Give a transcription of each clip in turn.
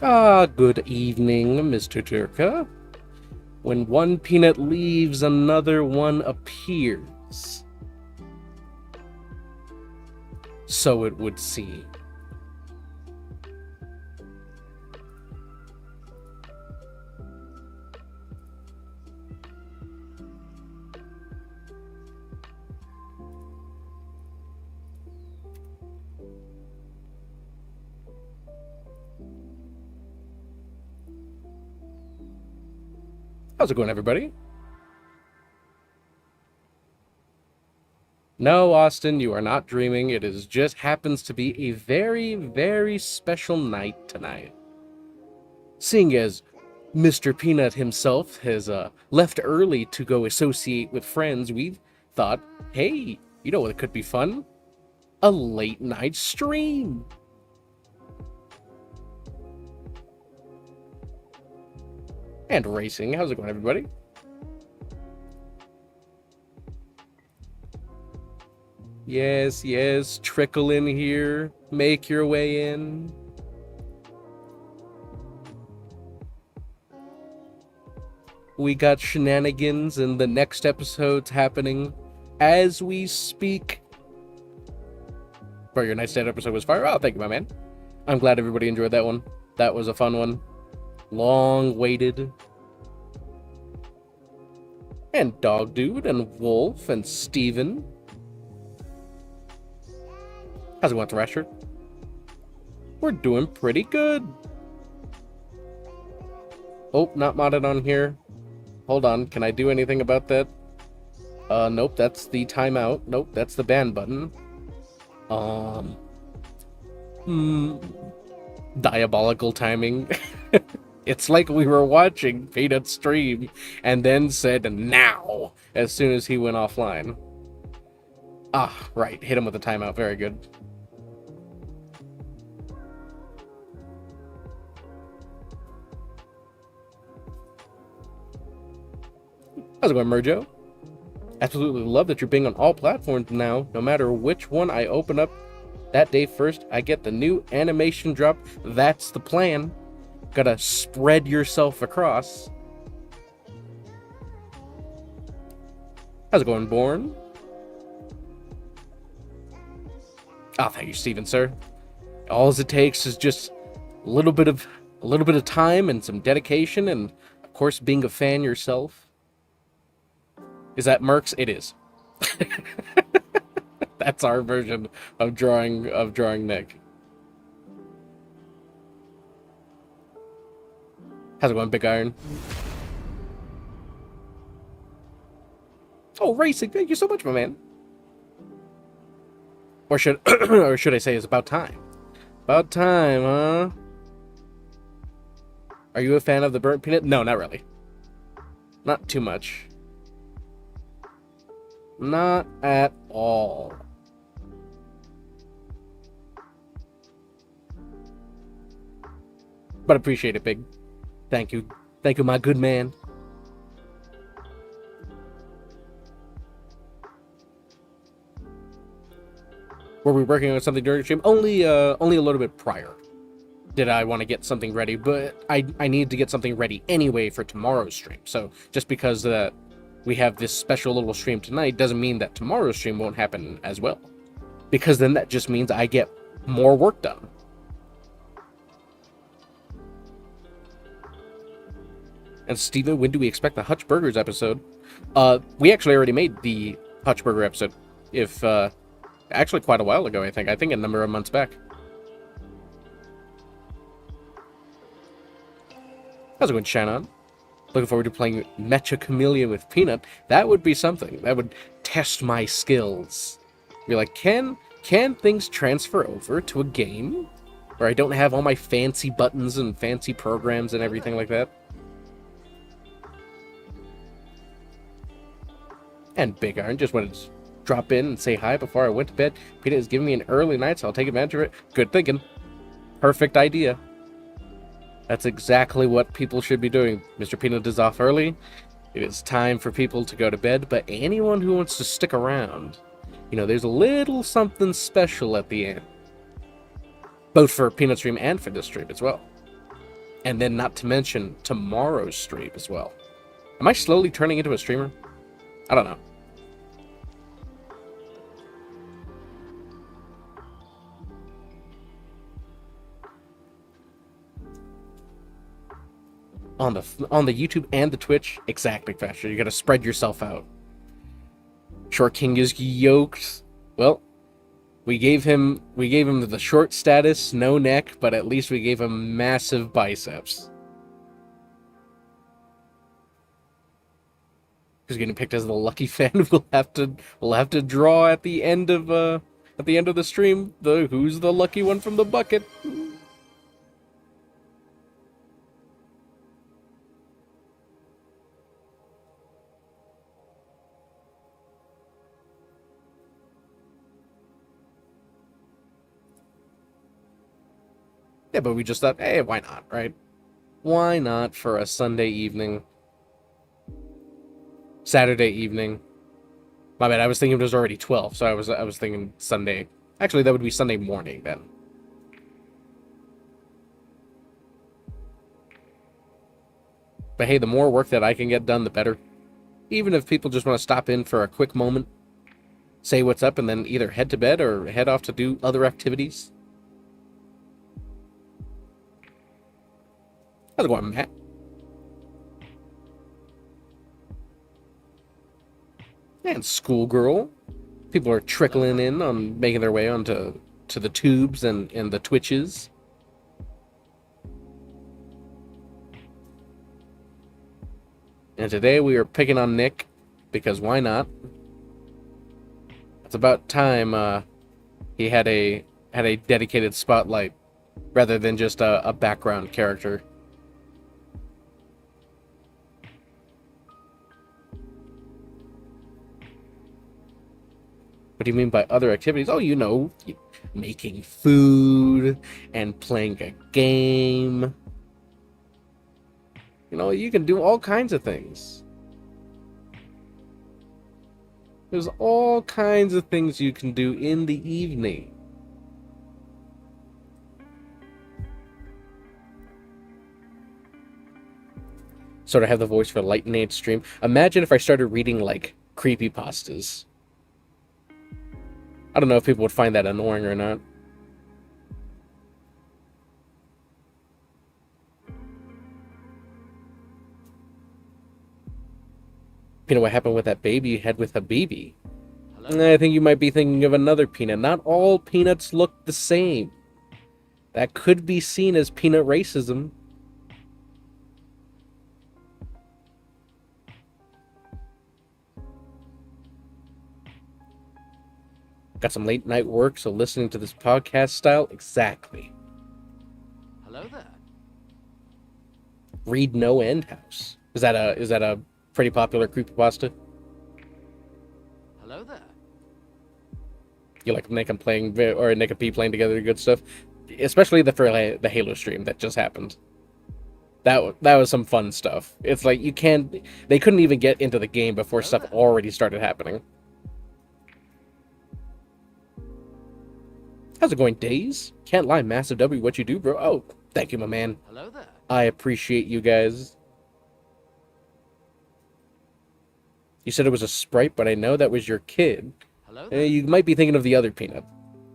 Good evening, Mr. Durka. When one peanut leaves, another one appears. So it would seem. How's it going, everybody? No, Austin, you are not dreaming. It is just happens to be a very, very special night tonight. Seeing as Mr. Peanut himself has left early to go associate with friends, we thought, hey, you know what could be fun? A late night stream. And racing. How's it going, everybody? Yes, trickle in here. Make your way in. We got shenanigans in the next episodes happening as we speak. Bro, your Night's Stand episode was fire. Oh, thank you, my man. I'm glad everybody enjoyed that one. That was a fun one. Long waited. And Dog Dude and Wolf and Steven. How's it going, Thrasher? We're doing pretty good. Oh, not modded on here. Hold on, can I do anything about that? Nope, that's the timeout. Nope, that's the ban button. Diabolical timing. It's like we were watching Peanut stream and then said now as soon as he went offline. Ah, right. Hit him with a timeout. Very good. How's it going, Merjo? Absolutely love that you're being on all platforms now. No matter which one I open up that day first, I get the new animation drop. That's the plan. Gotta spread yourself across. How's it going, Born? Oh, thank you, Steven, sir. All it takes is just a little bit of time and some dedication, and of course, being a fan yourself. Is that Mercs? It is. That's our version of drawing Nick. How's it going, Big Iron? Oh, racing! Thank you so much, my man. Or should I say it's about time? About time, huh? Are you a fan of the Burnt Peanut? No, not really. Not too much. Not at all. But appreciate it, Big. Thank you. Thank you, my good man. Were we working on something during the stream? Only a little bit prior. Did I want to get something ready, but I need to get something ready anyway for tomorrow's stream. So just because we have this special little stream tonight doesn't mean that tomorrow's stream won't happen as well. Because then that just means I get more work done. And Steven, when do we expect the Hutch Burgers episode? We actually already made the Hutch Burger episode. Actually quite a while ago, I think a number of months back. How's it going, Shannon? Looking forward to playing Mecha Chameleon with Peanut. That would be something. That would test my skills. Be like, can things transfer over to a game where I don't have all my fancy buttons and fancy programs and everything like that? And Big Iron just wanted to drop in and say hi before I went to bed. Peanut is giving me an early night, so I'll take advantage of it. Good thinking. Perfect idea. That's exactly what people should be doing. Mr. Peanut is off early. It is time for people to go to bed, but anyone who wants to stick around, you know, there's a little something special at the end. Both for Peanut stream and for this stream as well. And then not to mention tomorrow's stream as well. Am I slowly turning into a streamer? I don't know. On the YouTube and the Twitch, exactly, Faster. You gotta spread yourself out. Short King is yoked. Well, we gave him the short status, no neck, but at least we gave him massive biceps. Who's getting picked as the lucky fan? We'll have to draw at the end of the stream. Who's the lucky one from the bucket? Yeah, but we just thought, hey, why not, right? Why not for a Sunday evening? Saturday evening. My bad, I was thinking it was already 12, so I was thinking Sunday. Actually, that would be Sunday morning then. But hey, the more work that I can get done, the better. Even if people just want to stop in for a quick moment, say what's up, and then either head to bed or head off to do other activities. How's it going, Matt? And Schoolgirl. People are trickling in on making their way onto the tubes and the Twitches. And today we are picking on Nick, because why not? It's about time he had a dedicated spotlight rather than just a background character. What do you mean by other activities? Oh, you know, making food and playing a game. You know, you can do all kinds of things. There's all kinds of things you can do in the evening. Sort of have the voice for Light and Age stream. Imagine if I started reading, like, creepypastas. I don't know if people would find that annoying or not. Peanut, what happened with that baby you had with Habibi? Hello? I think you might be thinking of another Peanut. Not all Peanuts look the same. That could be seen as Peanut racism. Got some late night work, so listening to this podcast style, exactly. Hello there. Read No End House. Is that a pretty popular creepypasta? Hello there. You like Nick and playing, or Nick and P playing together, good stuff, especially the Halo stream that just happened. That was some fun stuff. It's like they couldn't even get into the game before stuff already started happening. How's it going, Days? Can't lie, massive W, what you do, bro? Oh, thank you, my man. Hello there. I appreciate you guys. You said it was a sprite, but I know that was your kid. Hello there. You might be thinking of the other Peanut.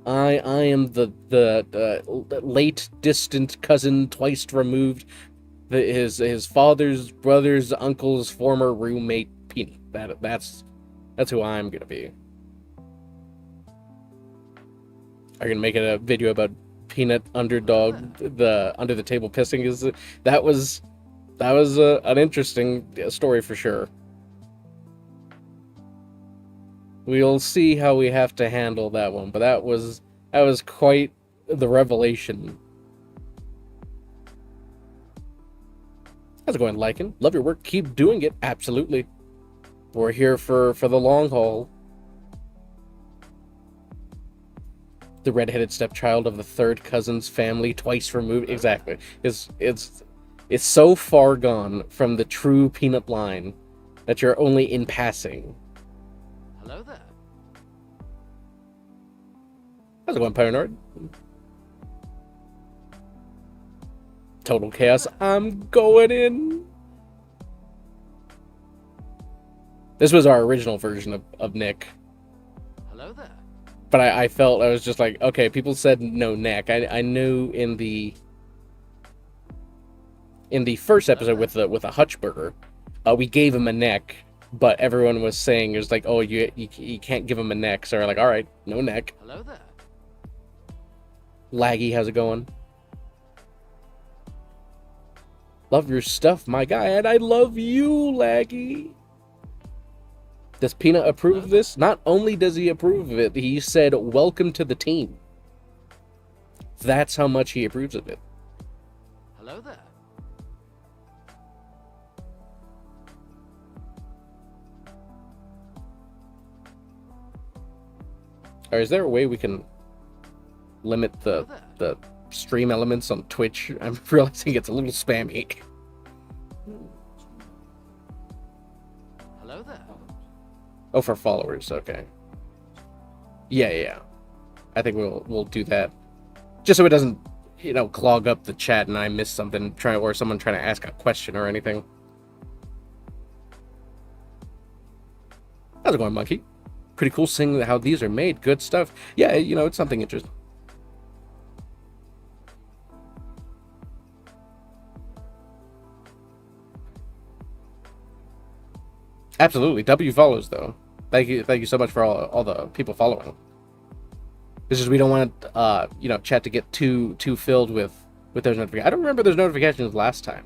I am the late, distant cousin, twice removed, his father's brother's uncle's former roommate, Peanut. That's who I'm gonna be. Are you gonna make it a video about Peanut underdog, the under the table pissing? That was an interesting story for sure. We'll see how we have to handle that one, but that was quite the revelation. How's it going, Lycan? Love your work. Keep doing it. Absolutely. We're here for the long haul. The redheaded stepchild of the third cousin's family, twice removed. Exactly. It's so far gone from the true Peanut line that you're only in passing. Hello there. How's it going, Paranoid? total chaos. I'm going in. This was our original version of Nick. Hello there. But I felt, I was just like, okay, people said no neck. I knew in the first episode with a Hutch burger, we gave him a neck, but everyone was saying, it was like, oh, you can't give him a neck. So we're like, all right, no neck. Hello there. Laggy, how's it going? Love your stuff, my guy, and I love you, Laggy. Does Peanut approve of this? Not only does he approve of it, he said, welcome to the team. That's how much he approves of it. Hello there. Or is there a way we can limit the stream elements on Twitch? I'm realizing it's a little spammy. Hello there. Oh, for followers, okay. Yeah. I think we'll do that. Just so it doesn't, clog up the chat and I miss something, or someone trying to ask a question or anything. How's it going, Monkey? Pretty cool seeing how these are made. Good stuff. Yeah, it's something interesting. Absolutely. W follows, though. Thank you so much for all the people following. It's just we don't want chat to get too filled with those notifications. I don't remember those notifications last time.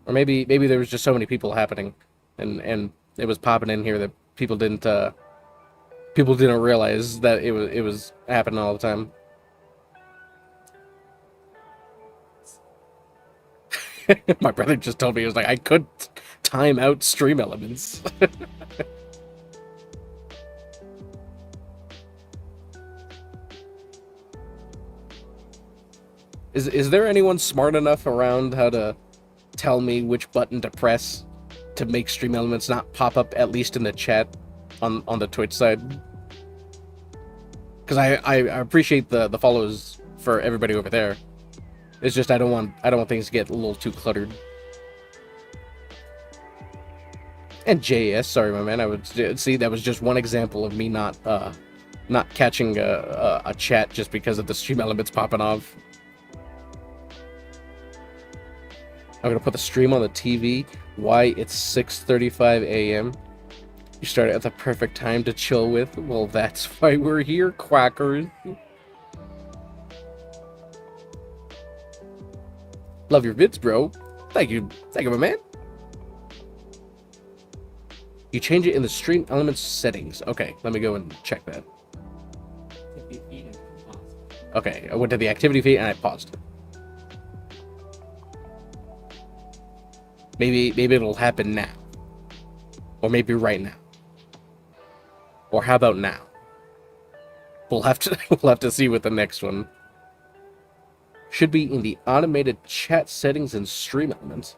Or maybe there was just so many people happening and it was popping in here that people didn't realize that it was happening all the time. My brother just told me, he was like, I could time out stream elements. Is there anyone smart enough around how to tell me which button to press to make stream elements not pop up, at least in the chat on the Twitch side? Because I appreciate the follows for everybody over there. It's just I don't want things to get a little too cluttered. And JS, sorry my man, I would see that was just one example of me not catching a chat just because of the stream elements popping off. I'm gonna put the stream on the TV. Why? It's 6:35 a.m. You started at the perfect time to chill with. Well, that's why we're here, quackers. Love your vids, bro. Thank you, my man. You change it in the stream elements settings. Okay, let me go and check that. Okay, I went to the activity feed and I paused. Maybe it'll happen now. Or maybe right now. Or how about now? We'll have to see with the next one. Should be in the automated chat settings and stream elements.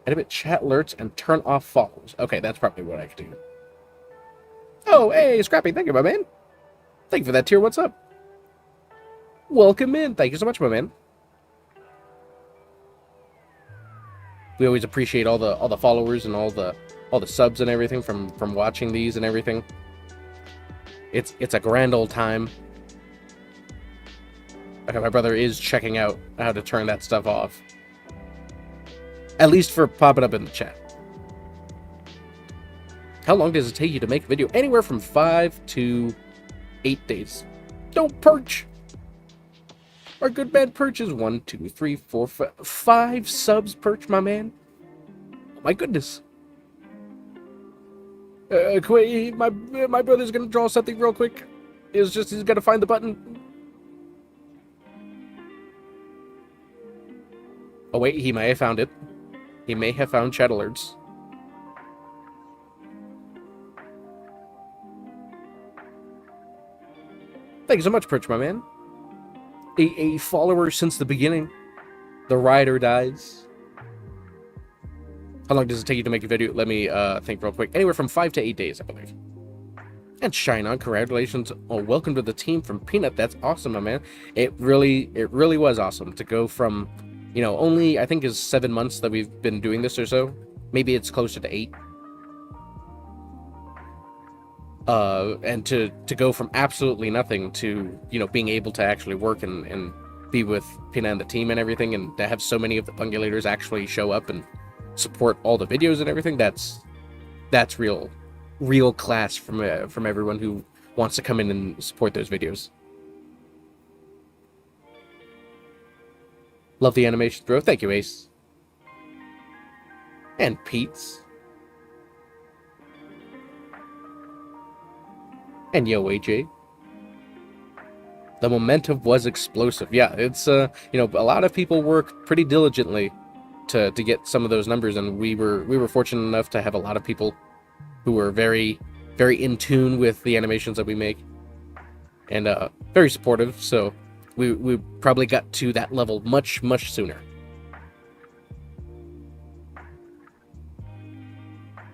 Animate chat alerts and turn off follows. Okay, that's probably what I could do. Oh, hey, Scrappy, thank you, my man. Thank you for that tier. What's up? Welcome in. Thank you so much, my man. We always appreciate all the followers and all the subs and everything from watching these and everything. It's a grand old time. Okay, my brother is checking out how to turn that stuff off. At least for popping up in the chat. How long does it take you to make a video? Anywhere from 5 to 8 days. Don't perch. Our good man Perch is 1, 2, 3, 4, 5 subs, Perch, my man. Oh my goodness. My brother's gonna draw something real quick. He's gotta find the button. Oh wait, he may have found it. He may have found chat alerts. Thank you so much, Perch, my man. A follower since the beginning. The ride or dies. How long does it take you to make a video? Let me think real quick. Anywhere from 5 to 8 days, I believe. And Shine On, congratulations. Oh, welcome to the team from Peanut. That's awesome, my man. It really was awesome to go from you know, only I think is 7 months that we've been doing this or so. Maybe it's closer to 8. And to go from absolutely nothing to, you know, being able to actually work and be with Peanut and the team and everything, and to have so many of the Pungulators actually show up and support all the videos and everything, that's real class from everyone who wants to come in and support those videos. Love the animation, bro. Thank you, Ace. And Pete's. And yo, AJ. The momentum was explosive. Yeah, it's you know, a lot of people work pretty diligently to get some of those numbers, and we were fortunate enough to have a lot of people who were very in tune with the animations that we make, and very supportive. So we probably got to that level much sooner.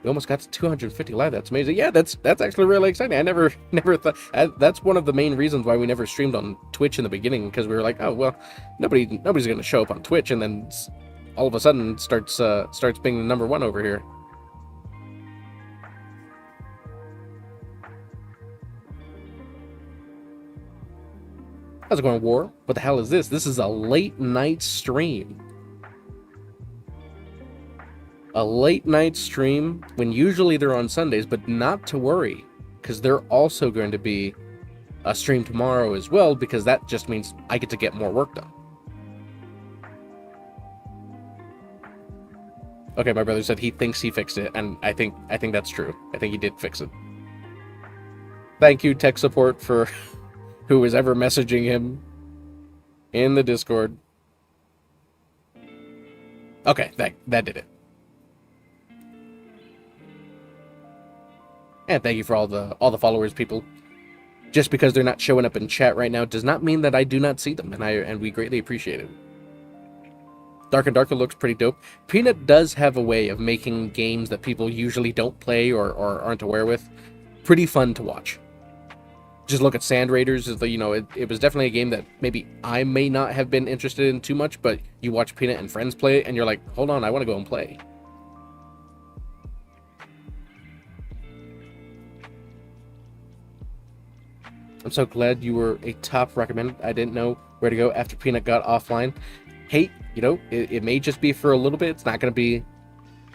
We almost got to 250 live. That's amazing. Yeah, that's actually really exciting. I never thought that's one of the main reasons why we never streamed on Twitch in the beginning, because we were like, oh well, nobody's going to show up on Twitch, and then all of a sudden starts being the number one over here. How's it going, War? What the hell is this? This is a late night stream. A late night stream when usually they're on Sundays, but not to worry, because they're also going to be a stream tomorrow as well, because that just means I get to get more work done. Okay, my brother said he thinks he fixed it, and I think that's true. I think he did fix it. Thank you, tech support, for who was ever messaging him in the Discord. Okay, that did it. And thank you for all the followers, people. Just because they're not showing up in chat right now does not mean that I do not see them, and we greatly appreciate it. Dark and Darker looks pretty dope. Peanut does have a way of making games that people usually don't play or aren't aware with pretty fun to watch. Just look at Sand Raiders. You know, it was definitely a game that maybe I may not have been interested in too much, but you watch Peanut and friends play it, and you're like, hold on, I want to go and play. I'm so glad you were a top recommended. I didn't know where to go after Peanut got offline. Hey, you know, it may just be for a little bit. It's not going to be,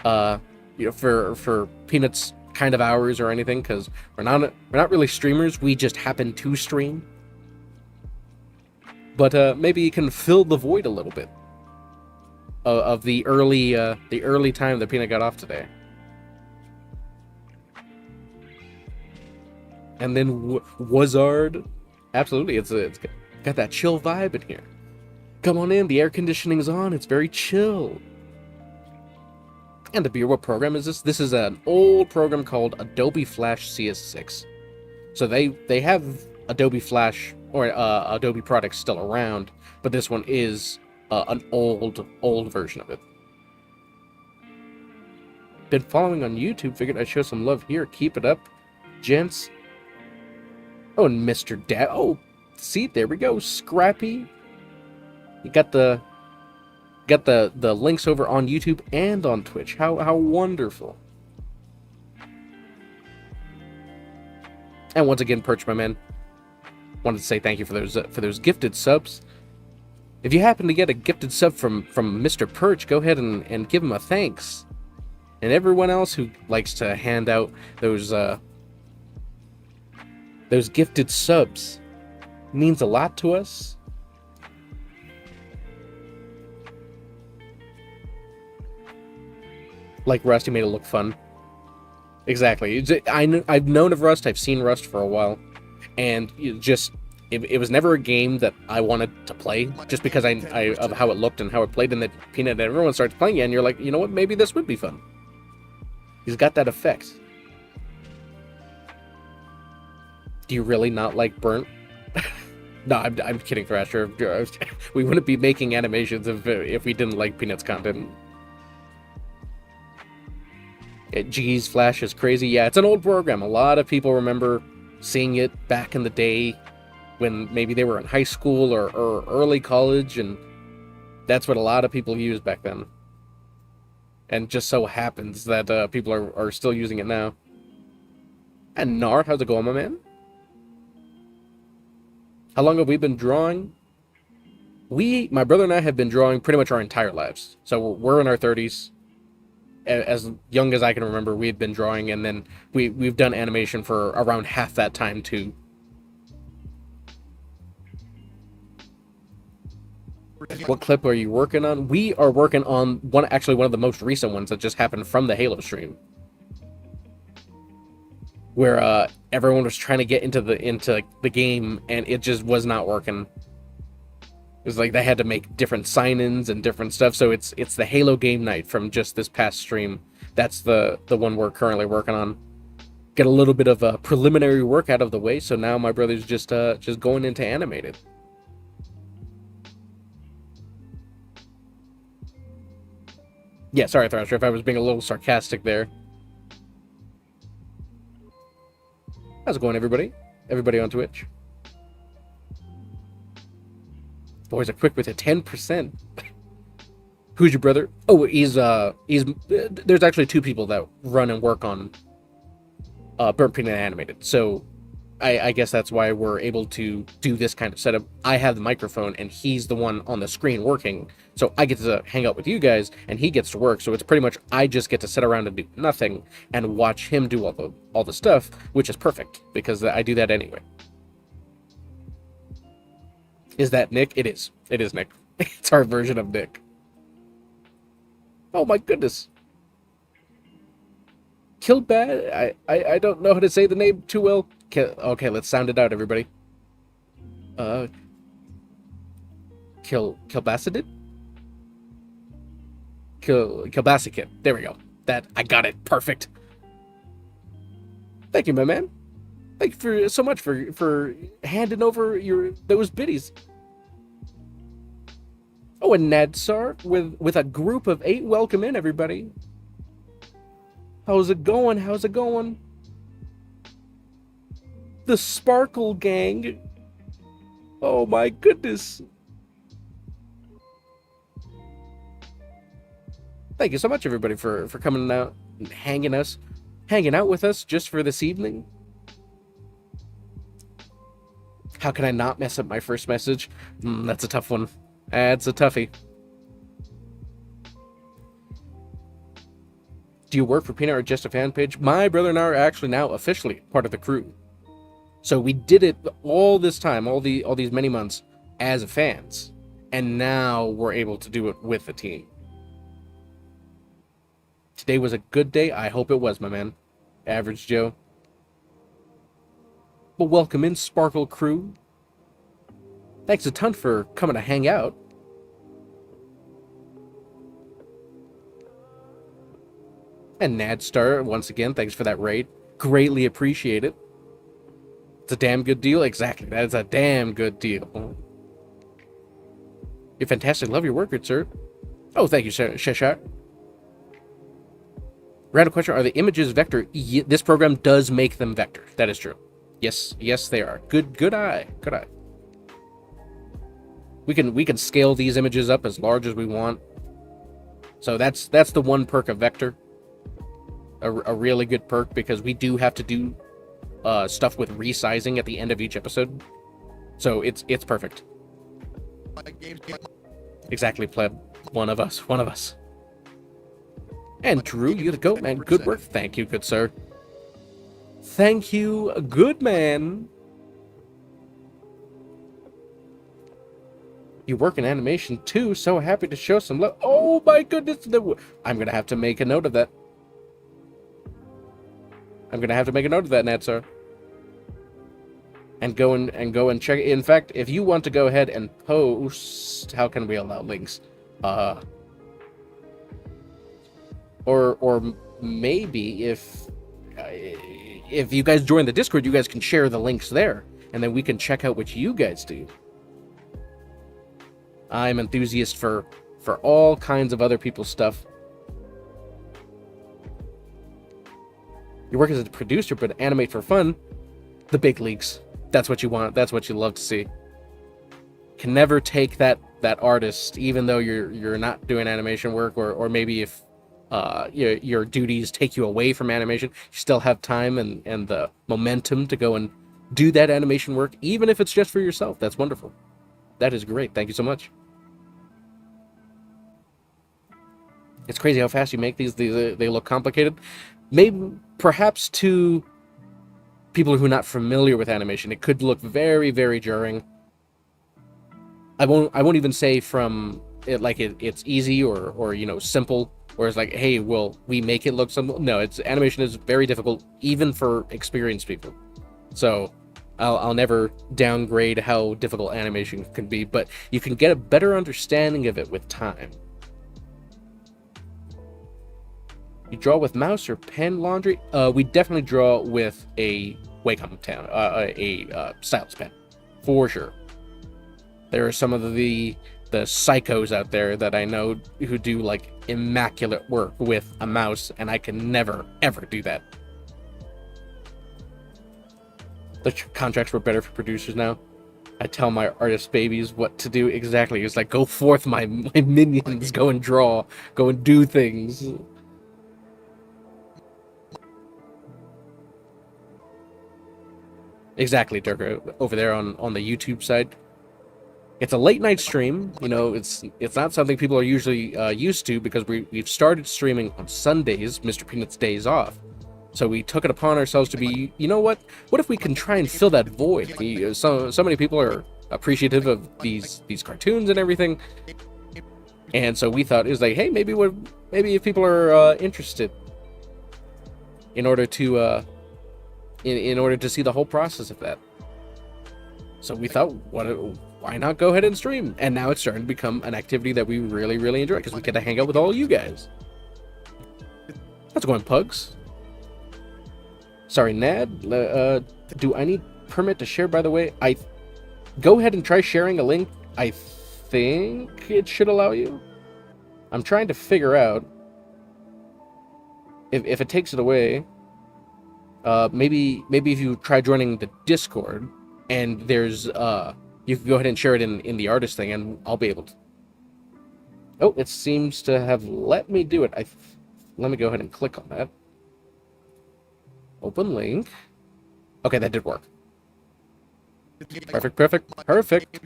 you know, for Peanut's kind of hours or anything, because we're not really streamers. We just happen to stream. But maybe you can fill the void a little bit of the early time that Peanut got off today. And then Wazard, absolutely, it's got that chill vibe in here. Come on in, the air conditioning's on, it's very chill. And the beer, what program is this? This is an old program called Adobe Flash CS6. So they have Adobe Flash or Adobe products still around, but this one is an old version of it. Been following on YouTube, figured I'd show some love here. Keep it up, gents. Oh, and Mr. Dad. Oh, see, there we go. Scrappy. You got the links over on YouTube and on Twitch. How wonderful. And once again, Perch, my man, wanted to say thank you for those gifted subs. If you happen to get a gifted sub from Mr. Perch, go ahead and give him a thanks. And everyone else who likes to hand out those gifted subs means a lot to us. Like Rust, made it look fun. Exactly. I've known of Rust. I've seen Rust for a while, and it was never a game that I wanted to play just because I of how it looked and how it played. And that Peanut and everyone starts playing it, and you're like, you know what? Maybe this would be fun. He's got that effect. Do you really not like Burnt? No, I'm kidding, Thrasher. We wouldn't be making animations if we didn't like Peanut's content. Geez, Flash is crazy. Yeah, it's an old program. A lot of people remember seeing it back in the day when maybe they were in high school or early college, and That's what a lot of people used back then. And just so happens that people are still using it now. And Nar, how's it going, my man? How long have we been drawing? My brother and I have been drawing pretty much our entire lives. So we're in our 30s. As young as I can remember, we've been drawing, and then we've done animation for around half that time too. What clip are you working on? We are working on one of the most recent ones that just happened from the Halo stream, where everyone was trying to get into the game, and it just was not working. It was like they had to make different sign-ins and different stuff. So it's the Halo game night from just this past stream. That's the one we're currently working on. Get a little bit of a preliminary work out of the way, so now my brother's just going into animated. Yeah, sorry, Thrasher, if I was being a little sarcastic there. How's it going, everybody? Everybody on Twitch? Boys are quick with it. 10%. Who's your brother? Oh, he's there's actually two people that run and work on BurntPeanutAnimated. So I guess that's why we're able to do this kind of setup. I have the microphone and he's the one on the screen working. So I get to hang out with you guys and he gets to work. So it's pretty much I just get to sit around and do nothing and watch him do all the stuff, which is perfect because I do that anyway. Is that Nick? It is. It is Nick. It's our version of Nick. Oh my goodness. Kilbad? I don't know how to say the name too well. Okay, let's sound it out, everybody. Kilbacidid? Kilbasicid. There we go. I got it. Perfect. Thank you, my man. Thank you so much for handing over those biddies. Oh, and Nadsar with a group of 8. Welcome in, everybody. How's it going? How's it going? The Sparkle Gang. Oh my goodness. Thank you so much, everybody, for coming out and hanging out with us just for this evening. How can I not mess up my first message? That's a tough one. That's a toughie. Do you work for Peanut or just a fan page? My brother and I are actually now officially part of the crew. So we did it all this time, all these many months as fans. And now we're able to do it with the team. Today was a good day. I hope it was, my man. Average Joe. Well, welcome in, Sparkle Crew. Thanks a ton for coming to hang out. And Nadstar, once again, thanks for that raid. Greatly appreciate it. It's a damn good deal. Exactly, that is a damn good deal. You're fantastic. Love your work, good sir. Oh, thank you, Sheshar. Random question, are the images vector? This program does make them vector. That is true. Yes, they are. Good eye. Good eye. We can scale these images up as large as we want. So that's the one perk of vector. A really good perk, because we do have to do stuff with resizing at the end of each episode. So it's perfect. Exactly, pleb. One of us. And Drew, you the goat, man. Good work. Thank you, good sir. Thank you, good man. You work in animation too. So happy to show some love. Oh my goodness. I'm going to have to make a note of that. Nadsar. And go and check it. In fact, if you want to go ahead and post, how can we allow links? Or maybe if you guys join the Discord, you guys can share the links there, and then we can check out what you guys do. I'm enthusiast for all kinds of other people's stuff. You work as a producer, but animate for fun. The big leagues. That's what you want. That's what you love to see. Can never take that that artist, even though you're not doing animation work, or maybe if your duties take you away from animation, you still have time and the momentum to go and do that animation work, even if it's just for yourself. That's wonderful. That is great. Thank you so much. It's crazy how fast you make these. They look complicated. Maybe, perhaps to people who are not familiar with animation, it could look very, very jarring. I won't even say from it like it's easy or simple, or it's like, hey, well, we make it look simple. No, animation is very difficult, even for experienced people. So I'll never downgrade how difficult animation can be, but you can get a better understanding of it with time. You draw with mouse or pen, Laundry? We definitely draw with a Wacom stylus pen, for sure. There are some of the psychos out there that I know who do like immaculate work with a mouse, and I can never ever do that. The contracts were better for producers now. I tell my artist babies what to do exactly. It's like, go forth, my minions, go and draw, go and do things. Exactly, Dirk, over there on the YouTube side. It's a late night stream. It's not something people are usually used to, because we've started streaming on Sundays, Mr. Peanut's days off. So we took it upon ourselves to be, what if we can try and fill that void? So many people are appreciative of these cartoons and everything, and so we thought it was like, hey, maybe if people are interested, in order to in order to see the whole process of that. So we thought, why not go ahead and stream? And now it's starting to become an activity that we really, really enjoy, because we get to hang out with all you guys. How's it going, Pugs? Sorry, Nad. Do I need permit to share, by the way? Go ahead and try sharing a link. I think it should allow you. I'm trying to figure out if it takes it away. Maybe if you try joining the Discord, and there's you can go ahead and share it in the artist thing, and I'll be able to. Oh, it seems to have let me do it. Let me go ahead and click on that. Open link. Okay, that did work. Perfect.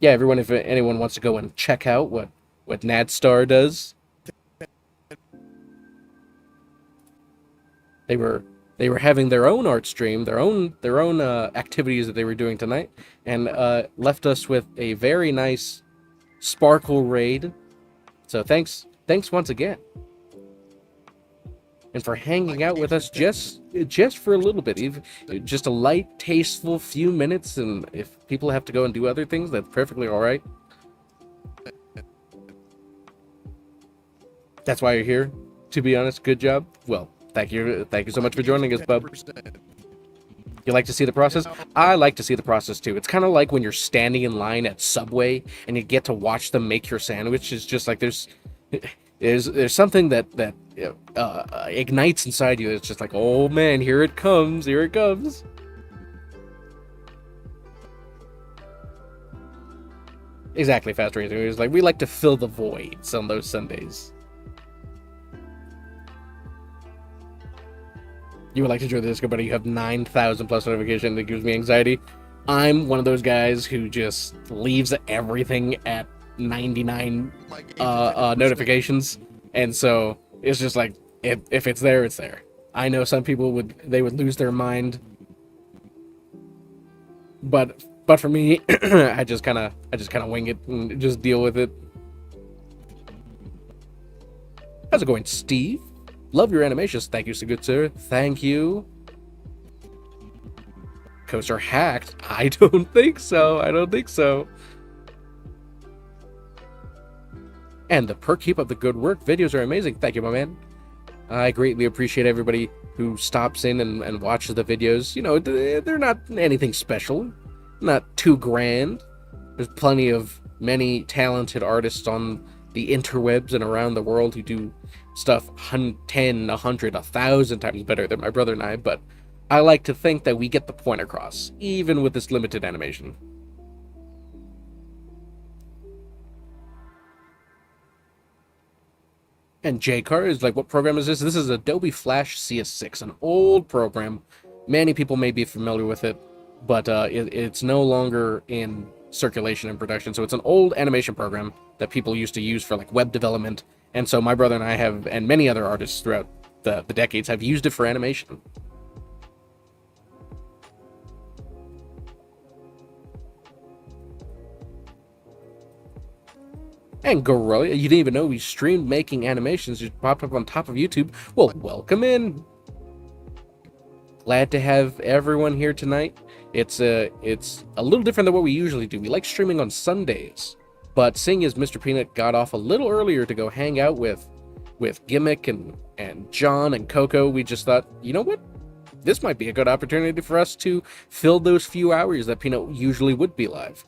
Yeah, everyone, if anyone wants to go and check out what Nadstar does. They were having their own art stream, their own activities that they were doing tonight, and left us with a very nice sparkle raid. So thanks once again, and for hanging out with us just for a little bit, even just a light, tasteful few minutes. And if people have to go and do other things, that's perfectly all right. That's why you're here. To be honest, good job. Well, thank you so much for joining us, bub. You like to see the process? I like to see the process too. It's kind of like when you're standing in line at Subway and you get to watch them make your sandwich. It's just like there's something that ignites inside you. It's just like, oh man, here it comes. Exactly, Fast Racer. It's like we like to fill the voids on those Sundays. You would like to join the Discord, but you have 9,000 plus notifications. That gives me anxiety. I'm one of those guys who just leaves everything at 99 notifications, and so it's just like, if it's there, it's there. I know some people would lose their mind, but for me, I just kind of wing it and just deal with it. How's it going, Steve? Love your animations. Thank you, so good sir. Thank you. Coaster hacked? I don't think so. And the perk, keep up the good work. Videos are amazing. Thank you, my man. I greatly appreciate everybody who stops in and watches the videos. They're not anything special, not too grand. There's plenty of many talented artists on the interwebs and around the world who do stuff 10, 100, 1,000 times better than my brother and I, but I like to think that we get the point across, even with this limited animation. And JCar is like, what program is this? This is Adobe Flash CS6, an old program. Many people may be familiar with it, but it's no longer in circulation and production. So it's an old animation program that people used to use for like web development. And so my brother and I have, and many other artists throughout the decades have used it for animation. And Gorilla, you didn't even know we streamed making animations, just popped up on top of YouTube. Well, welcome in. Glad to have everyone here tonight. It's a little different than what we usually do. We like streaming on Sundays, but seeing as Mr. Peanut got off a little earlier to go hang out with Gimmick and John and Coco, we just thought, you know what? This might be a good opportunity for us to fill those few hours that Peanut usually would be live.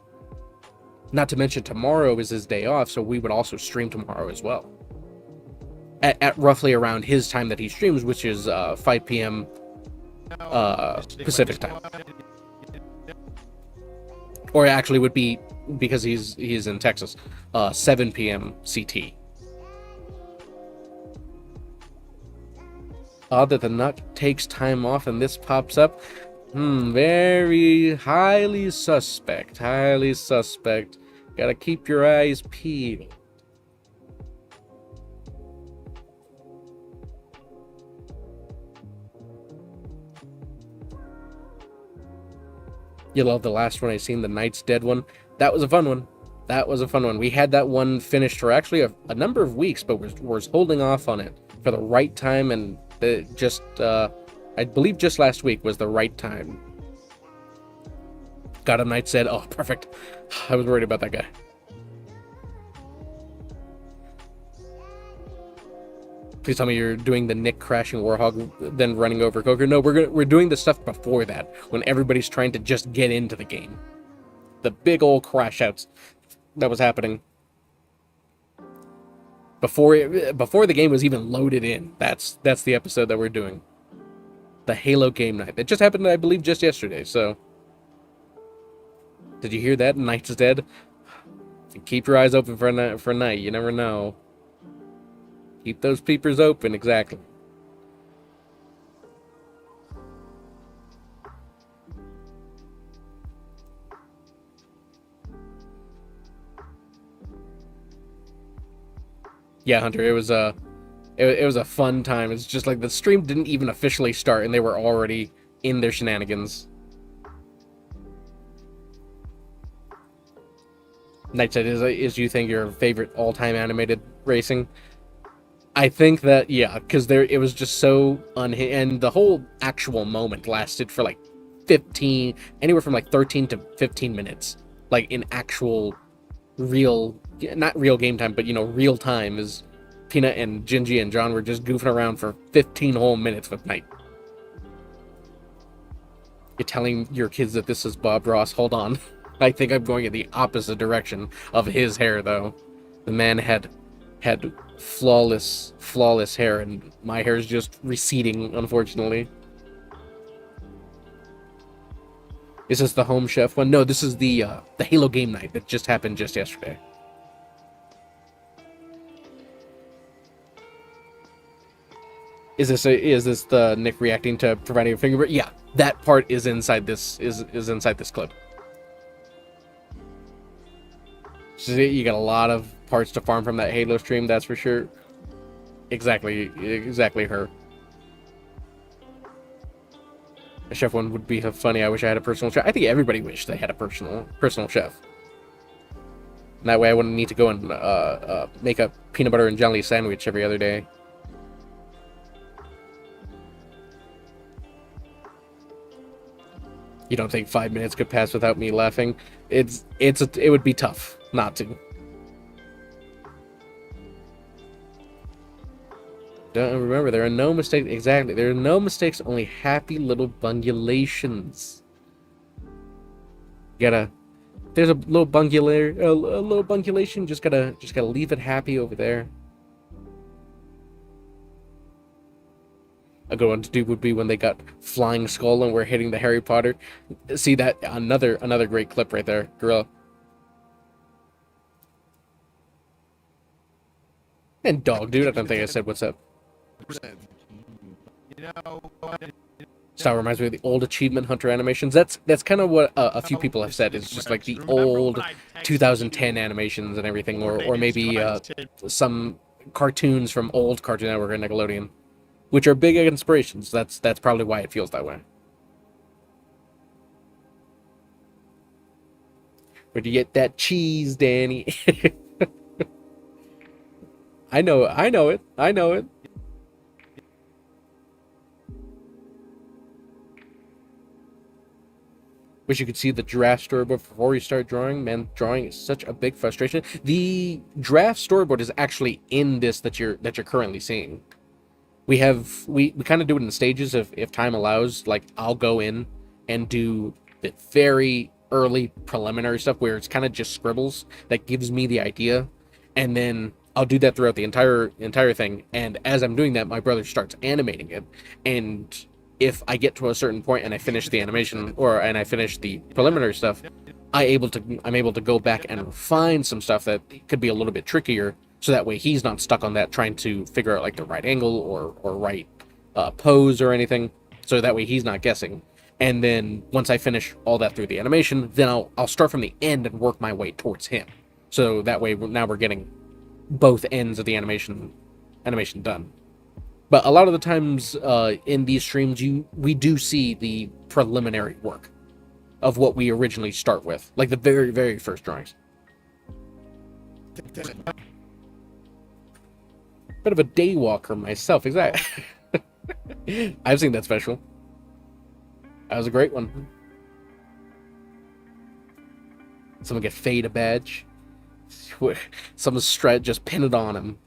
Not to mention tomorrow is his day off, so we would also stream tomorrow as well. At roughly around his time that he streams, which is 5 p.m. Pacific time. Or actually would be, because he's in Texas, 7 p.m. CT. Odd that the nut takes time off and this pops up. Very highly suspect. Highly suspect. Gotta keep your eyes peeled. You love the last one I seen, the Knight's Dead one. That was a fun one. That was a fun one. We had that one finished for actually a number of weeks, but was holding off on it for the right time, and I believe just last week was the right time. Got a Knight's Dead. Oh, perfect. I was worried about that guy. Please tell me you're doing the Nick crashing Warhog, then running over Coker. No, we're doing the stuff before that, when everybody's trying to just get into the game. The big old crash outs that was happening before the game was even loaded in. That's the episode that we're doing. The Halo game night. It just happened, I believe, just yesterday. So, did you hear that? Knight's Dead. Keep your eyes open for night. You never know. Keep those peepers open, exactly. Yeah, Hunter, it was a fun time. It's just like the stream didn't even officially start and they were already in their shenanigans. Nightshade, is you think your favorite all-time animated racing? I think that, yeah, because it was just so and the whole actual moment lasted for like anywhere from like 13 to 15 minutes. Like in actual not real game time, but real time, as Peanut and Gingy and John were just goofing around for 15 whole minutes with Night. You're telling your kids that this is Bob Ross? Hold on. I think I'm going in the opposite direction of his hair, though. The man had flawless hair, and my hair is just receding, unfortunately. Is this the Home Chef one? No, this is the Halo game night that just happened just yesterday. Is this the Nick reacting to providing a fingerprint? Yeah, that part is inside this inside this clip. So you got a lot of parts to farm from that Halo stream, that's for sure. Exactly her. A chef one would be funny. I wish I had a personal chef. I think everybody wished they had a personal chef. And that way I wouldn't need to go and make a peanut butter and jelly sandwich every other day. You don't think 5 minutes could pass without me laughing? It would be tough not to. Don't remember, there are no mistakes. Exactly, there are no mistakes, only happy little bungulations. There's a little bungulation. Just gotta leave it happy over there. A good one to do would be when they got Flying Skull and we're hitting the Harry Potter. See that? Another great clip right there, Gorilla. And Dog Dude, I don't think I said what's up. Style reminds me of the old Achievement Hunter animations. That's kind of what a few people have said. It's just like the old 2010 animations and everything, or maybe some cartoons from old Cartoon Network and Nickelodeon, which are big inspirations. That's probably why it feels that way. Where'd you get that cheese, Danny? I know it. Wish you could see the draft storyboard before you start drawing. Man, drawing is such a big frustration. The draft storyboard is actually in this that you're currently seeing. We kind of do it in stages if time allows. Like, I'll go in and do the very early preliminary stuff where it's kind of just scribbles that gives me the idea, and then I'll do that throughout the entire thing. And as I'm doing that, my brother starts animating it, and if I get to a certain point and I finish the animation and I finish the preliminary stuff, I'm able to go back and refine some stuff that could be a little bit trickier, so that way he's not stuck on that trying to figure out like the right angle or right pose or anything. So that way he's not guessing. And then once I finish all that through the animation, then I'll start from the end and work my way towards him. So that way now we're getting both ends of the animation done. But a lot of the times in these streams, we do see the preliminary work of what we originally start with, like the very, very first drawings. Bit of a day walker myself, exactly. I've seen that special. That was a great one. Someone get Fade a badge. Someone's just pin it on him.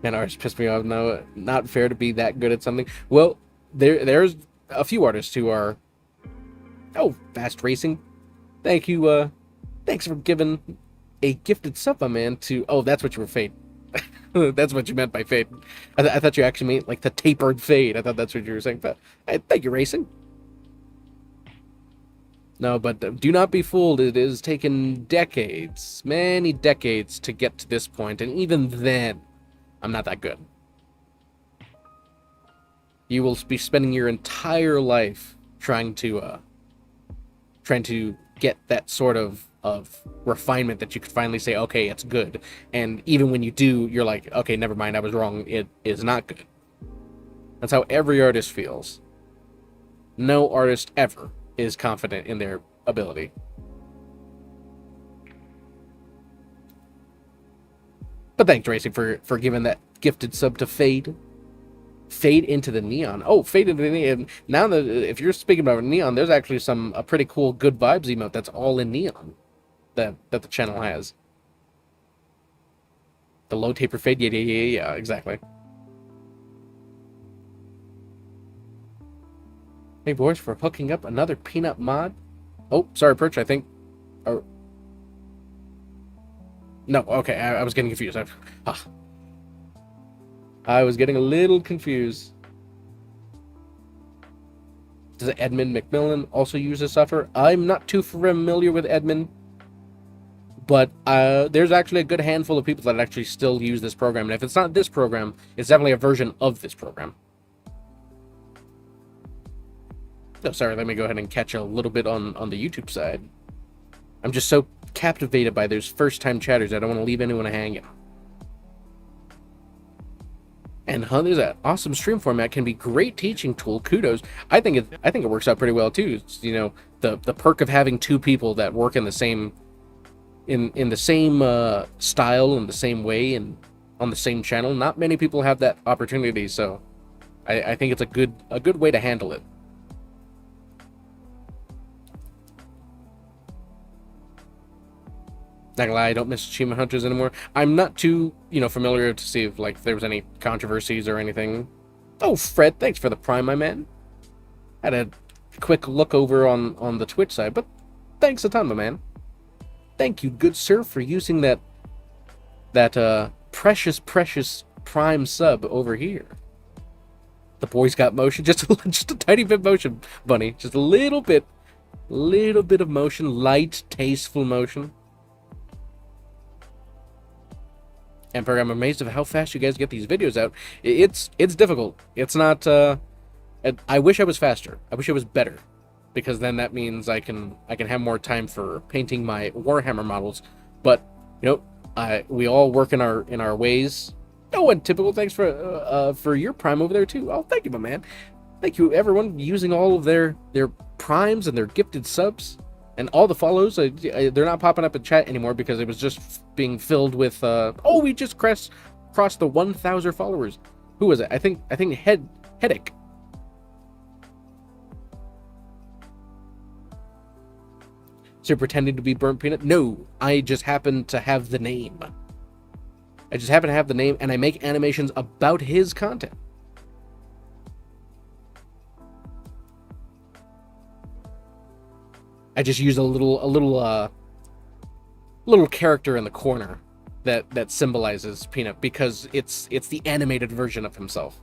Man, artists piss me off. No, not fair to be that good at something. Well, there's a few artists who are... Oh, Fast Racing. Thank you, thanks for giving a gifted sub, my man, to... Oh, that's what you were Fade. That's what you meant by Fade. I thought you actually meant, like, the tapered Fade. I thought that's what you were saying. But thank you, Racing. No, but do not be fooled. It has taken decades, many decades, to get to this point, and even then, I'm not that good. You will be spending your entire life trying to get that sort of refinement that you could finally say, okay, it's good. And even when you do, you're like, okay, never mind, I was wrong. It is not good. That's how every artist feels. No artist ever is confident in their ability. But thanks, Racing, for giving that gifted sub to Fade. Fade into the Neon. Oh, Fade into the Neon. Now that if you're speaking about Neon, there's actually a pretty cool Good Vibes emote that's all in Neon that the channel has. The low taper fade. Yeah, exactly. Hey, boys, for hooking up another Peanut mod. Oh, sorry, Perch, I think. Oh. No, okay, I was getting confused. I was getting a little confused. Does Edmund McMillan also use this software? I'm not too familiar with Edmund, but there's actually a good handful of people that actually still use this program. And if it's not this program, it's definitely a version of this program. Oh, sorry, let me go ahead and catch a little bit on the YouTube side. I'm just so captivated by those first-time chatters, I don't want to leave anyone hanging. And there's that awesome stream format, can be great teaching tool. Kudos. I think it works out pretty well too. It's, you know, the perk of having two people that work in the same in the same style, in the same way, and on the same channel. Not many people have that opportunity, so I think it's a good way to handle it. Not gonna lie, I don't miss achievement hunters anymore. I'm not too, familiar to see if there was any controversies or anything. Oh, Fred, thanks for the Prime, my man. Had a quick look over on the Twitch side, but thanks a ton, my man. Thank you, good sir, for using that precious Prime sub over here. The boy's got motion, just a tiny bit motion, bunny. Just a little bit of motion, light, tasteful motion. Emperor, I'm amazed at how fast you guys get these videos out. It's difficult. It's not. I wish I was faster. I wish I was better, because then that means I can have more time for painting my Warhammer models. But we all work in our ways. Oh, and typical thanks for your Prime over there too. Oh, thank you, my man. Thank you, everyone, using all of their primes and their gifted subs and all the follows. They're not popping up in chat anymore because it was just being filled with. Oh, we just crossed the 1,000 followers. Who was it? I think Headache. So you're pretending to be Burnt Peanut? No, I just happen to have the name. And I make animations about his content. I just use a little character in the corner that symbolizes Peanut, because it's the animated version of himself.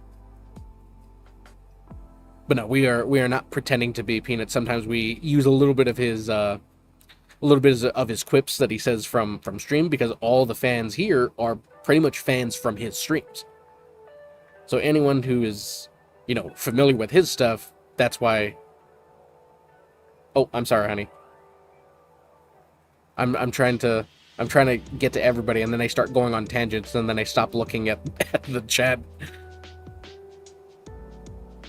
But no, we are not pretending to be Peanut. Sometimes we use a little bit of his quips that he says from stream, because all the fans here are pretty much fans from his streams. So anyone who is, familiar with his stuff, that's why. Oh, I'm sorry, honey. I'm trying to get to everybody, and then I start going on tangents, and then I stop looking at the chat.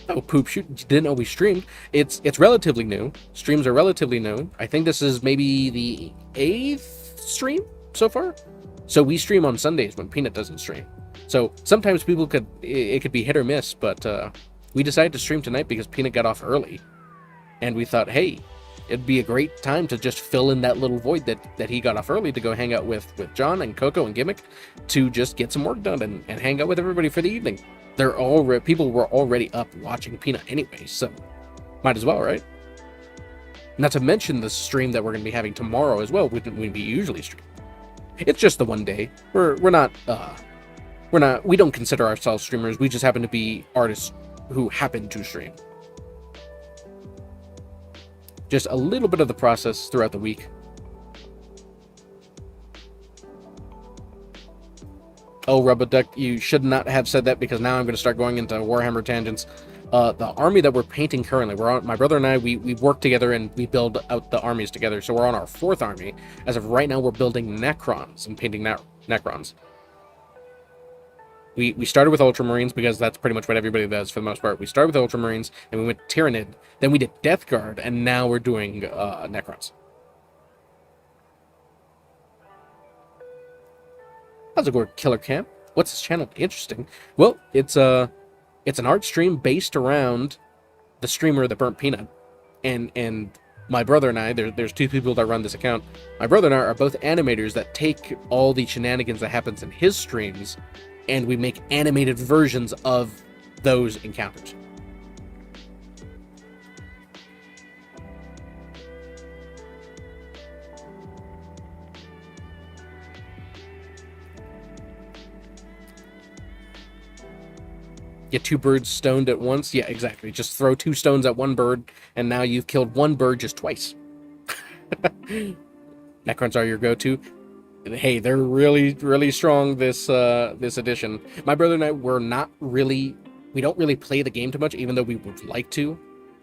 Oh, Poop Shoot, didn't know we streamed. It's relatively new. Streams are relatively new. I think this is maybe the 8th stream so far. So we stream on Sundays when Peanut doesn't stream. So sometimes it could be hit or miss, but we decided to stream tonight because Peanut got off early. And we thought, hey, it'd be a great time to just fill in that little void that he got off early to go hang out with John and Coco and Gimmick, to just get some work done and hang out with everybody for the evening. People were already up watching Peanut anyway, so might as well, right? Not to mention the stream that we're going to be having tomorrow as well. We usually stream. It's just the one day. We don't consider ourselves streamers. We just happen to be artists who happen to stream. Just a little bit of the process throughout the week. Oh, Rubberduck, you should not have said that, because now I'm going to start going into Warhammer tangents. The army that we're painting currently, my brother and I, we work together and we build out the armies together. So we're on our 4th army. As of right now, we're building Necrons and painting Necrons. We started with Ultramarines, because that's pretty much what everybody does for the most part. We started with Ultramarines, and we went Tyranid, then we did Death Guard, and now we're doing Necrons. How's it going, Killer Camp? What's this channel? Interesting. Well, it's an art stream based around the streamer, the Burnt Peanut, and my brother and I. There's 2 people that run this account. My brother and I are both animators that take all the shenanigans that happens in his streams, and we make animated versions of those encounters. Get 2 birds stoned at once? Yeah, exactly. Just throw 2 stones at one bird, and now you've killed 1 bird just twice. Necrons are your go-to. Hey, they're really, really strong this edition. My brother and I, we don't really play the game too much, even though we would like to.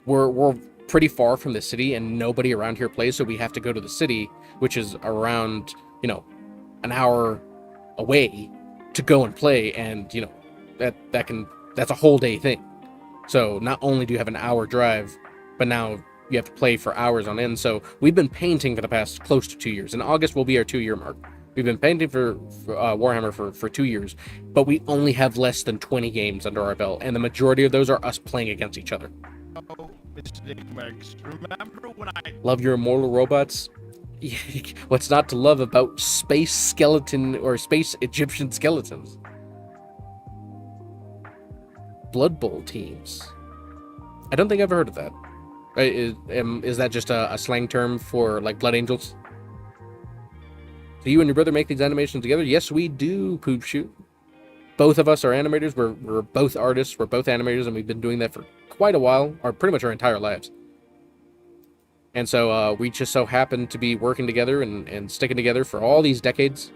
We're pretty far from the city, and nobody around here plays, so we have to go to the city, which is around, an hour away, to go and play, and that's a whole day thing. So not only do you have an hour drive, but now you have to play for hours on end. So we've been painting for the past close to 2 years. In August will be our 2-year mark. We've been painting for Warhammer for 2 years, but we only have less than 20 games under our belt, and the majority of those are us playing against each other. Remember when Love your immortal robots? What's not to love about space skeleton or space Egyptian skeletons? Blood Bowl teams. I don't think I've heard of that. Is that just a slang term for like Blood Angels? Do you and your brother make these animations together? Yes, we do, Poop Shoot. both of us are animators. We're both artists. We're both animators, and we've been doing that for quite a while, or pretty much our entire lives. And so we just so happened to be working together and sticking together for all these decades.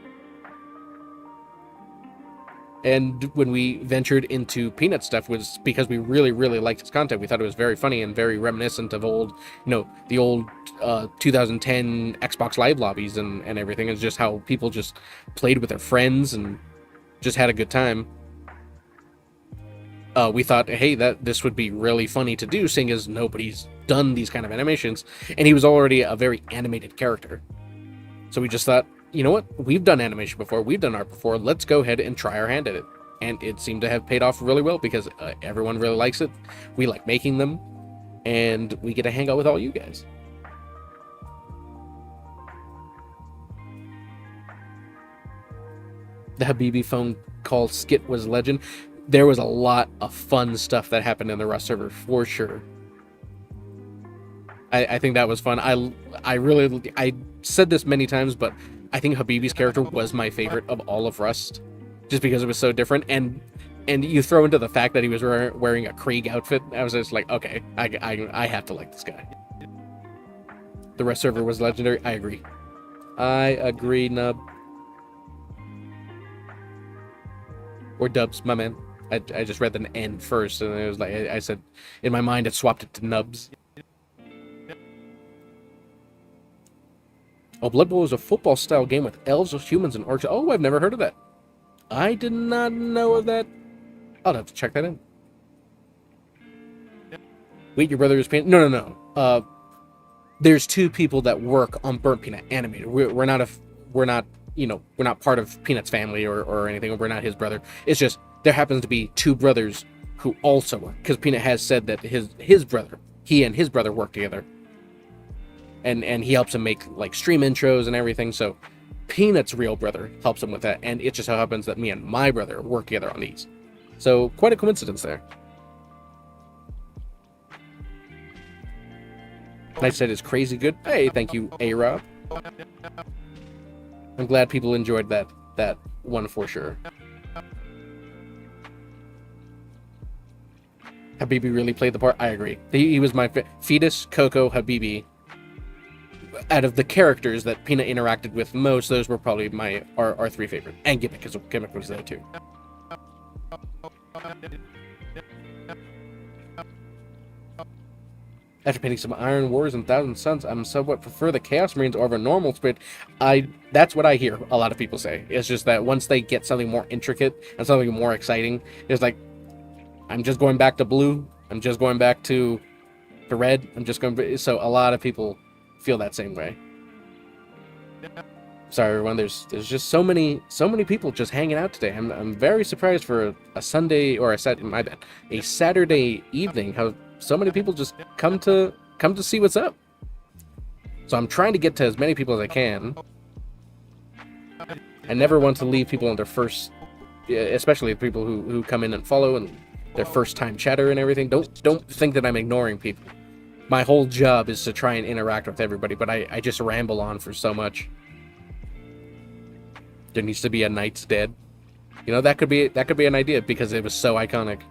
And when we ventured into Peanut stuff was because we really, really liked his content. We thought it was very funny and very reminiscent of old, the old 2010 Xbox Live lobbies and everything. It's just how people just played with their friends and just had a good time. We thought, hey, this would be really funny to do, seeing as nobody's done these kind of animations. And he was already a very animated character. So we just thought, you know what? We've done animation before. We've done art before. Let's go ahead and try our hand at it. And it seemed to have paid off really well because everyone really likes it. We like making them. And we get to hang out with all you guys. The Habibi phone call skit was legend. There was a lot of fun stuff that happened in the Rust server, for sure. I think that was fun. I said this many times, but I think Habibi's character was my favorite of all of Rust, just because it was so different. And you throw into the fact that he was wearing a Krieg outfit, I was just like, okay, I have to like this guy. The Rust server was legendary. I agree, Nub. Or Dubs, my man. I just read the N first, and it was like I said in my mind, it swapped it to Nubs. Oh, Blood Bowl is a football-style game with elves, humans, and orcs. Oh, I've never heard of that. I did not know of that. I'll have to check that in. Wait, your brother is Peanut? No. There's two people that work on Burnt Peanut Animated. We're not part of Peanut's family or anything. We're not his brother. It's just there happens to be two brothers who also work, because Peanut has said that he and his brother work together. And he helps him make like stream intros and everything. So Peanut's real brother helps him with that, and it just so happens that me and my brother work together on these. So quite a coincidence there. Night said is crazy good. Hey, thank you, A-Rob. I'm glad people enjoyed that one for sure. Habibi really played the part. I agree. He was my Fetus, Coco, Habibi. Out of the characters that Peanut interacted with most, those were probably our three favorite. And Gimmick, because Gimmick was there too. After painting some Iron Wars and Thousand Suns, I'm somewhat prefer the Chaos Marines over normal Spirit. That's what I hear a lot of people say. It's just that once they get something more intricate and something more exciting, it's like, I'm just going back to blue. I'm just going back to red. So a lot of people feel that same way. Sorry everyone, there's just so many people just hanging out today. I'm very surprised for a Sunday or a Saturday evening how so many people just come to see what's up. So I'm trying to get to as many people as I can. I never want to leave people on their first, especially people who come in and follow and their first time chatter and everything. Don't think that I'm ignoring people. My whole job is to try and interact with everybody, but I just ramble on for so much. There needs to be a Knight's Dead. That could be an idea because it was so iconic.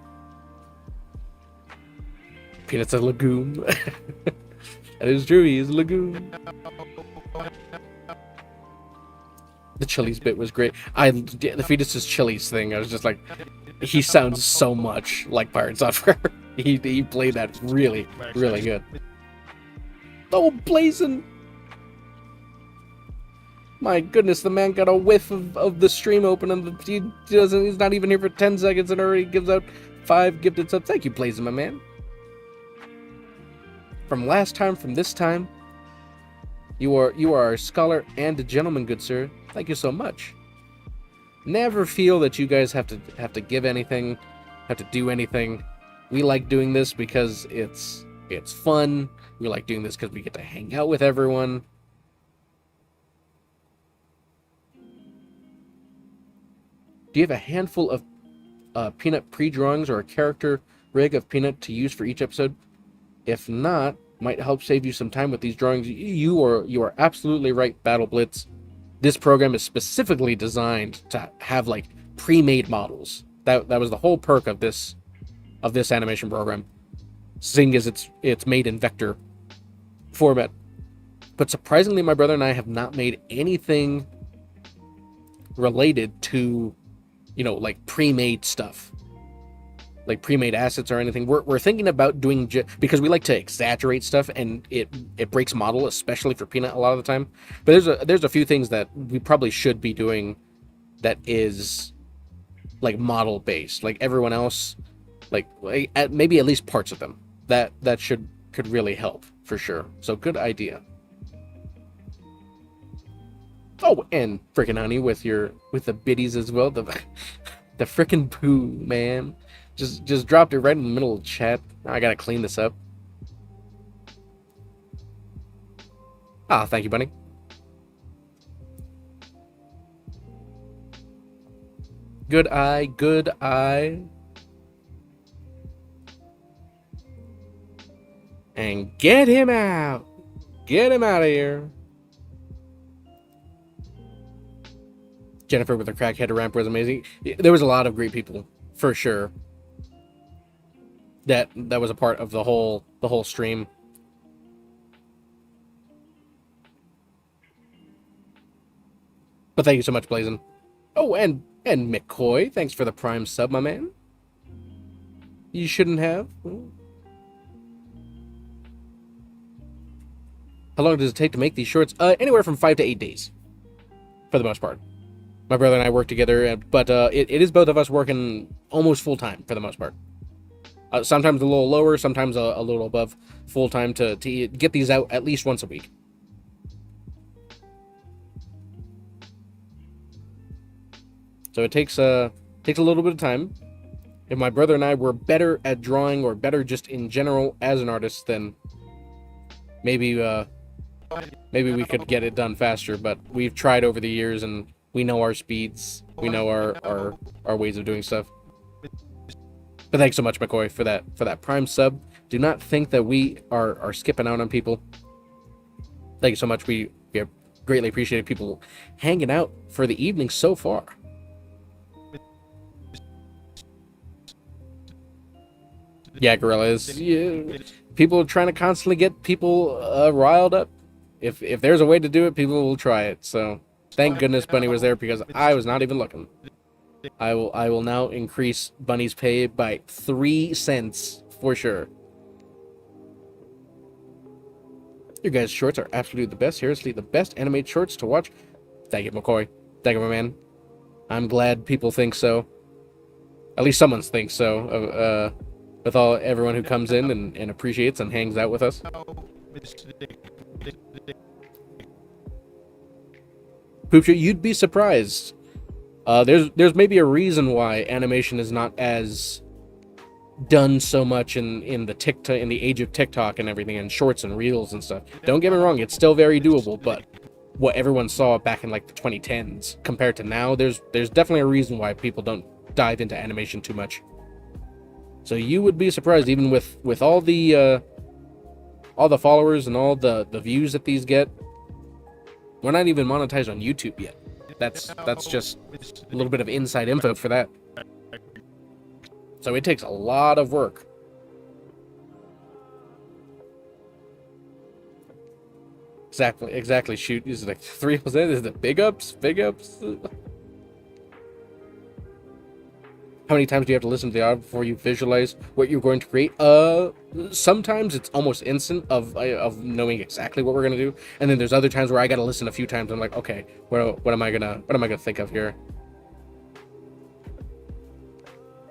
Peanut's a legume. That is true, he is a legume. The Chili's bit was great. The Fetus's Chili's thing, I was just like, he sounds so much like Pirate Software. He played that really, really good. Oh, blazing! My goodness, the man got a whiff of the stream open, and he's not even here for 10 seconds and already gives out 5 gifted subs. Thank you, Blazing, my man. From last time, from this time, you are a scholar and a gentleman, good sir. Thank you so much. Never feel that you guys have to give anything, have to do anything. We like doing this because it's fun. We like doing this because we get to hang out with everyone. Do you have a handful of Peanut pre-drawings or a character rig of Peanut to use for each episode? If not, might help save you some time with these drawings. You are absolutely right, Battle Blitz. This program is specifically designed to have like pre-made models. That was the whole perk of this animation program, seeing as it's made in vector format. But surprisingly, my brother and I have not made anything related to, like pre-made stuff, like pre-made assets or anything. We're thinking about doing because we like to exaggerate stuff, and it breaks model, especially for Peanut a lot of the time. But there's a few things that we probably should be doing that is like model based, like everyone else, like maybe at least parts of them. That could really help for sure. So good idea. Oh, and frickin' honey with the biddies as well. The frickin' poo, man. Just dropped it right in the middle of the chat. I gotta clean this up. Ah, thank you, bunny. Good eye, good eye. And get him out. Get him out of here. Jennifer with her crackhead ramp was amazing. There was a lot of great people, for sure. That was a part of the whole stream. But thank you so much, Blazin'. Oh, and McCoy, thanks for the Prime sub, my man. You shouldn't have. How long does it take to make these shorts? Anywhere from 5 to 8 days, for the most part. My brother and I work together, but it is both of us working almost full-time, for the most part. Sometimes a little lower, sometimes a little above full-time to get these out at least once a week. So it takes a little bit of time. If my brother and I were better at drawing, or better just in general as an artist, then maybe we could get it done faster. But we've tried over the years, and we know our speeds. We know our ways of doing stuff. But thanks so much, McCoy, for that Prime sub. Do not think that we are skipping out on people. Thank you so much. We have greatly appreciated people hanging out for the evening so far. Yeah, Gorillas. Yeah. People are trying to constantly get people riled up. If there's a way to do it, people will try it. So thank goodness Bunny was there, because I was not even looking. I will now increase Bunny's pay by 3 cents for sure. Your guys' shorts are absolutely the best. Seriously, the best animated shorts to watch. Thank you, McCoy. Thank you, my man. I'm glad people think so. At least someone thinks so. With everyone who comes in and appreciates and hangs out with us. Poopshoot, you'd be surprised. There's maybe a reason why animation is not as done so much in the age of TikTok and everything, and shorts and reels and stuff. Don't get me wrong, it's still very doable, but what everyone saw back in like the 2010s compared to now, there's definitely a reason why people don't dive into animation too much. So you would be surprised, even with all the followers and all the views that these get. We're not even monetized on YouTube yet. That's just a little bit of inside info for that. So it takes a lot of work. Exactly. Shoot, is it like 3%? Is it big ups? How many times do you have to listen to the audio before you visualize what you're going to create? Sometimes it's almost instant of knowing exactly what we're gonna do, and then there's other times where I gotta listen a few times. I'm like, okay, what am I gonna think of here?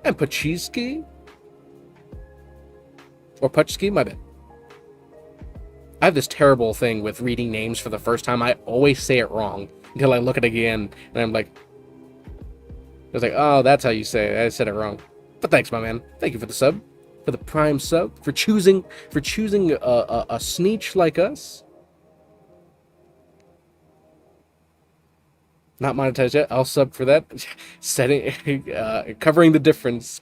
And Pachiski or Pachski, my bad. I have this terrible thing with reading names for the first time. I always say it wrong until I look at it again, and I'm like. I was like, oh, that's how you say it. I said it wrong. But thanks, my man. Thank you for the sub. For the Prime sub. For choosing a sneech like us. Not monetized yet. I'll sub for that. Covering the difference.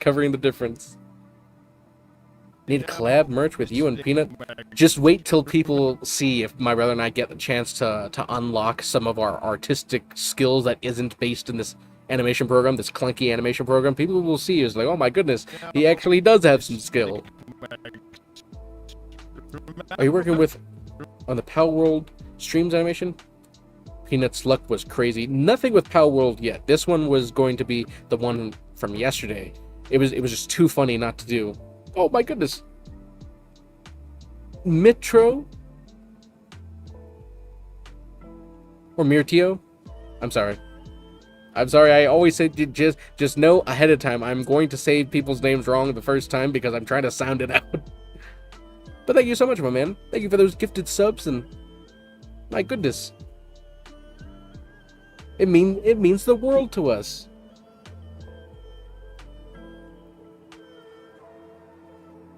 Need collab merch with you and Peanut. Just wait till people see if my brother and I get the chance to unlock some of our artistic skills that isn't based in this animation program, this clunky animation program, people will see is like, oh my goodness, he actually does have some skill. Are you working with on the Pal World streams animation? Peanut's luck was crazy. Nothing with Pal World yet. This one was going to be the one from yesterday. It was just too funny not to do. Oh my goodness. Mitro or Mirtio? I'm sorry. I always say just know ahead of time. I'm going to say people's names wrong the first time because I'm trying to sound it out. But thank you so much, my man. Thank you for those gifted subs, and my goodness. It means the world to us.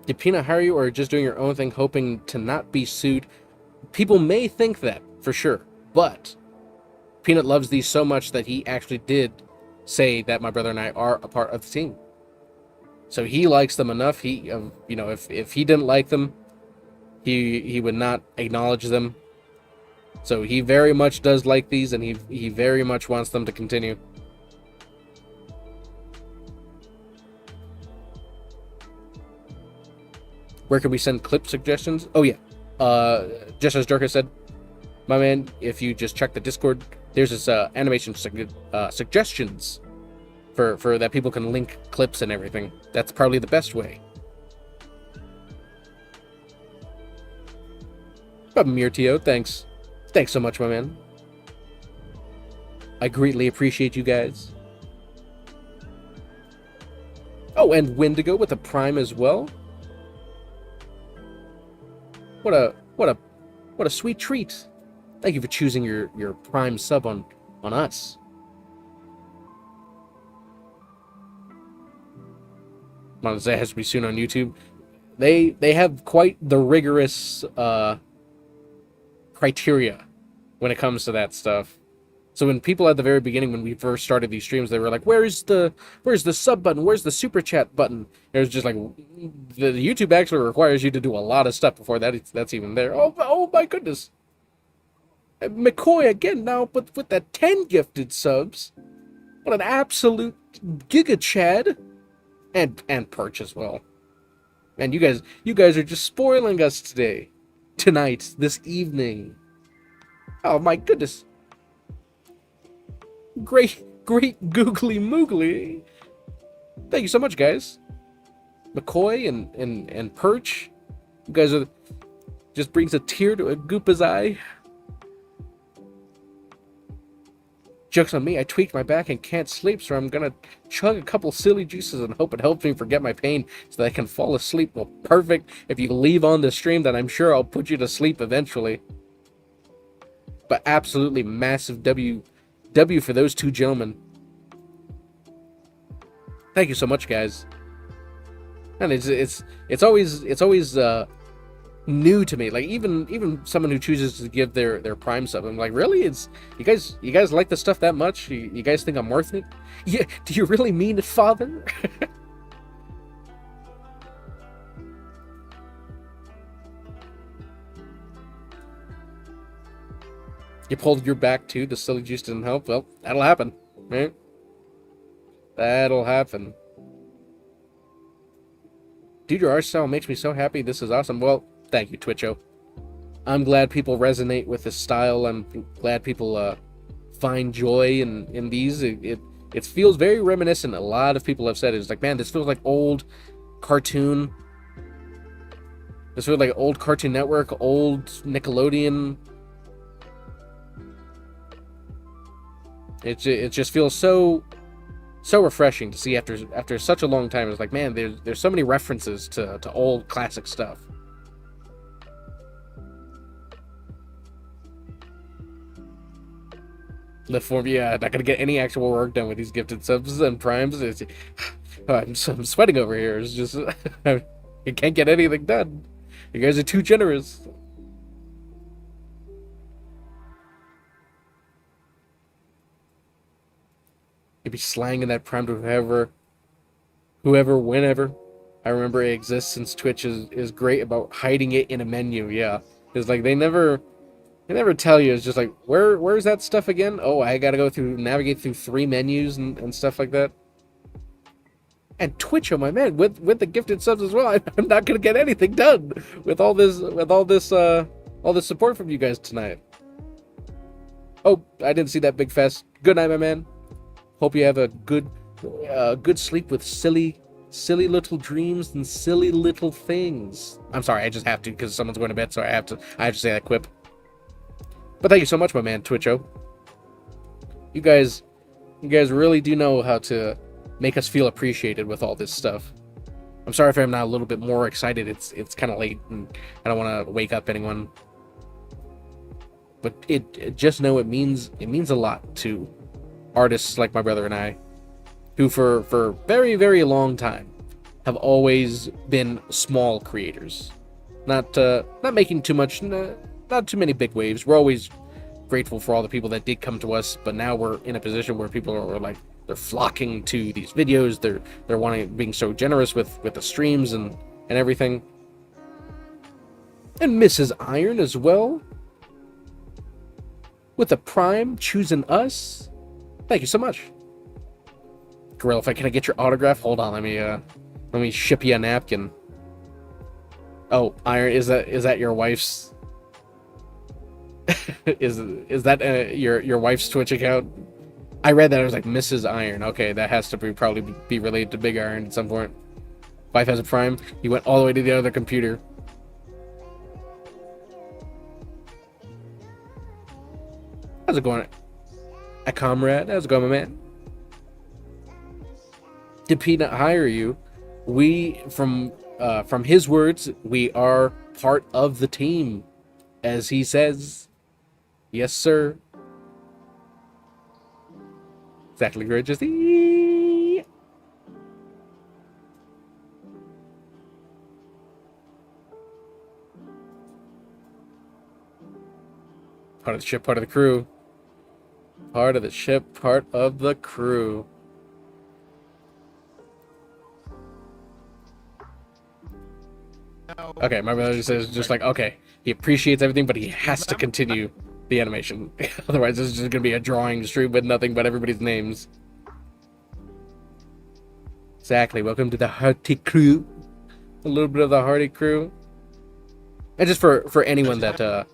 Did Peanut hire you, or just doing your own thing hoping to not be sued? People may think that, for sure, but Peanut loves these so much that he actually did say that my brother and I are a part of the team. So he likes them enough. He, you know, if he didn't like them, he would not acknowledge them. So he very much does like these, and he very much wants them to continue. Where can we send clip suggestions? Oh yeah, just as Durka said, my man, if you just check the Discord, there's this animation suggestions for that people can link clips and everything. That's probably the best way. But Mirtio, thanks so much, my man. I greatly appreciate you guys. Oh, and Wendigo with a Prime as well. What a sweet treat. Thank you for choosing your Prime sub on us. That has to be soon on YouTube. They have quite the rigorous criteria when it comes to that stuff. So when people at the very beginning, when we first started these streams, they were like, where's the sub button? Where's the super chat button? It was just like, the YouTube actually requires you to do a lot of stuff before that's even there. Oh my goodness. McCoy again now, but with that 10 gifted subs. What an absolute giga chad. And Perch as well. And you guys are just spoiling us today. Tonight, this evening. Oh my goodness. Great googly moogly. Thank you so much, guys. McCoy and Perch. You guys are just brings a tear to a Goopa's eye. Joke's on me, I tweaked my back and can't sleep, so I'm gonna chug a couple silly juices and hope it helps me forget my pain so that I can fall asleep. Well, perfect. If you leave on the stream, then I'm sure I'll put you to sleep eventually. But absolutely massive W for those two gentlemen. Thank you so much, guys. And it's always new to me. Like even someone who chooses to give their Prime sub, I'm like, really? You guys like the stuff that much? You guys think I'm worth it? Yeah. Do you really mean it, Father? You pulled your back too. The silly juice didn't help. Well, that'll happen, right? That'll happen. Dude, your art style makes me so happy. This is awesome. Well, thank you, Twitcho. I'm glad people resonate with this style. I'm glad people find joy in these. It feels very reminiscent. A lot of people have said it's like, man, this feels like old cartoon. This feels like old Cartoon Network, old Nickelodeon. It just feels so refreshing to see after such a long time. It's like, man, there's so many references to old classic stuff. The form, yeah, not gonna get any actual work done with these gifted subs and primes. I'm sweating over here. It's just you can't get anything done. You guys are too generous. You'd be slanging that Prime to whoever, whenever. I remember it exists since Twitch is great about hiding it in a menu. Yeah, it's like they never They never tell you. It's just like, where's that stuff again? Oh, I gotta go through, navigate through 3 menus and stuff like that. And Twitch, oh my man, with the gifted subs as well. I'm not gonna get anything done with all this support from you guys tonight. Oh, I didn't see that big fest. Good night, my man. Hope you have a good sleep with silly little dreams and silly little things. I'm sorry, I just have to because someone's going to bed, so I have to say that quip. But thank you so much, my man, Twitcho. You guys really do know how to make us feel appreciated with all this stuff. I'm sorry if I'm not a little bit more excited. It's kind of late, and I don't want to wake up anyone. But just know it means a lot to artists like my brother and I, who for very, very long time have always been small creators, not making too much, not too many big waves. We're always grateful for all the people that did come to us, but now we're in a position where people are like, they're flocking to these videos. They're being so generous with the streams and everything. And Mrs. Iron as well, with the Prime choosing us. Thank you so much. Gorilla, can I get your autograph? Hold on, let me ship you a napkin. Oh, Iron, is that your wife's? is that your wife's Twitch account? I read that, I was like, Mrs. Iron. Okay, that has to probably be related to Big Iron at some point. Wife has a Prime. He went all the way to the other computer. How's it going? A comrade? How's it going, my man? Did Peanut hire you? We, from his words, we are part of the team, as he says. Yes, sir. Exactly, gorgeous. Part of the ship, part of the crew. Part of the ship, part of the crew. Okay, my brother says just like, okay, he appreciates everything, but he has to continue the animation. Otherwise, this is just gonna be a drawing stream with nothing but everybody's names. Exactly. Welcome to the Hearty Crew. A little bit of the Hearty Crew. And just for anyone that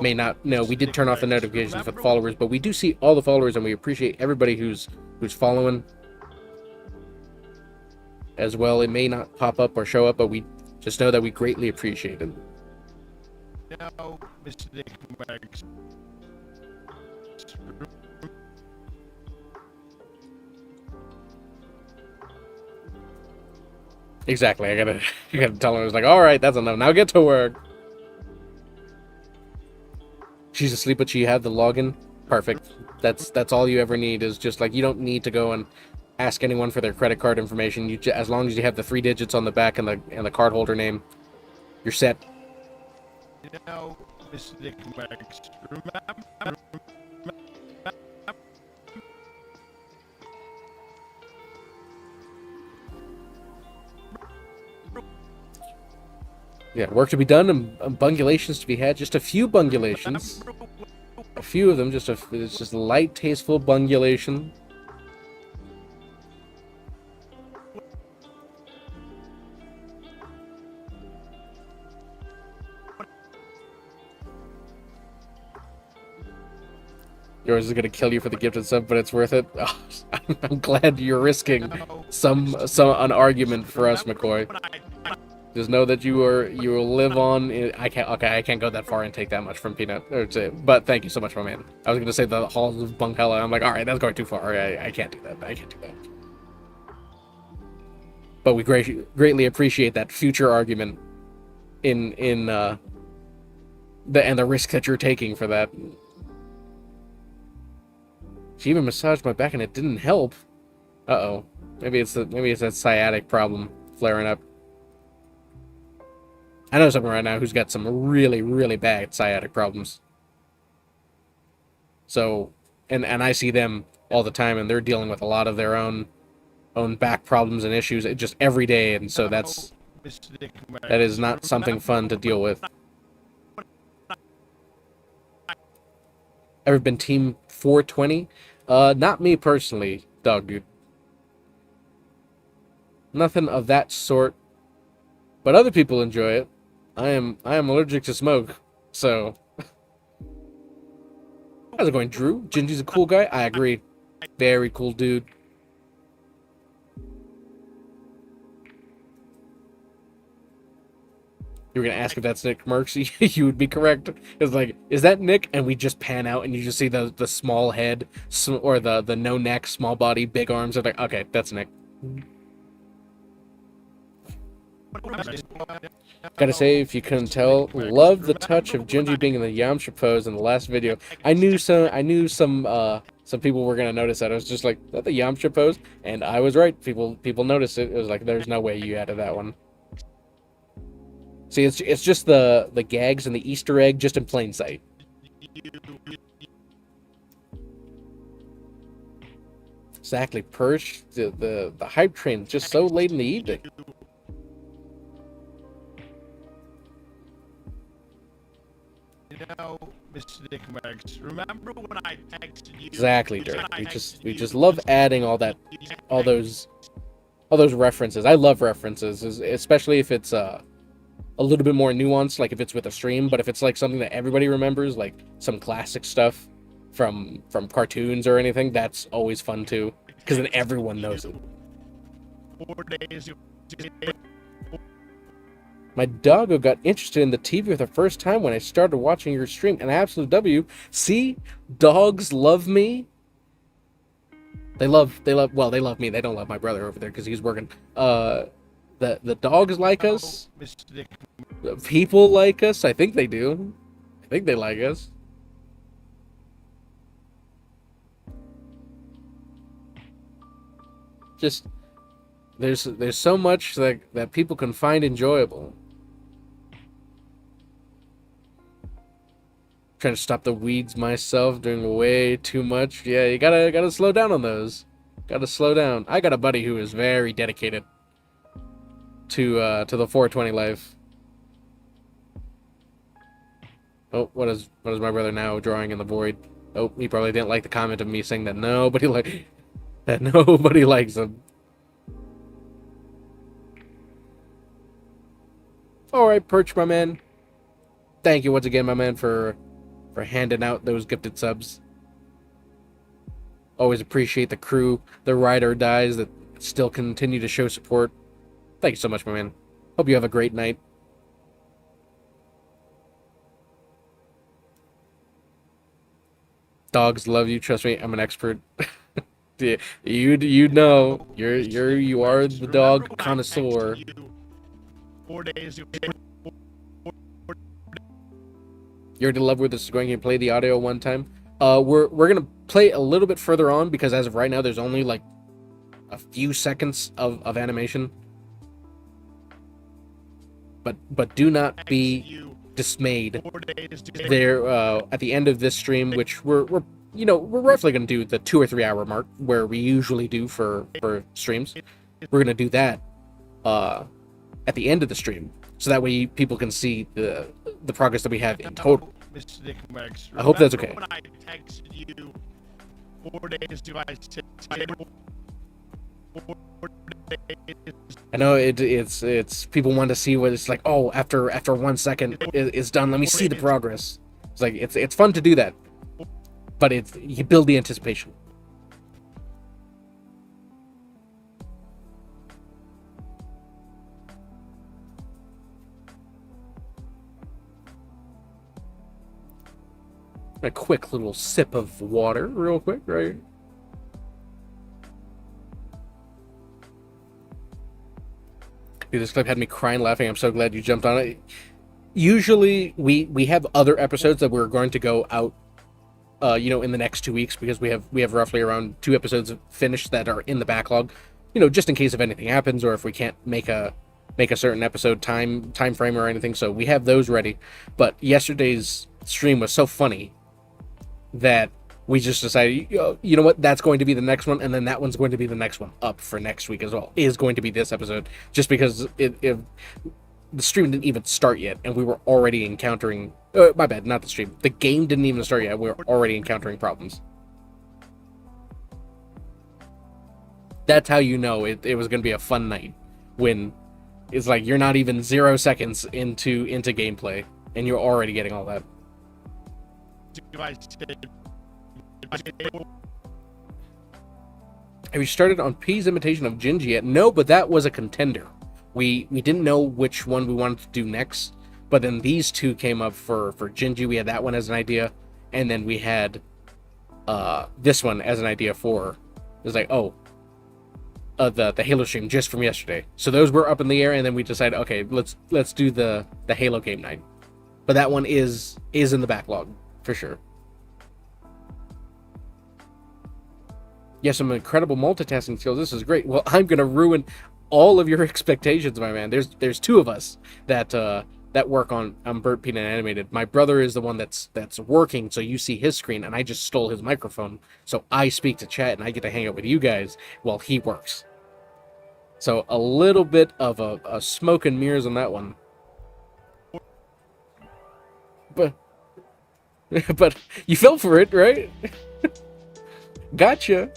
may not know, we did turn off the notifications for the followers, but we do see all the followers, and we appreciate everybody who's following as well. It may not pop up or show up, but we just know that we greatly appreciate it. No mistake. Exactly. I gotta tell him. It's like, all right, that's enough. Now get to work. She's asleep, but she had the login. Perfect. That's all you ever need. Is just like, you don't need to go and ask anyone for their credit card information. You as long as you have the 3 digits on the back and the card holder name, you're set. No mistake. Yeah, work to be done and bungulations to be had. Just a few bungulations. A few of them, it's just light, tasteful bungulation. Yours is gonna kill you for the gifted sub, but it's worth it. Oh, I'm glad you're risking an argument for us, McCoy. Just know that you will live on. I can't go that far and take that much from Peanut. But thank you so much, my man. I was gonna say the halls of Bunkella. I'm like, all right, that's going too far. I can't do that. I can't do that. But we greatly appreciate that future argument in the risk that you're taking for that. She even massaged my back and it didn't help. Uh-oh. Maybe it's that sciatic problem flaring up. I know someone right now who's got some really, really bad sciatic problems. So, and I see them all the time, and they're dealing with a lot of their own back problems and issues just every day, and so that is not something fun to deal with. ever been Team 420? Not me personally, dog dude. Nothing of that sort. But other people enjoy it. I am allergic to smoke, so. How's it going, Drew? Gingy's a cool guy. I agree. Very cool dude. You were gonna ask if that's Nick Merksy. You would be correct. It's like, is that Nick? And we just pan out, and you just see the small head, or the no neck, small body, big arms. I'm like, okay, that's Nick. Gotta say, if you couldn't tell, love the touch of Gingy being in the Yamcha pose in the last video. I knew some people were gonna notice that. I was just like, is that the Yamcha pose? And I was right. People noticed it. It was like, there's no way you added that one. See, it's just the gags and the Easter egg just in plain sight. Exactly, Perch. The hype train just so late in the evening. You know, Mr. Dick Merks, remember when I texted you? Exactly, Dirk. We just love adding all those references. I love references, especially if it's a little bit more nuanced, like if it's with a stream. But if it's like something that everybody remembers, like some classic stuff from cartoons or anything, that's always fun too, because then everyone knows it. 4 days. My doggo got interested in the TV for the first time when I started watching your stream. An absolute W. See, dogs love me. They love me. They don't love my brother over there because he's working. The dogs like us. The people like us. I think they do. I think they like us. Just there's so much that people can find enjoyable. Trying to stop the weeds myself, doing way too much. Yeah, you gotta slow down on those. Gotta slow down. I got a buddy who is very dedicated to the 420 life. Oh, what is my brother now drawing in the void? Oh, he probably didn't like the comment of me saying that nobody likes him. Alright, Perch, my man. Thank you once again, my man, for handing out those gifted subs. Always appreciate the crew, the ride or dies that still continue to show support. Thank you so much, my man. Hope you have a great night. Dogs love you. Trust me, I'm an expert. you know, you are the dog connoisseur. 4 days. You already love where this is going. You can play the audio one time. We're gonna play a little bit further on because as of right now, there's only like a few seconds of animation. But do not be dismayed. There at the end of this stream, which we're roughly gonna do the 2 or 3 hour mark where we usually do for streams. We're gonna do that at the end of the stream, so that way people can see the progress that we have in total. I hope that's okay. When I texted you 4 days ago, I said 4 days. I know it's people want to see what it's like. Oh, after 1 second it's done. Let me see the progress. It's like it's fun to do that, but you build the anticipation. A quick little sip of water, real quick, right? Dude, this clip had me crying laughing. I'm so glad you jumped on it. Usually, we have other episodes that we're going to go out, in the next 2 weeks because we have roughly around 2 episodes finished that are in the backlog. Just in case if anything happens or if we can't make a certain episode time frame or anything. So we have those ready. But yesterday's stream was so funny that we just decided, you know what, that's going to be the next one, and then that one's going to be the next one up for next week as well, is going to be this episode, just because the stream didn't even start yet, and we were already encountering My bad, not the stream. The game didn't even start yet. We're already encountering problems. That's how you know it was going to be a fun night. When it's like you're not even 0 seconds into gameplay, and you're already getting all that. Have you started on P's imitation of Gingy yet? No, but that was a contender. We didn't know which one we wanted to do next, but then these two came up for Gingy. We had that one as an idea, and then we had this one as an idea for. It was like, oh, the Halo stream just from yesterday. So those were up in the air, and then we decided, okay, let's do the Halo game night. But that one is in the backlog for sure. You have some incredible multitasking skills. This is great. Well, I'm gonna ruin all of your expectations, my man. There's two of us that work on BurntPeanutAnimated. My brother is the one that's working, so you see his screen, and I just stole his microphone, so I speak to chat and I get to hang out with you guys while he works. So a little bit of a smoke and mirrors on that one. But you fell for it, right? Gotcha.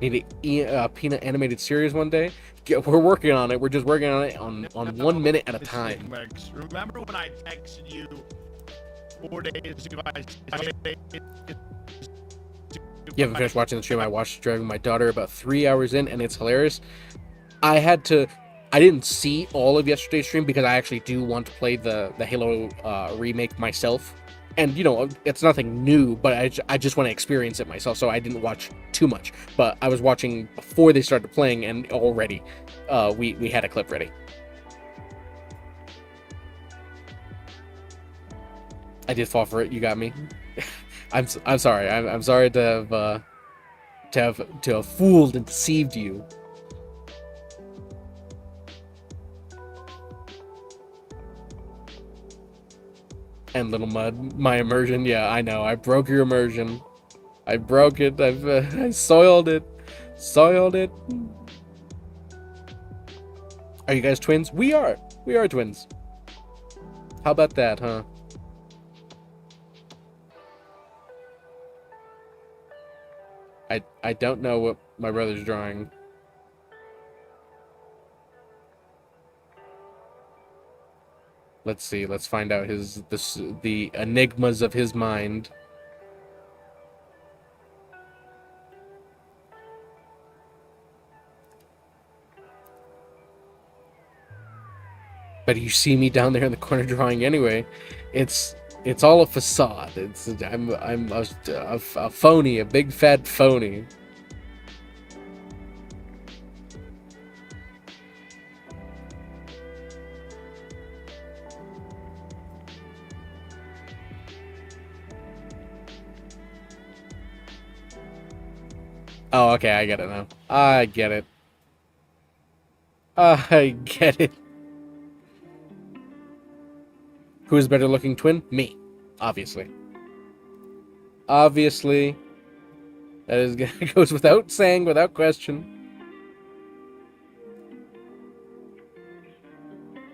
Need a peanut animated series one day. We're working on it. We're just working on it on 1 minute at a time. Remember when I texted you 4 days ago? You haven't finished watching the stream. I watched driving my daughter about 3 hours in, and it's hilarious. I didn't see all of yesterday's stream because I actually do want to play the Halo remake myself. And, you know, it's nothing new, but I just want to experience it myself, so I didn't watch too much. But I was watching before they started playing, and already we had a clip ready. I did fall for it. You got me. I'm sorry. I'm sorry to have fooled and deceived you. And Little Mud, my immersion. Yeah, I know. I broke your immersion. I broke it. I soiled it. Soiled it. Are you guys twins? We are. We are twins. How about that, huh? I don't know what my brother's drawing. Let's see. Let's find out the enigmas of his mind. But you see me down there in the corner drawing anyway. It's all a facade. I'm a phony, a big fat phony. Oh, okay, I get it now. I get it. I get it. Who is better looking twin? Me. Obviously. Obviously. That goes without saying, without question.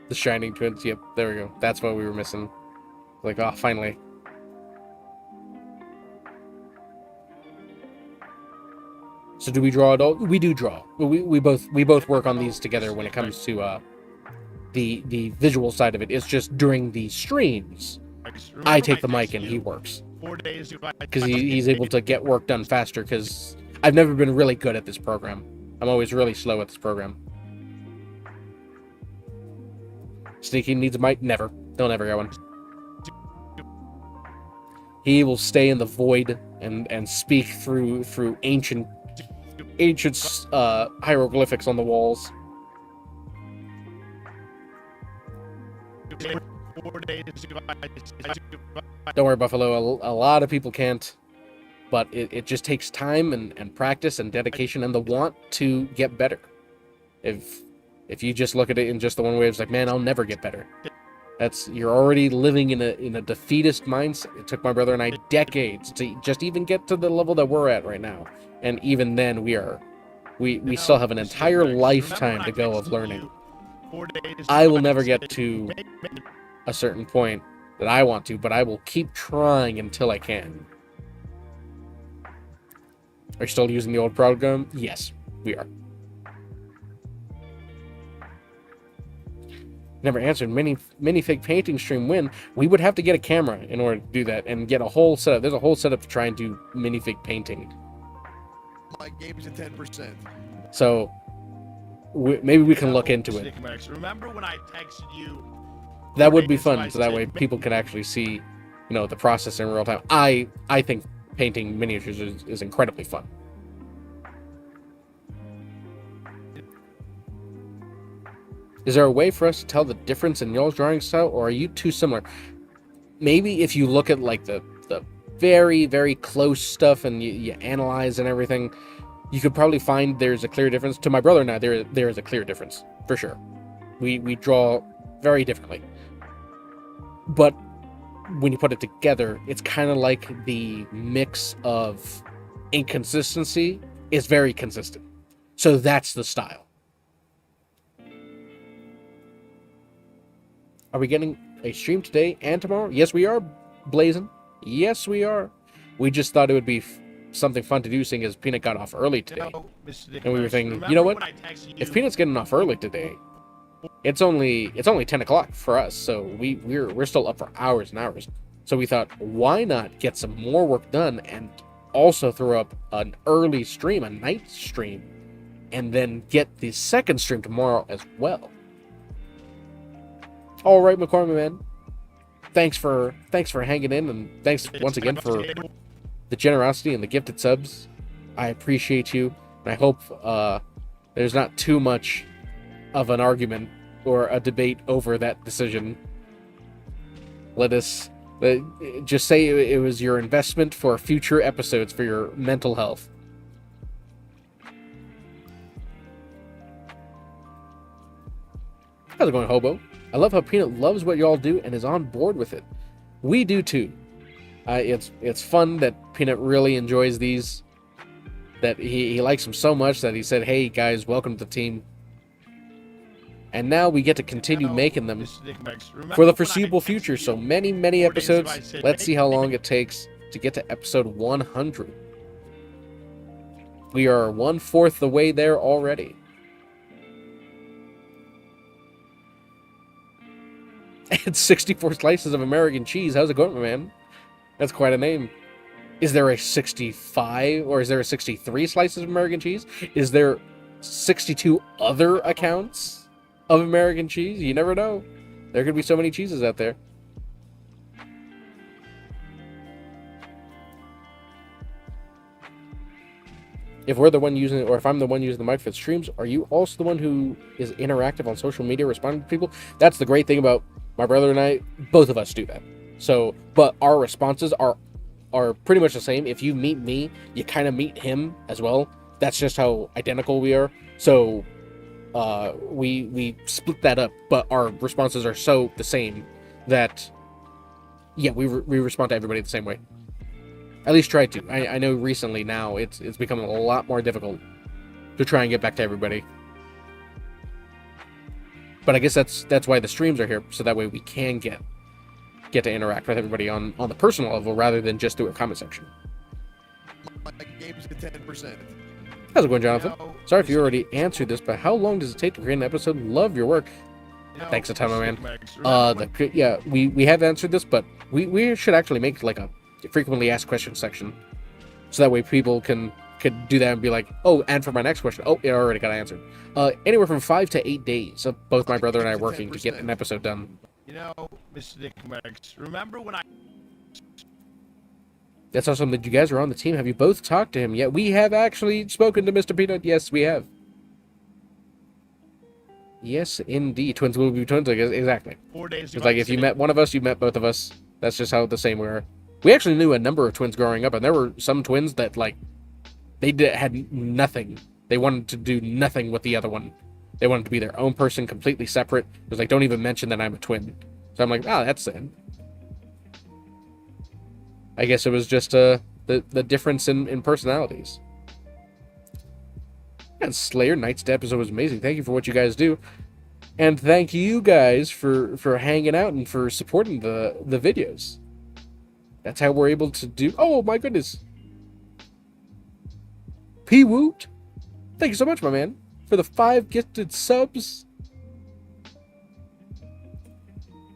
The Shining Twins. Yep, there we go. That's what we were missing. Like, oh, finally. So do we draw at all? We do draw. We both work on these together when it comes to the visual side of it. It's just during the streams, I take the mic and he works. Because he's able to get work done faster, because I've never been really good at this program. I'm always really slow at this program. Sneaky needs a mic? Never. They'll never get one. He will stay in the void and speak through ancient hieroglyphics on the walls. Don't worry, Buffalo. A lot of people can't, but it just takes time and practice and dedication and the want to get better. If you just look at it in just the one way, it's like, man, I'll never get better. You're already living in a defeatist mindset. It took my brother and I decades to just even get to the level that we're at right now. And even then, we still have an entire lifetime to go of learning. 4 days. I will never get to a certain point that I want to, but I will keep trying until I can. Are you still using the old program? Yes, we are. Never answered. Minifig painting stream when we would have to get a camera in order to do that and get a whole setup. There's a whole setup to try and do minifig painting. My game's at 10%. So maybe we can look into it. Remember when I texted you? That would be fun, so that way people could actually see, the process in real time. I think painting miniatures is incredibly fun. Is there a way for us to tell the difference in y'all's drawing style, or are you too similar? Maybe if you look at like the very, very close stuff and you analyze and everything, you could probably find there's a clear difference. To my brother and I, there is a clear difference, for sure. We draw very differently. But when you put it together, it's kind of like the mix of inconsistency is very consistent. So that's the style. Are we getting a stream today and tomorrow? Yes, we are, Blazing. Yes, we are. We just thought it would be something fun to do, seeing as Peanut got off early today. And we were thinking, you know what? If Peanut's getting off early today, it's only 10 o'clock for us, so we're still up for hours and hours. So we thought, why not get some more work done and also throw up an early stream, a night stream, and then get the second stream tomorrow as well. All right, McCormick, man. Thanks for hanging in, and thanks once again for the generosity and the gifted subs. I appreciate you, and I hope there's not too much of an argument or a debate over that decision. Let us just say it was your investment for future episodes for your mental health. How's it going, Hobo? I love how Peanut loves what y'all do and is on board with it. We do too. It's fun that Peanut really enjoys these. That he likes them so much that he said, "Hey guys, welcome to the team." And now we get to continue making them for the foreseeable future. So many episodes. Let's see how long it takes to get to episode 100. We are 1/4 the way there already. And 64 slices of American cheese. How's it going, my man? That's quite a name. Is there a 65 or is there a 63 slices of American cheese? Is there 62 other accounts of American cheese? You never know. There could be so many cheeses out there. If we're the one using it, or if I'm the one using the mic for the streams, are you also the one who is interactive on social media, responding to people? That's the great thing about my brother and I. Both of us do that. So, but our responses are pretty much the same. If you meet me, you kind of meet him as well. That's just how identical we are. So, we split that up, but our responses are so the same that, yeah, we respond to everybody the same way. At least try to. I know recently now it's becoming a lot more difficult to try and get back to everybody. But I guess that's why the streams are here, so that way we can get to interact with everybody on the personal level rather than just through a comment section. My game's at 10%. How's it going, Jonathan? Sorry if you already answered this, but how long does it take to create an episode? Love your work. Thanks a ton, my man. We have answered this, but we should actually make like a frequently asked questions section, so that way people could do that and be like, oh, and for my next question, oh, it already got answered. Anywhere from 5 to 8 days of both my brother and I working to get an episode done. Mr. Dick Max, remember when I... That's awesome that you guys are on the team. Have you both talked to him yet? We have actually spoken to Mr. Peanut. Yes, we have. Yes, indeed. Twins will be twins, I guess. Exactly. 4 days. It's like if you met one of us, you met both of us. That's just how the same we are. We actually knew a number of twins growing up, and there were some twins that, like, had nothing. They wanted to do nothing with the other one. They wanted to be their own person, completely separate. It was like, don't even mention that I'm a twin. So I'm like, that's sad. I guess it was just the difference in personalities. And Slayer Night's episode was amazing. Thank you for what you guys do. And thank you guys for hanging out and for supporting the videos. That's how we're able to do. Oh my goodness. P Woot, thank you so much, my man, for the 5 gifted subs.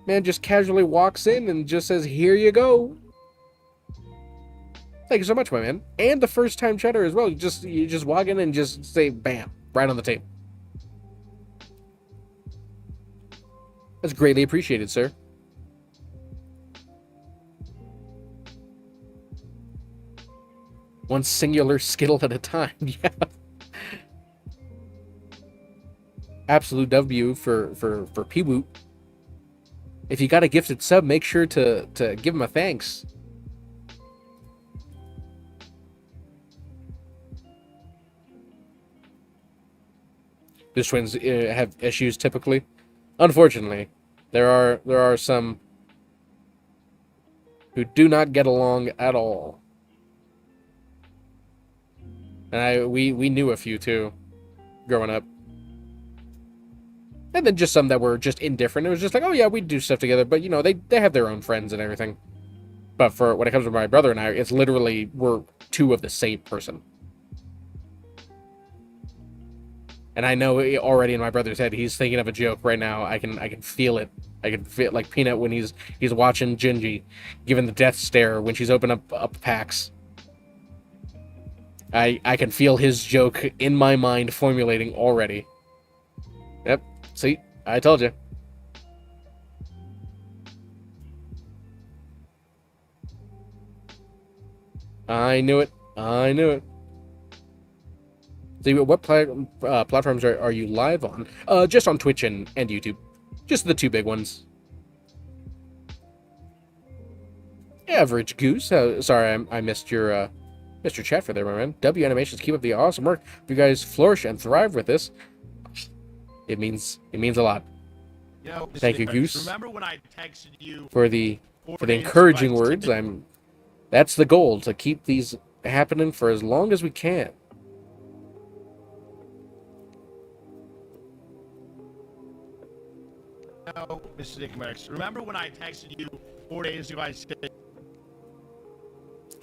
Man just casually walks in and just says, "Here you go." Thank you so much, my man. And the first time chatter as well. You just walk in and just say bam, right on the table. That's greatly appreciated, sir. One singular skittle at a time. Yeah. Absolute W for P-Woot. If you got a gifted sub, make sure to give him a thanks. These twins have issues typically. Unfortunately, there are some who do not get along at all. And we knew a few too, growing up. And then just some that were just indifferent. It was just like, oh yeah, we do stuff together, but you know, they have their own friends and everything. But for when it comes to my brother and I, it's literally we're two of the same person. And I know already in my brother's head, he's thinking of a joke right now. I can feel it. I can feel like Peanut when he's watching Gingy, giving the death stare when she's opening up packs. I can feel his joke in my mind formulating already. Yep. See, I told you. I knew it. I knew it. See, what platforms are you live on? Just on Twitch and YouTube. Just the 2 big ones. Average Goose. Sorry, I missed your chat for there, my man. W Animations, keep up the awesome work. If you guys flourish and thrive with this, it means a lot. Yo, Thank you, Goose. Remember when I texted you for the encouraging words. That's the goal, to keep these happening for as long as we can. No, Mr. Dick Max. Remember when I texted you 4 days ago? I said,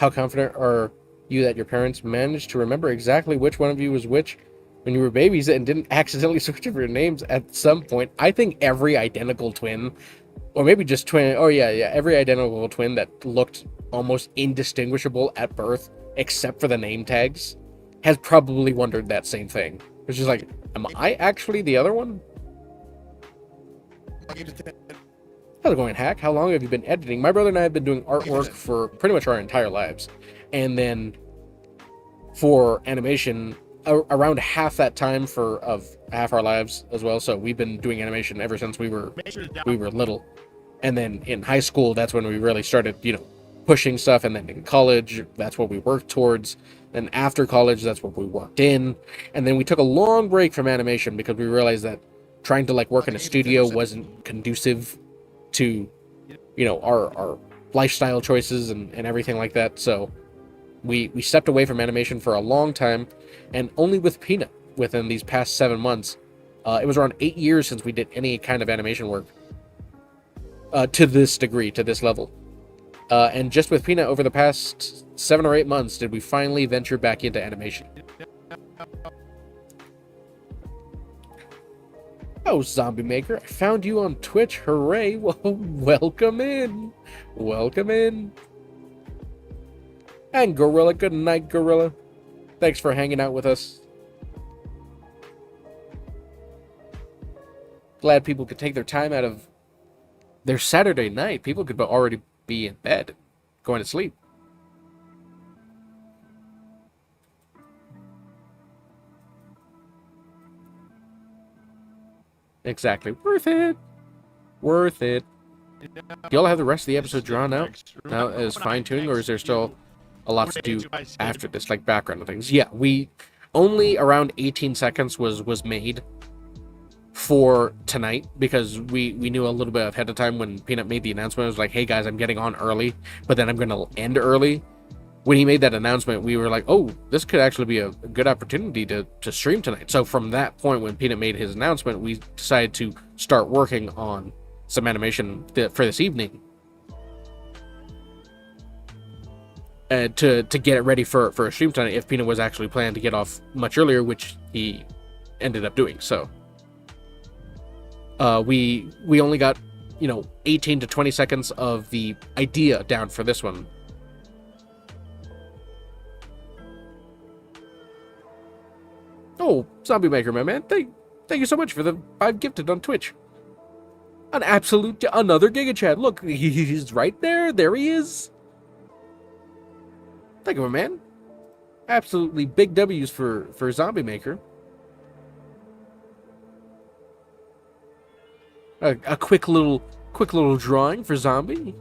How confident are you that your parents managed to remember exactly which one of you was which when you were babies and didn't accidentally switch over your names at some point? I think every identical twin, or maybe just twin, oh yeah, every identical twin that looked almost indistinguishable at birth, except for the name tags, has probably wondered that same thing. It's just like, am I actually the other one? How's it going, Hack? How long have you been editing? My brother and I have been doing artwork for pretty much our entire lives. And then for animation, around half that time of half our lives as well. So we've been doing animation ever since we were little. And then in high school, that's when we really started, pushing stuff. And then in college, that's what we worked towards. And after college, that's what we worked in. And then we took a long break from animation because we realized that trying to work in a studio wasn't conducive to, our lifestyle choices and everything like that. So we stepped away from animation for a long time, and only with Peanut within these past 7 months. It was around 8 years since we did any kind of animation work to this degree, to this level. And just with Peanut over the past 7 or 8 months did we finally venture back into animation. Oh, Zombie Maker, I found you on Twitch. Hooray. Well, welcome in. Welcome in. And Gorilla, good night, Gorilla. Thanks for hanging out with us. Glad people could take their time out of their Saturday night. People could already be in bed, going to sleep. Exactly. Worth it. Worth it. Do y'all have the rest of the episode drawn out now as fine-tuning, or is there still a lot to do after this, like background and things? Yeah, we only around 18 seconds was made for tonight because we knew a little bit ahead of time when Peanut made the announcement. It was like, hey guys, I'm getting on early, but then I'm going to end early. when he made that announcement, we were like, oh, this could actually be a good opportunity to stream tonight. So from that point, when Peanut made his announcement, we decided to start working on some animation for this evening. To get it ready for a stream tonight, if Peanut was actually planning to get off much earlier, which he ended up doing. So we only got 18 to 20 seconds of the idea down for this one. Oh, Zombie Maker, my man, thank you so much for the 5 gifted on Twitch. Another Giga Chat. Look, he's right there. There he is. Thank you, my man. Absolutely big W's for Zombie Maker. A quick little drawing for Zombie.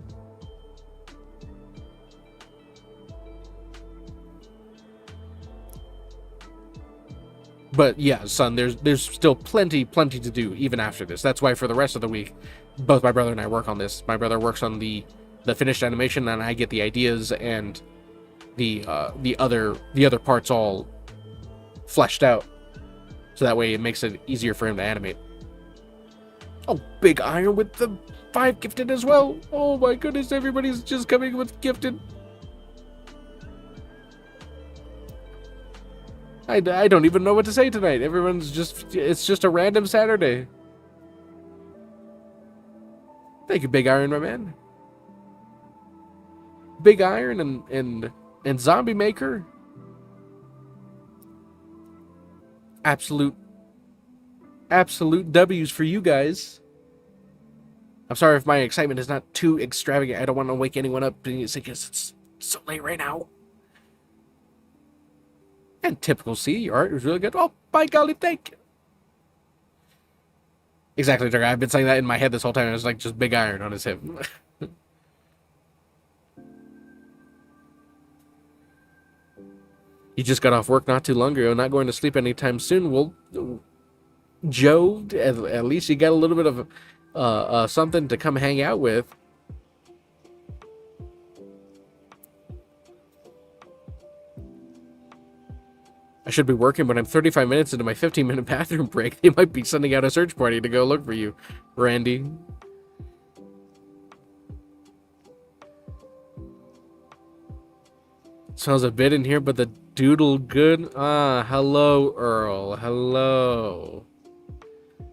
But yeah, son, there's still plenty to do even after this. That's why for the rest of the week, both my brother and I work on this. My brother works on the finished animation, and I get the ideas and the other parts all fleshed out. So that way it makes it easier for him to animate. Oh, Big Iron with the 5 gifted as well. Oh my goodness, everybody's just coming with gifted. I don't even know what to say tonight. It's just a random Saturday. Thank you, Big Iron, my man. Big Iron and Zombie Maker. Absolute W's for you guys. I'm sorry if my excitement is not too extravagant. I don't want to wake anyone up because it's so late right now. And typical C, your art was really good. Oh, by golly, thank you. Exactly, Trigger. I've been saying that in my head this whole time. It was like just Big Iron on his hip. You just got off work not too long ago, not going to sleep anytime soon. Well, Joe, at least you got a little bit of something to come hang out with. I should be working, but I'm 35 minutes into my 15-minute bathroom break. They might be sending out a search party to go look for you, Randy. Smells a bit in here, but the doodle good. Ah, hello, Earl. Hello.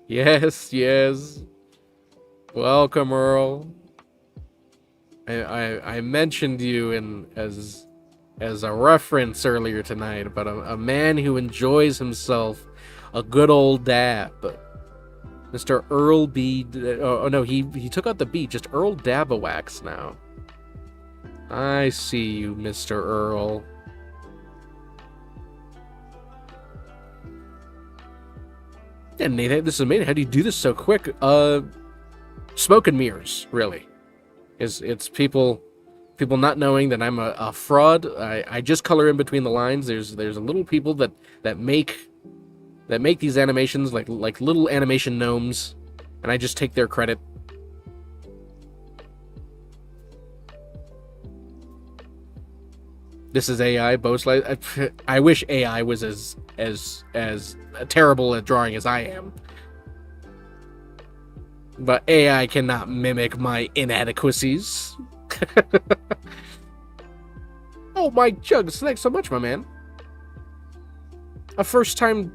Yes. Welcome, Earl. I mentioned you as a reference earlier tonight about a man who enjoys himself a good old dab. Mr. Earl B. Oh no, he took out the B. Just Earl Dabawax now. I see you, Mr. Earl. Yeah, Nate, this is amazing. How do you do this so quick? Smoke and mirrors, really. It's people not knowing that I'm a fraud. I just color in between the lines. There's a little people that make these animations like little animation gnomes, and I just take their credit. This is AI, Boslight. I wish AI was as terrible at drawing as I am. But AI cannot mimic my inadequacies. Oh, Mike Jugs, thanks so much, my man. A first time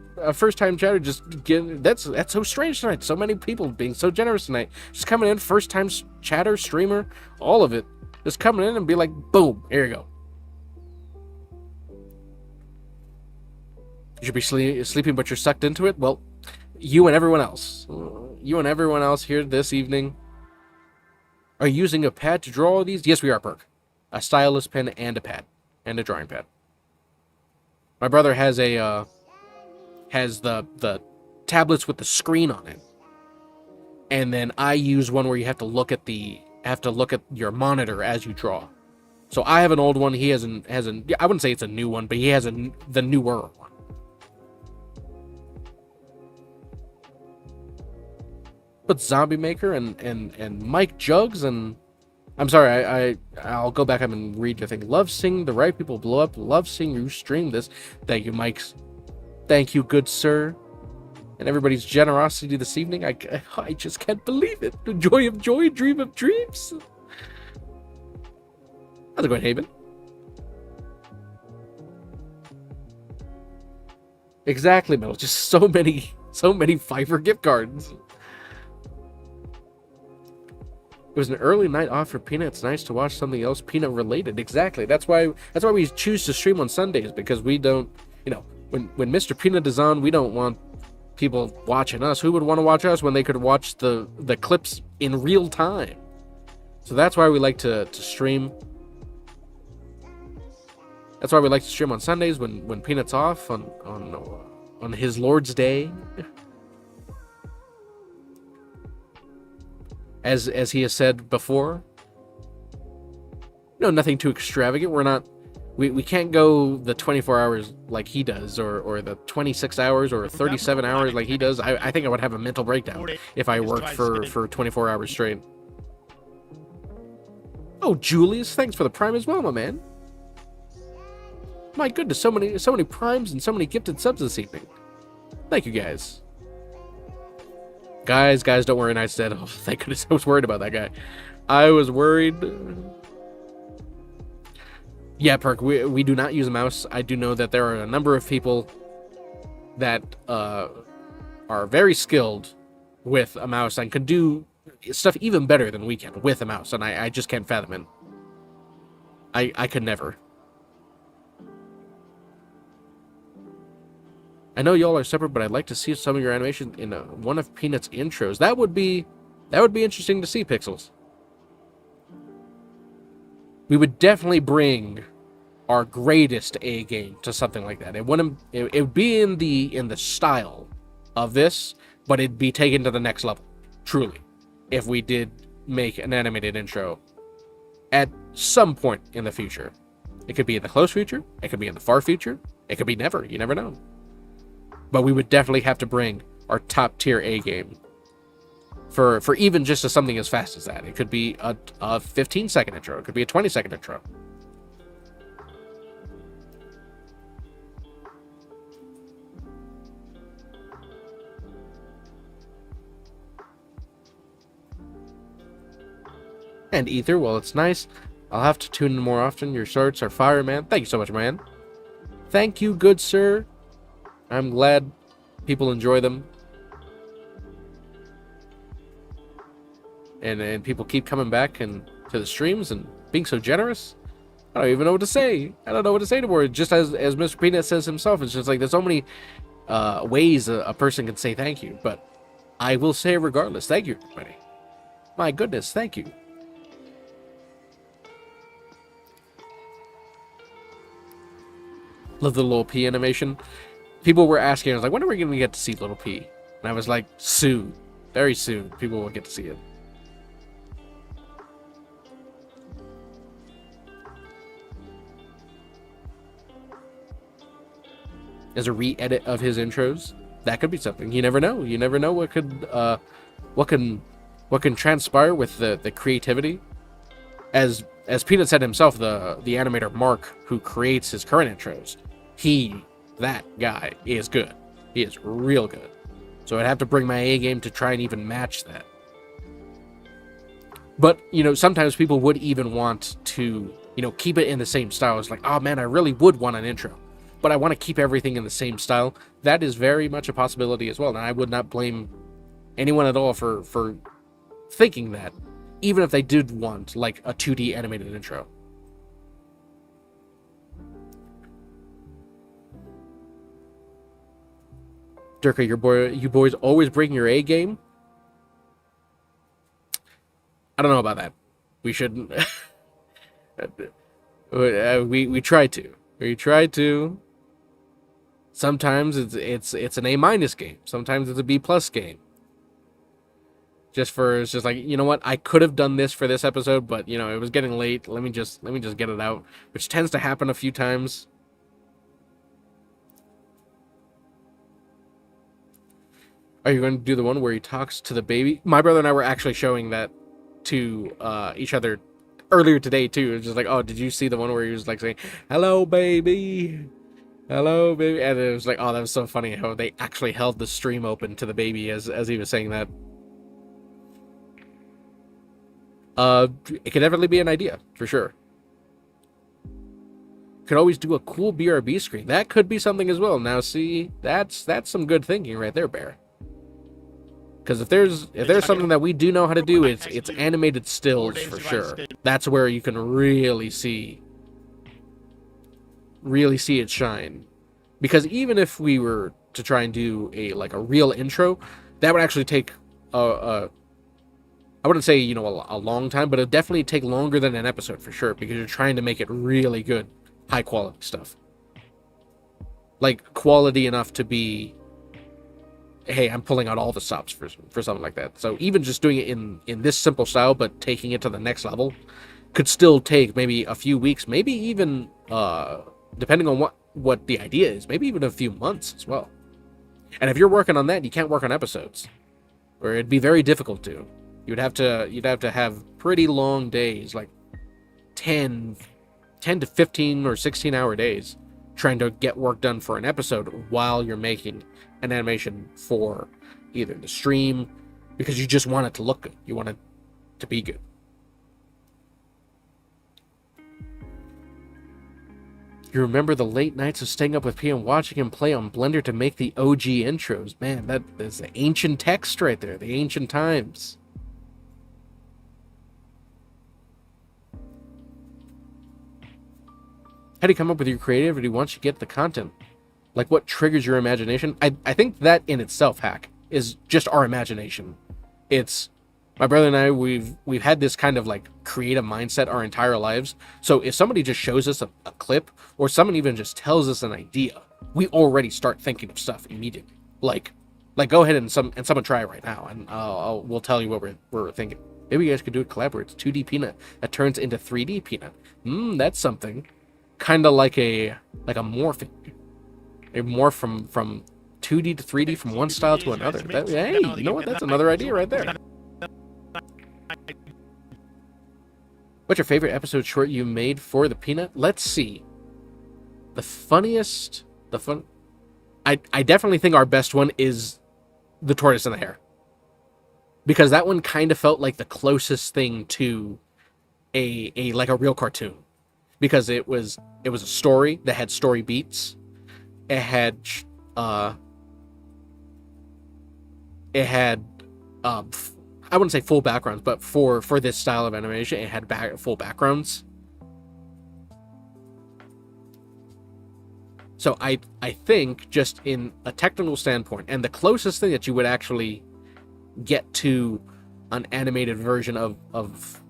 chatter, that's so strange tonight. So many people being so generous tonight. Just coming in, first time chatter, streamer, all of it. Just coming in and be like, boom, here you go. You should be sleeping, but you're sucked into it. Well, you and everyone else here this evening are using a pad to draw all these. Yes, we are, Perk. A stylus pen and a pad and a drawing pad. My brother has the tablets with the screen on it, and then I use one where you have to look at your monitor as you draw. So I have an old one. He has I wouldn't say it's a new one, but he has the newer one. But Zombie Maker and Mike Jugs and I'm sorry, I'll go back up and read your thing. Love seeing the right people blow up. Love seeing you stream this. Thank you, Mike. Thank you, good sir. And everybody's generosity this evening. I just can't believe it. The joy of joy, dream of dreams. How's it going, Haven? Exactly, Mel. Just so many Fiverr gift cards. It was an early night off for Peanut. It's nice to watch something else Peanut related. Exactly. That's why we choose to stream on Sundays, because we don't, when Mr. Peanut is on, we don't want people watching us. Who would want to watch us when they could watch the clips in real time? So that's why we like to stream. That's why we like to stream on Sundays when Peanut's off on his Lord's Day. As he has said before, nothing too extravagant. We can't go the 24 hours like he does, or the 26 hours or 37 hours like he does. I think I would have a mental breakdown if I worked for 24 hours straight. Oh, Julius, thanks for the prime as well, my man. My goodness, so many primes and so many gifted subs this evening. Thank you, guys. Guys, don't worry. And I said, oh, thank goodness, I was worried about that guy. I was worried. Yeah, Perk, we do not use a mouse. I do know that there are a number of people that are very skilled with a mouse and can do stuff even better than we can with a mouse, and I just can't fathom it. I could never. I know y'all are separate, but I'd like to see some of your animation in one of Peanut's intros. That would be interesting to see, Pixels. We would definitely bring our greatest A game to something like that. It would be in the style of this, but it'd be taken to the next level, truly, if we did make an animated intro at some point in the future. It could be in the close future, it could be in the far future, it could be never. You never know. But we would definitely have to bring our top tier A game for even just something as fast as that. It could be a 15-second intro. It could be a 20-second intro. And Ether, well, it's nice. I'll have to tune in more often. Your shorts are fire, man. Thank you so much, man. Thank you, good sir. I'm glad people enjoy them. And people keep coming back to the streams and being so generous. I don't even know what to say. I don't know what to say anymore. Just as Mr. Peanut says himself, it's just like there's so many ways a person can say thank you. But I will say it regardless. Thank you, everybody. My goodness, thank you. Love the little P animation. People were asking, I was like, when are we going to get to see Little P? And I was like, soon. Very soon. People will get to see it. As a re-edit of his intros, that could be something. You never know. You never know what can transpire with the creativity. As Peanut said himself, the animator Mark, who creates his current intros, that guy is good. He is real good. So I'd have to bring my A game to try and even match that. But, sometimes people would even want to, keep it in the same style. It's like, oh man, I really would want an intro, but I want to keep everything in the same style. That is very much a possibility as well. And I would not blame anyone at all for thinking that, even if they did want, like, a 2D animated intro. Durka, you boys always bring your A game? I don't know about that. We shouldn't. we try to. We try to. Sometimes it's an A- game. Sometimes it's a B+ game. It's just like, you know what? I could have done this for this episode, but it was getting late. Let me just get it out, which tends to happen a few times. Are you going to do the one where he talks to the baby? My brother and I were actually showing that to each other earlier today too. It was just like, oh, did you see the one where he was like saying, "Hello, baby, hello, baby," and it was like, oh, that was so funny how they actually held the stream open to the baby as he was saying that. It could definitely be an idea for sure. Could always do a cool BRB screen. That could be something as well. Now, see, that's some good thinking right there, Bear. Because if there's something that we do know how to do, it's animated stills for sure. That's where you can really see it shine. Because even if we were to try and do a real intro, that would actually take I wouldn't say, you know, a long time, but it'd definitely take longer than an episode for sure, because you're trying to make it really good, high quality stuff. Like, quality enough to be, hey, I'm pulling out all the stops for something like that. So even just doing it in this simple style, but taking it to the next level, could still take maybe a few weeks, maybe even, depending on what the idea is, maybe even a few months as well. And if you're working on that, you can't work on episodes, or it'd be very difficult to. You'd have to have pretty long days, like 10 to 15 or 16-hour days, trying to get work done for an episode while you're making an animation for either the stream, because you just want it to look good. You want it to be good. You remember the late nights of staying up with P and watching him play on Blender to make the OG intros. Man, that is the ancient text right there, the ancient times. How do you come up with your creativity once you get the content? Like, what triggers your imagination? I think that in itself, Hack, is just our imagination. It's my brother and I, we've had this kind of like creative mindset our entire lives. So if somebody just shows us a clip, or someone even just tells us an idea, we already start thinking of stuff immediately. Like go ahead and someone try it right now, and we'll tell you what we're thinking. Maybe you guys could do it collaborate. It's 2D Peanut that turns into 3D Peanut. That's something. Kind of like a morphing. A morph from 2D to 3D, from one style to another. Hey, you know what? That's another idea right there. What's your favorite episode short you made for the Peanut? Let's see. I definitely think our best one is the tortoise and the hare. Because that one kind of felt like the closest thing to a real cartoon. Because it was a story that had story beats. It had I wouldn't say full backgrounds, but for this style of animation, it had full backgrounds. So I think, just in a technical standpoint, and the closest thing that you would actually get to an animated version of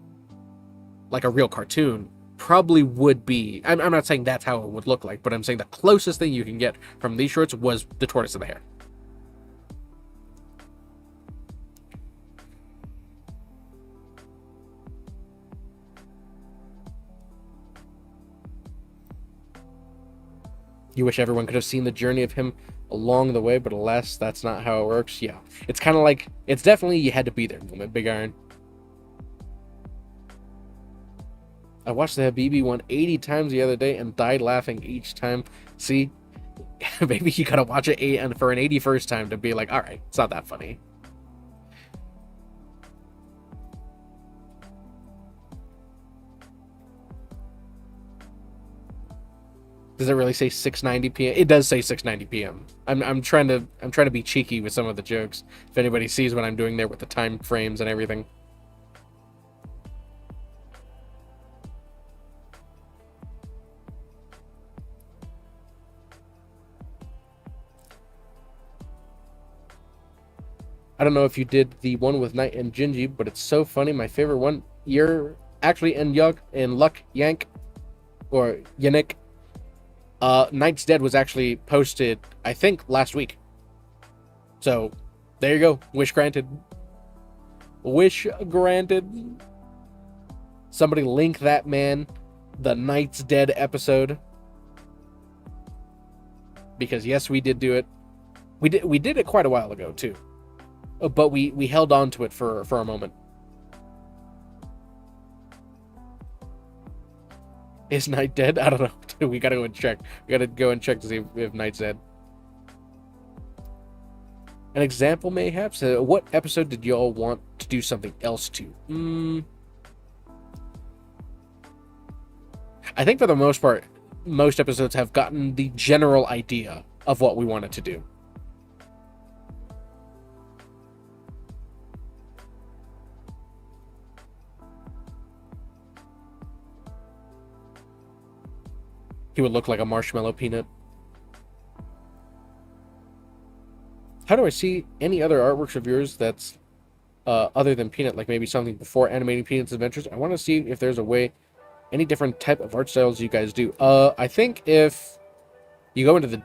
like a real cartoon, probably would be, I'm not saying that's how it would look like, but I'm saying the closest thing you can get from these shorts was the tortoise and the hare. You wish everyone could have seen the journey of him along the way, but alas, that's not how it works. Yeah, it's kind of like, it's definitely you had to be there moment, Big Iron. I watched the Habibi one 80 times the other day and died laughing each time. See, maybe you gotta watch it for an 81st time to be like, all right, it's not that funny. Does it really say 6:90 p.m.? It does say 6:90 p.m. I'm trying to be cheeky with some of the jokes. If anybody sees what I'm doing there with the time frames and everything. I don't know if you did the one with Knight and Gingy, but it's so funny. My favorite one. You're actually in Luck Yank or Yannick. Knight's Dead was actually posted, I think, last week. So, there you go. Wish granted. Wish granted. Somebody link that man the Knight's Dead episode. Because yes, we did do it. We did it quite a while ago too. But we held on to it for a moment. Is Knight dead? I don't know. We gotta go and check. We gotta go and check to see if Knight's dead. An example, mayhaps? What episode did y'all want to do something else to? I think for the most part, most episodes have gotten the general idea of what we wanted to do. He would look like a marshmallow peanut. How do I see any other artworks of yours that's other than Peanut, like maybe something before Animating Peanut's Adventures? I want to see if there's a way, any different type of art styles you guys do. I think if you go into the,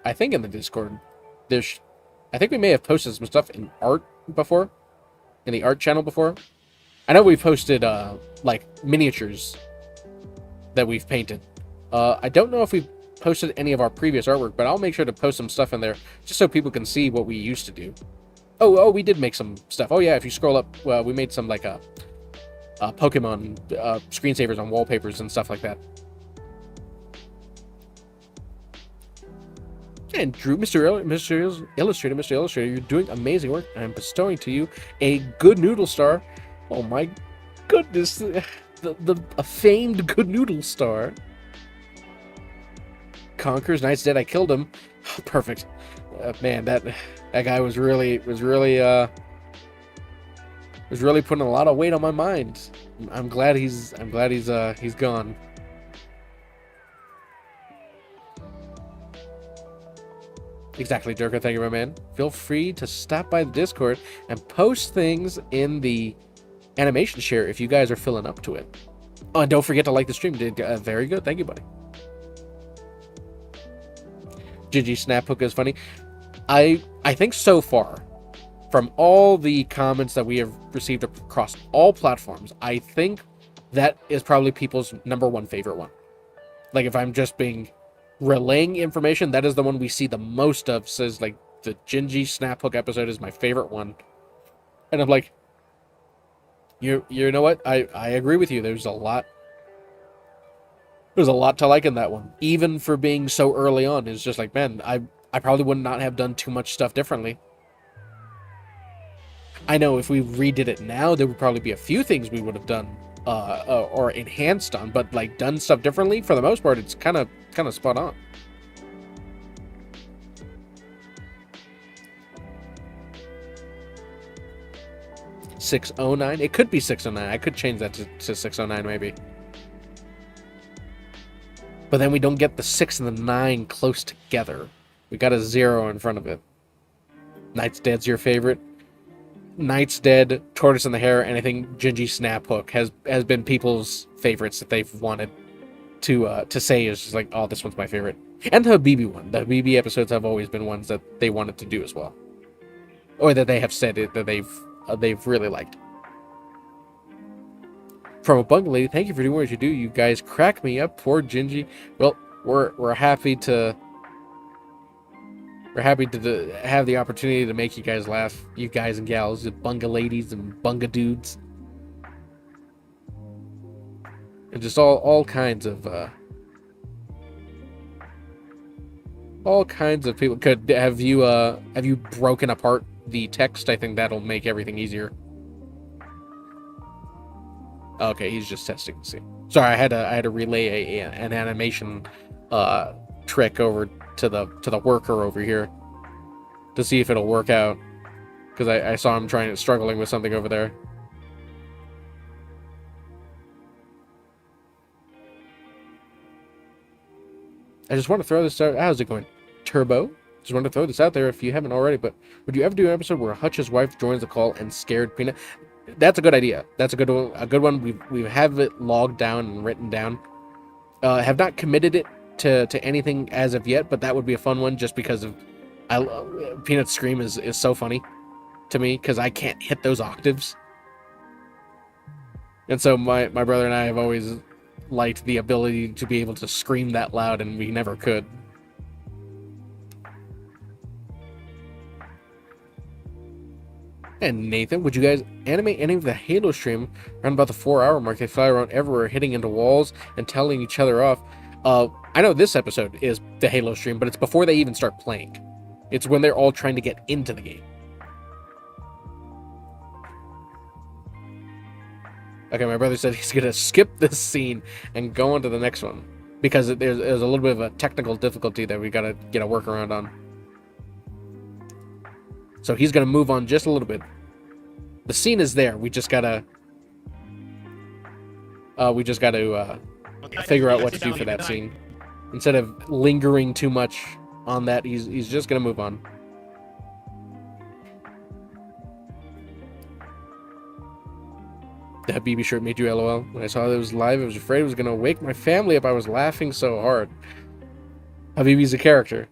I think in the Discord, I think we may have posted some stuff in art before, in the art channel before. I know we've posted like miniatures that we've painted. I don't know if we've posted any of our previous artwork, but I'll make sure to post some stuff in there just so people can see what we used to do. Oh, we did make some stuff. Oh yeah, if you scroll up, we made some like Pokemon screensavers on wallpapers and stuff like that. And Drew, Mr. Illustrator, you're doing amazing work. I'm bestowing to you a good noodle star. Oh my goodness, a famed good noodle star. Conquers, Knight's dead. I killed him. Oh, perfect. Man, that guy was really putting a lot of weight on my mind. I'm glad he's gone. Exactly, Joker. Thank you, my man. Feel free to stop by the Discord and post things in the animation share if you guys are filling up to it. Oh, and don't forget to like the stream. Did very good. Thank you, buddy. GG Snap Hook is funny. I think so far, from all the comments that we have received across all platforms, I think that is probably people's #1 favorite one. Like, if I'm just relaying information, that is the one we see the most of. Says like the Gingy Snap Hook episode is my favorite one, and I'm like, you know what? I agree with you. There's a lot to like in that one, even for being so early on. It's just like, man, I probably would not have done too much stuff differently. I know if we redid it now, there would probably be a few things we would have done or enhanced on, but like done stuff differently, for the most part, it's kind of spot on. $609. It could be 609. I could change that to 609 maybe. But then we don't get the 6 and the 9 close together. We got a 0 in front of it. Knight's Dead's your favorite? Knight's Dead, Tortoise in the Hare, and I think Gingy Snap Hook has been people's favorites that they've wanted to say is just like, oh, this one's my favorite. And the Habibi one. The Habibi episodes have always been ones that they wanted to do as well. Or that they have said it that they've really liked. From a Bunga Lady, thank you for doing what you do. You guys crack me up. Poor Gingy. Well, we're happy to have the opportunity to make you guys laugh, you guys and gals, the Bunga Ladies and Bunga Dudes, and just all kinds of people. Could have you broken apart the text? I think that'll make everything easier. Okay, he's just testing to see. Sorry, I had to relay an animation trick over to the worker over here to see if it'll work out, because I saw him struggling with something over there. I just want to throw this out. How's it going, Turbo? Just want to throw this out there if you haven't already. But would you ever do an episode where Hutch's wife joins the call and scared Peanut? That's a good idea. That's a good one. A good one. We have it logged down and written down. Have not committed it to anything as of yet, but that would be a fun one just because of Peanut's scream is so funny to me because I can't hit those octaves, and so my brother and I have always liked the ability to be able to scream that loud, and we never could. And Nathan, would you guys animate any of the Halo stream around about the 4-hour mark? They fly around everywhere, hitting into walls and telling each other off. I know this episode is the Halo stream, but it's before they even start playing. It's when they're all trying to get into the game. Okay, my brother said he's going to skip this scene and go on to the next one. Because there's a little bit of a technical difficulty that we got to get a workaround on. So he's going to move on just a little bit. The scene is there. We just got to figure out what to do for that scene. Instead of lingering too much on that, he's just going to move on. That BB shirt made you LOL. When I saw that it was live, I was afraid it was going to wake my family up. I was laughing so hard. Habibi's a character.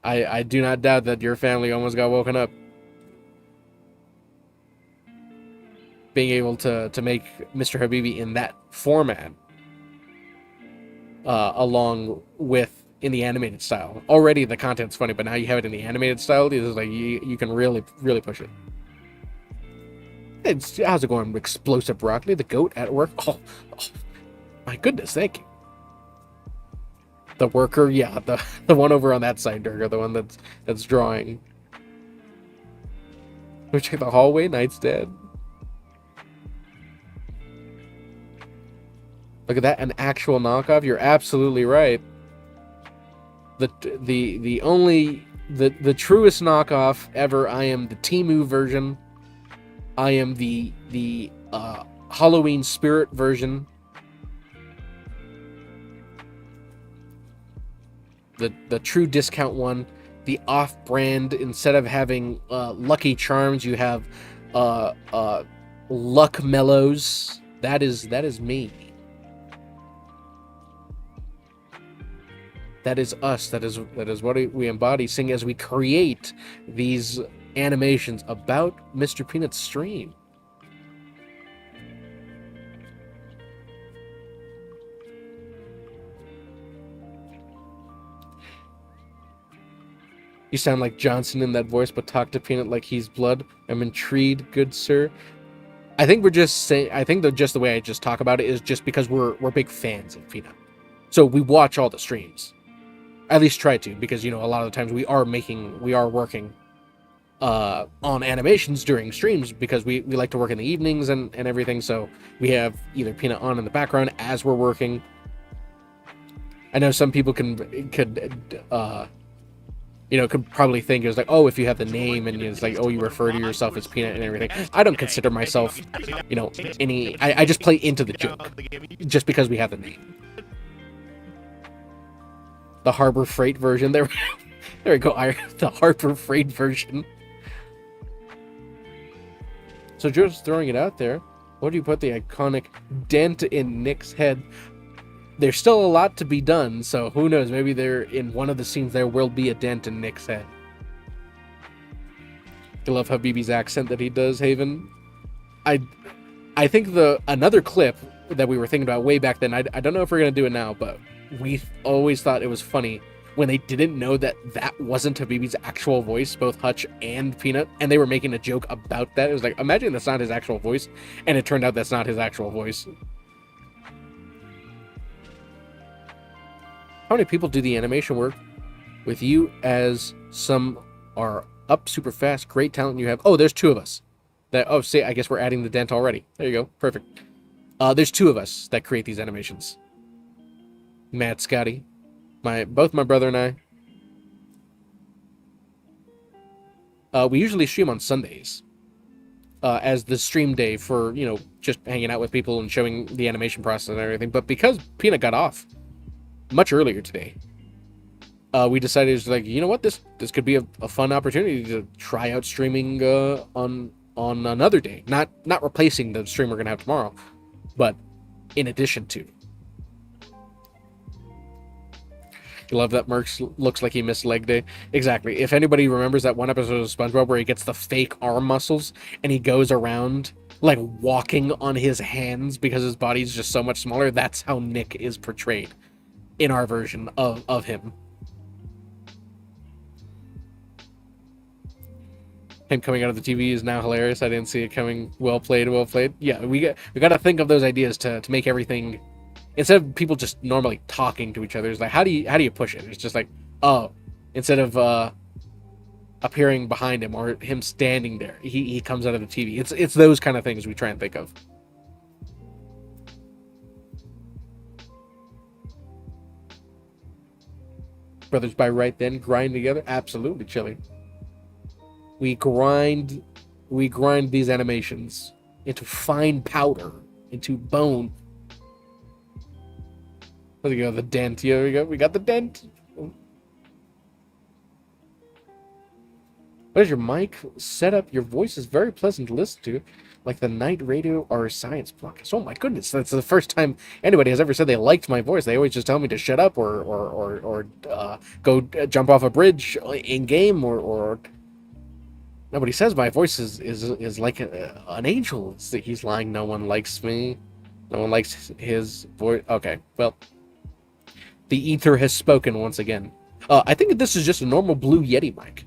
I do not doubt that your family almost got woken up. Being able to make Mr. Habibi in that format, along with in the animated style. Already the content's funny, but now you have it in the animated style. It's like you can really push it. How's it going, Explosive Broccoli? The goat at work? Oh, my goodness, thank you. The worker, yeah, the one over on that side, Durga, the one that's drawing. We check the hallway, Knight's dead. Look at that, an actual knockoff. You're absolutely right. The truest knockoff ever. I am the Temu version. I am the Halloween Spirit version. The true discount one. The off-brand, instead of having Lucky Charms, you have Luck Mellows. That is me. That is us. That is what we embody, seeing as we create these animations about Mr. Peanut's stream. You sound like Johnson in that voice, but talk to Peanut like he's blood. I'm intrigued, good sir. I think we're just saying. I think that just the way I just talk about it is just because we're big fans of Peanut, so we watch all the streams. At least try to, because a lot of the times we are working on animations during streams, because we like to work in the evenings and everything, so we have either Peanut on in the background as we're working. I know some people could probably think it was like, oh, if you have the name and it's like, oh, you refer to yourself as Peanut and everything. I don't consider myself, I just play into the joke just because we have the name. The Harbor Freight version. There we go. The Harbor Freight version. So just throwing it out there, what do you put the iconic dent in Nick's head? There's still a lot to be done, so who knows? Maybe in one of the scenes there will be a dent in Nick's head. I love Habibi's accent that he does, Haven. I think another clip that we were thinking about way back then, I don't know if we're going to do it now, but we always thought it was funny when they didn't know that wasn't Habibi's actual voice, both Hutch and Peanut, and they were making a joke about that. It was like, imagine that's not his actual voice, and it turned out that's not his actual voice. How many people do the animation work with you, as some are up super fast? Great talent you have. Oh, there's 2 of us. I guess we're adding the dent already. There you go. Perfect. There's 2 of us that create these animations. Matt, Scotty, both my brother and I. We usually stream on Sundays as the stream day for, just hanging out with people and showing the animation process and everything. But because Peanut got off much earlier today, we decided, it's like, you know what, this could be a fun opportunity to try out streaming on another day. Not replacing the stream we're going to have tomorrow, but in addition to. You love that Mercs looks like he missed leg day. Exactly. If anybody remembers that one episode of SpongeBob where he gets the fake arm muscles and he goes around like walking on his hands because his body's just so much smaller, that's how Nick is portrayed in our version of him. Him coming out of the TV is now hilarious. I didn't see it coming. Well played, well played. Yeah, we got to think of those ideas to make everything, instead of people just normally talking to each other. It's like, how do you push it? It's just like, oh, instead of appearing behind him or him standing there, he comes out of the TV. It's those kind of things we try and think of. Brothers by right then grind together. Absolutely, Chili. We grind these animations into fine powder, into bone. There we go, the dent. Here we go. We got the dent. What is your mic setup? Your voice is very pleasant to listen to, like the night radio or science podcast. Oh my goodness, that's the first time anybody has ever said they liked my voice. They always just tell me to shut up or go jump off a bridge in game or. Nobody says my voice is like an angel. He's lying. No one likes me. No one likes his voice. Okay, well, the ether has spoken once again. I think this is just a normal Blue Yeti mic.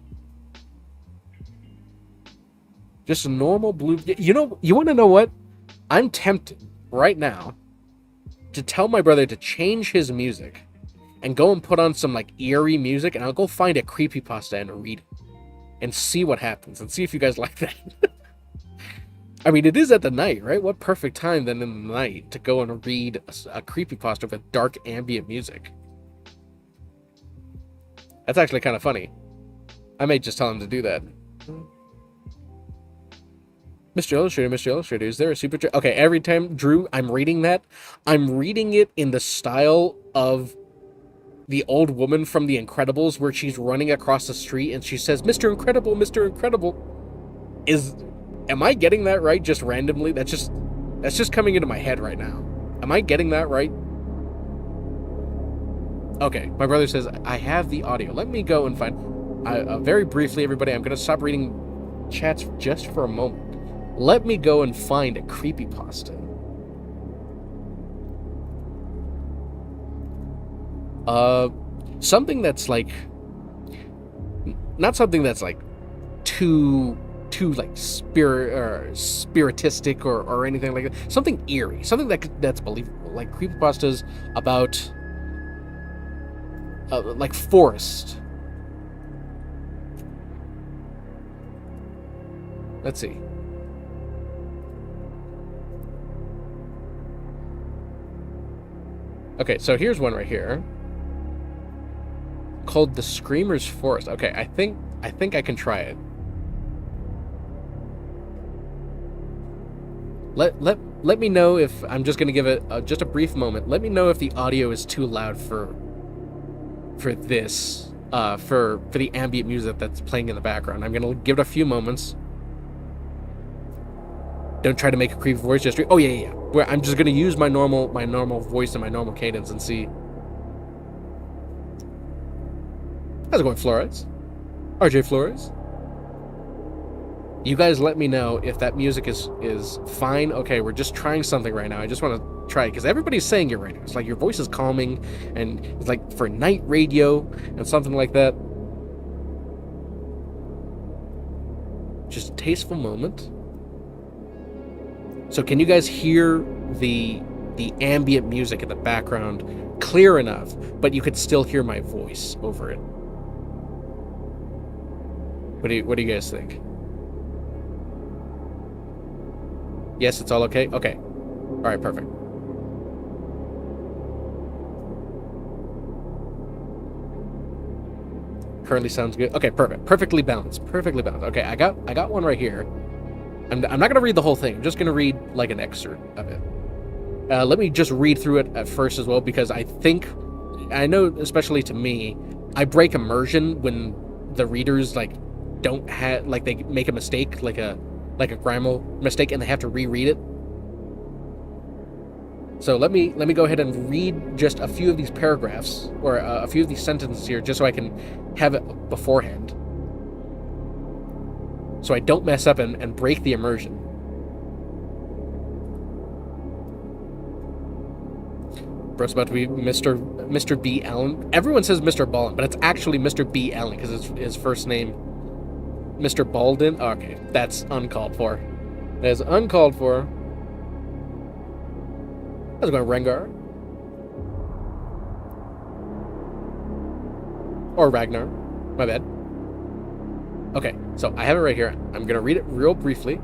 Just a normal Blue. You know, you want to know what? I'm tempted right now to tell my brother to change his music and go and put on some like eerie music, and I'll go find a creepypasta and read it. And see what happens, and see if you guys like that. I mean, it is at the night, right? What perfect time than in the night to go and read a creepypasta with dark ambient music. That's actually kind of funny. I may just tell him to do that. Mr. Illustrator, is there a super... Okay, every time, Drew, I'm reading that, I'm reading it in the style of the old woman from The Incredibles, where she's running across the street and she says, Mr. Incredible, Mr. Incredible. Am I getting that right just randomly? That's just coming into my head right now. Am I getting that right? Okay, my brother says, I have the audio. Let me go and find... very briefly, everybody, I'm going to stop reading chats just for a moment. Let me go and find a creepypasta. Something that's like, not something that's like too like spiritistic or anything like that. Something eerie, something that's believable, like creepypastas about like forest. Let's see. Okay, so here's one right here called The Screamer's Forest. Okay, I think I can try it. Let me know if I'm just gonna give it just a brief moment. Let me know if the audio is too loud for this for the ambient music that's playing in the background. I'm gonna give it a few moments. Don't try to make a creepy voice gesture. Oh yeah. Where I'm just gonna use my normal voice and my normal cadence and see. How's it going, Flores? RJ Flores? You guys let me know if that music is fine. Okay, we're just trying something right now. I just want to try it because everybody's saying it right now. It's like your voice is calming and it's like for night radio and something like that. Just a tasteful moment. So can you guys hear the ambient music in the background clear enough, but you could still hear my voice over it? What do you guys think? Yes, it's all okay? Okay. All right, perfect. Currently sounds good. Okay, perfect. Perfectly balanced. Okay, I got one right here. I'm not going to read the whole thing. I'm just going to read like an excerpt of it. Let me just read through it at first as well, because I know, especially to me, I break immersion when the readers like don't have, like, they make a mistake, like a grammar mistake, and they have to reread it. So let me go ahead and read just a few of these paragraphs or a few of these sentences here, just so I can have it beforehand, so I don't mess up and break the immersion. Bro's about to be Mr. B. Allen. Everyone says Mr. Ballin, but it's actually Mr. B. Allen because his first name Mr. Baldwin. Okay, that's uncalled for. That is uncalled for. How's it going, Rengar? Or Ragnar. My bad. Okay, so I have it right here. I'm going to read it real briefly.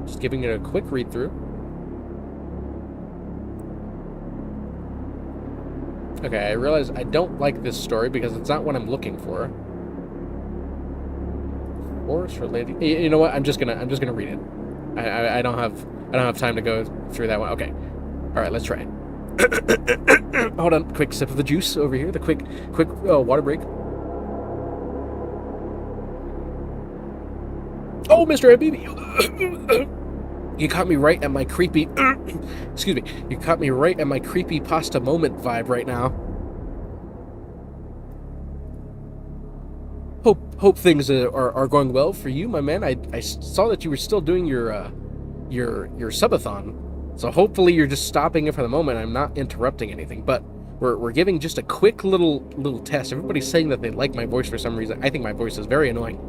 Just giving it a quick read through. Okay, I realize I don't like this story because it's not what I'm looking for. Forest related. You know what? I'm just gonna read it. I don't have time to go through that one. Okay. All right, let's try it. Hold on, quick sip of the juice over here. The quick water break. Oh, Mr. Habibi. You caught me right at my creepy... excuse me. You caught me right at my creepy pasta moment vibe right now. Hope things are going well for you, my man. I saw that you were still doing your subathon. So hopefully you're just stopping it for the moment. I'm not interrupting anything. But we're giving just a quick little test. Everybody's saying that they like my voice for some reason. I think my voice is very annoying.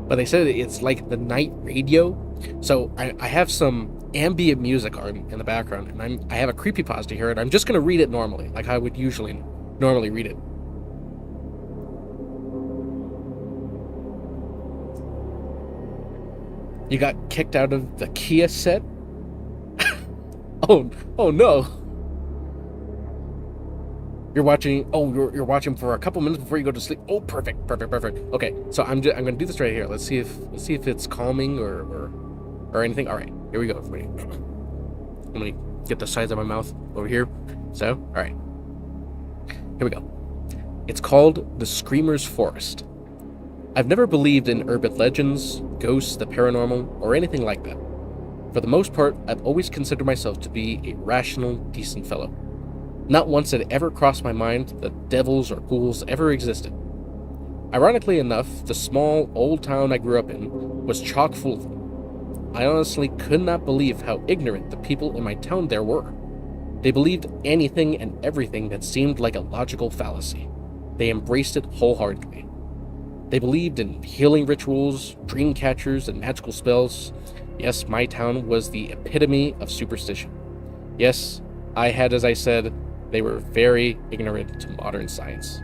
But they said it's like the night radio. So I have some ambient music on in the background, and I have a creepypasta here, and I'm just going to read it normally, like I would usually normally read it. You got kicked out of the Kia set? oh no. You're watching for a couple minutes before you go to sleep. Oh, perfect. Okay, so I'm gonna do this right here. Let's see if it's calming or anything. All right, here we go, everybody. I'm gonna get the size of my mouth over here. So, all right, here we go. It's called the Screamer's Forest. I've never believed in urban legends, ghosts, the paranormal, or anything like that. For the most part, I've always considered myself to be a rational, decent fellow. Not once had it ever crossed my mind that devils or ghouls ever existed. Ironically enough, the small, old town I grew up in was chock full of them. I honestly could not believe how ignorant the people in my town there were. They believed anything and everything that seemed like a logical fallacy. They embraced it wholeheartedly. They believed in healing rituals, dream catchers, and magical spells. Yes, my town was the epitome of superstition. Yes, I had, as I said, they were very ignorant to modern science.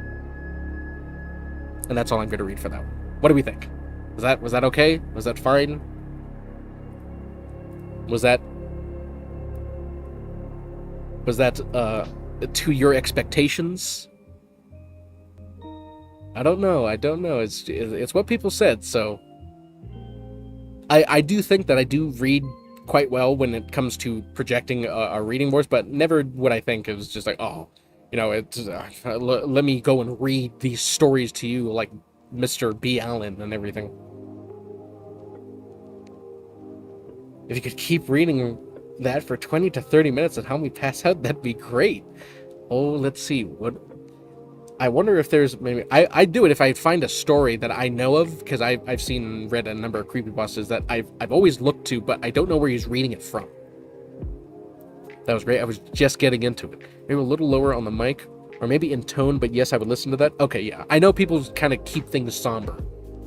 And that's all I'm going to read for that one. What do we think? Was that okay? Was that fine? Was that to your expectations? I don't know. It's what people said, so I do think that I do read quite well when it comes to projecting a reading voice, but never would I think it was just like, oh, it's let me go and read these stories to you like Mr. B. Allen and everything. If you could keep reading that for 20 to 30 minutes and how we pass out, that'd be great. Oh, let's see. I wonder if there's maybe... I'd do it if I find a story that I know of, because I've read a number of creepypastas that I've always looked to, but I don't know where he's reading it from. That was great. I was just getting into it. Maybe a little lower on the mic, or maybe in tone, but yes, I would listen to that. Okay, yeah. I know people kind of keep things somber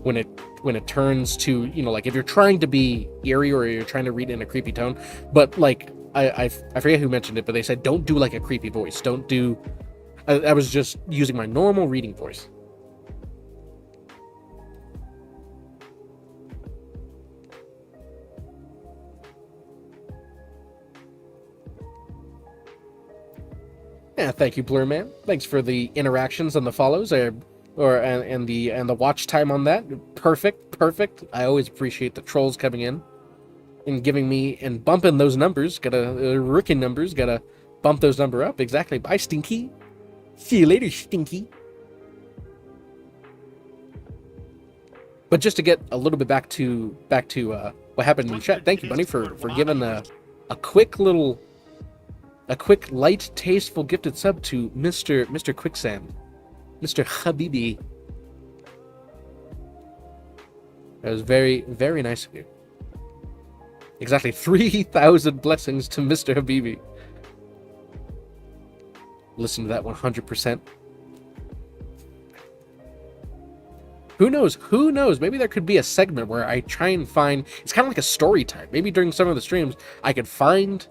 when it turns to, like if you're trying to be eerie or you're trying to read in a creepy tone, but like, I forget who mentioned it, but they said don't do like a creepy voice. Don't do... I was just using my normal reading voice. Yeah, thank you, Blur Man. Thanks for the interactions and the follows, and the watch time on that. Perfect. I always appreciate the trolls coming in and giving me and bumping those numbers. Gotta rookie numbers. Gotta bump those number up. Exactly. Bye, Stinky. See you later, Stinky. But just to get a little bit back to what happened in the chat. Thank you, Bunny, for giving a quick light, tasteful gifted sub to Mr. Quicksand, Mr. Habibi. That was very, very nice of you. Exactly 3,000 blessings to Mr. Habibi. Listen to that 100%. Who knows? Who knows? Maybe there could be a segment where I try and find... It's kind of like a story time. Maybe during some of the streams, I could find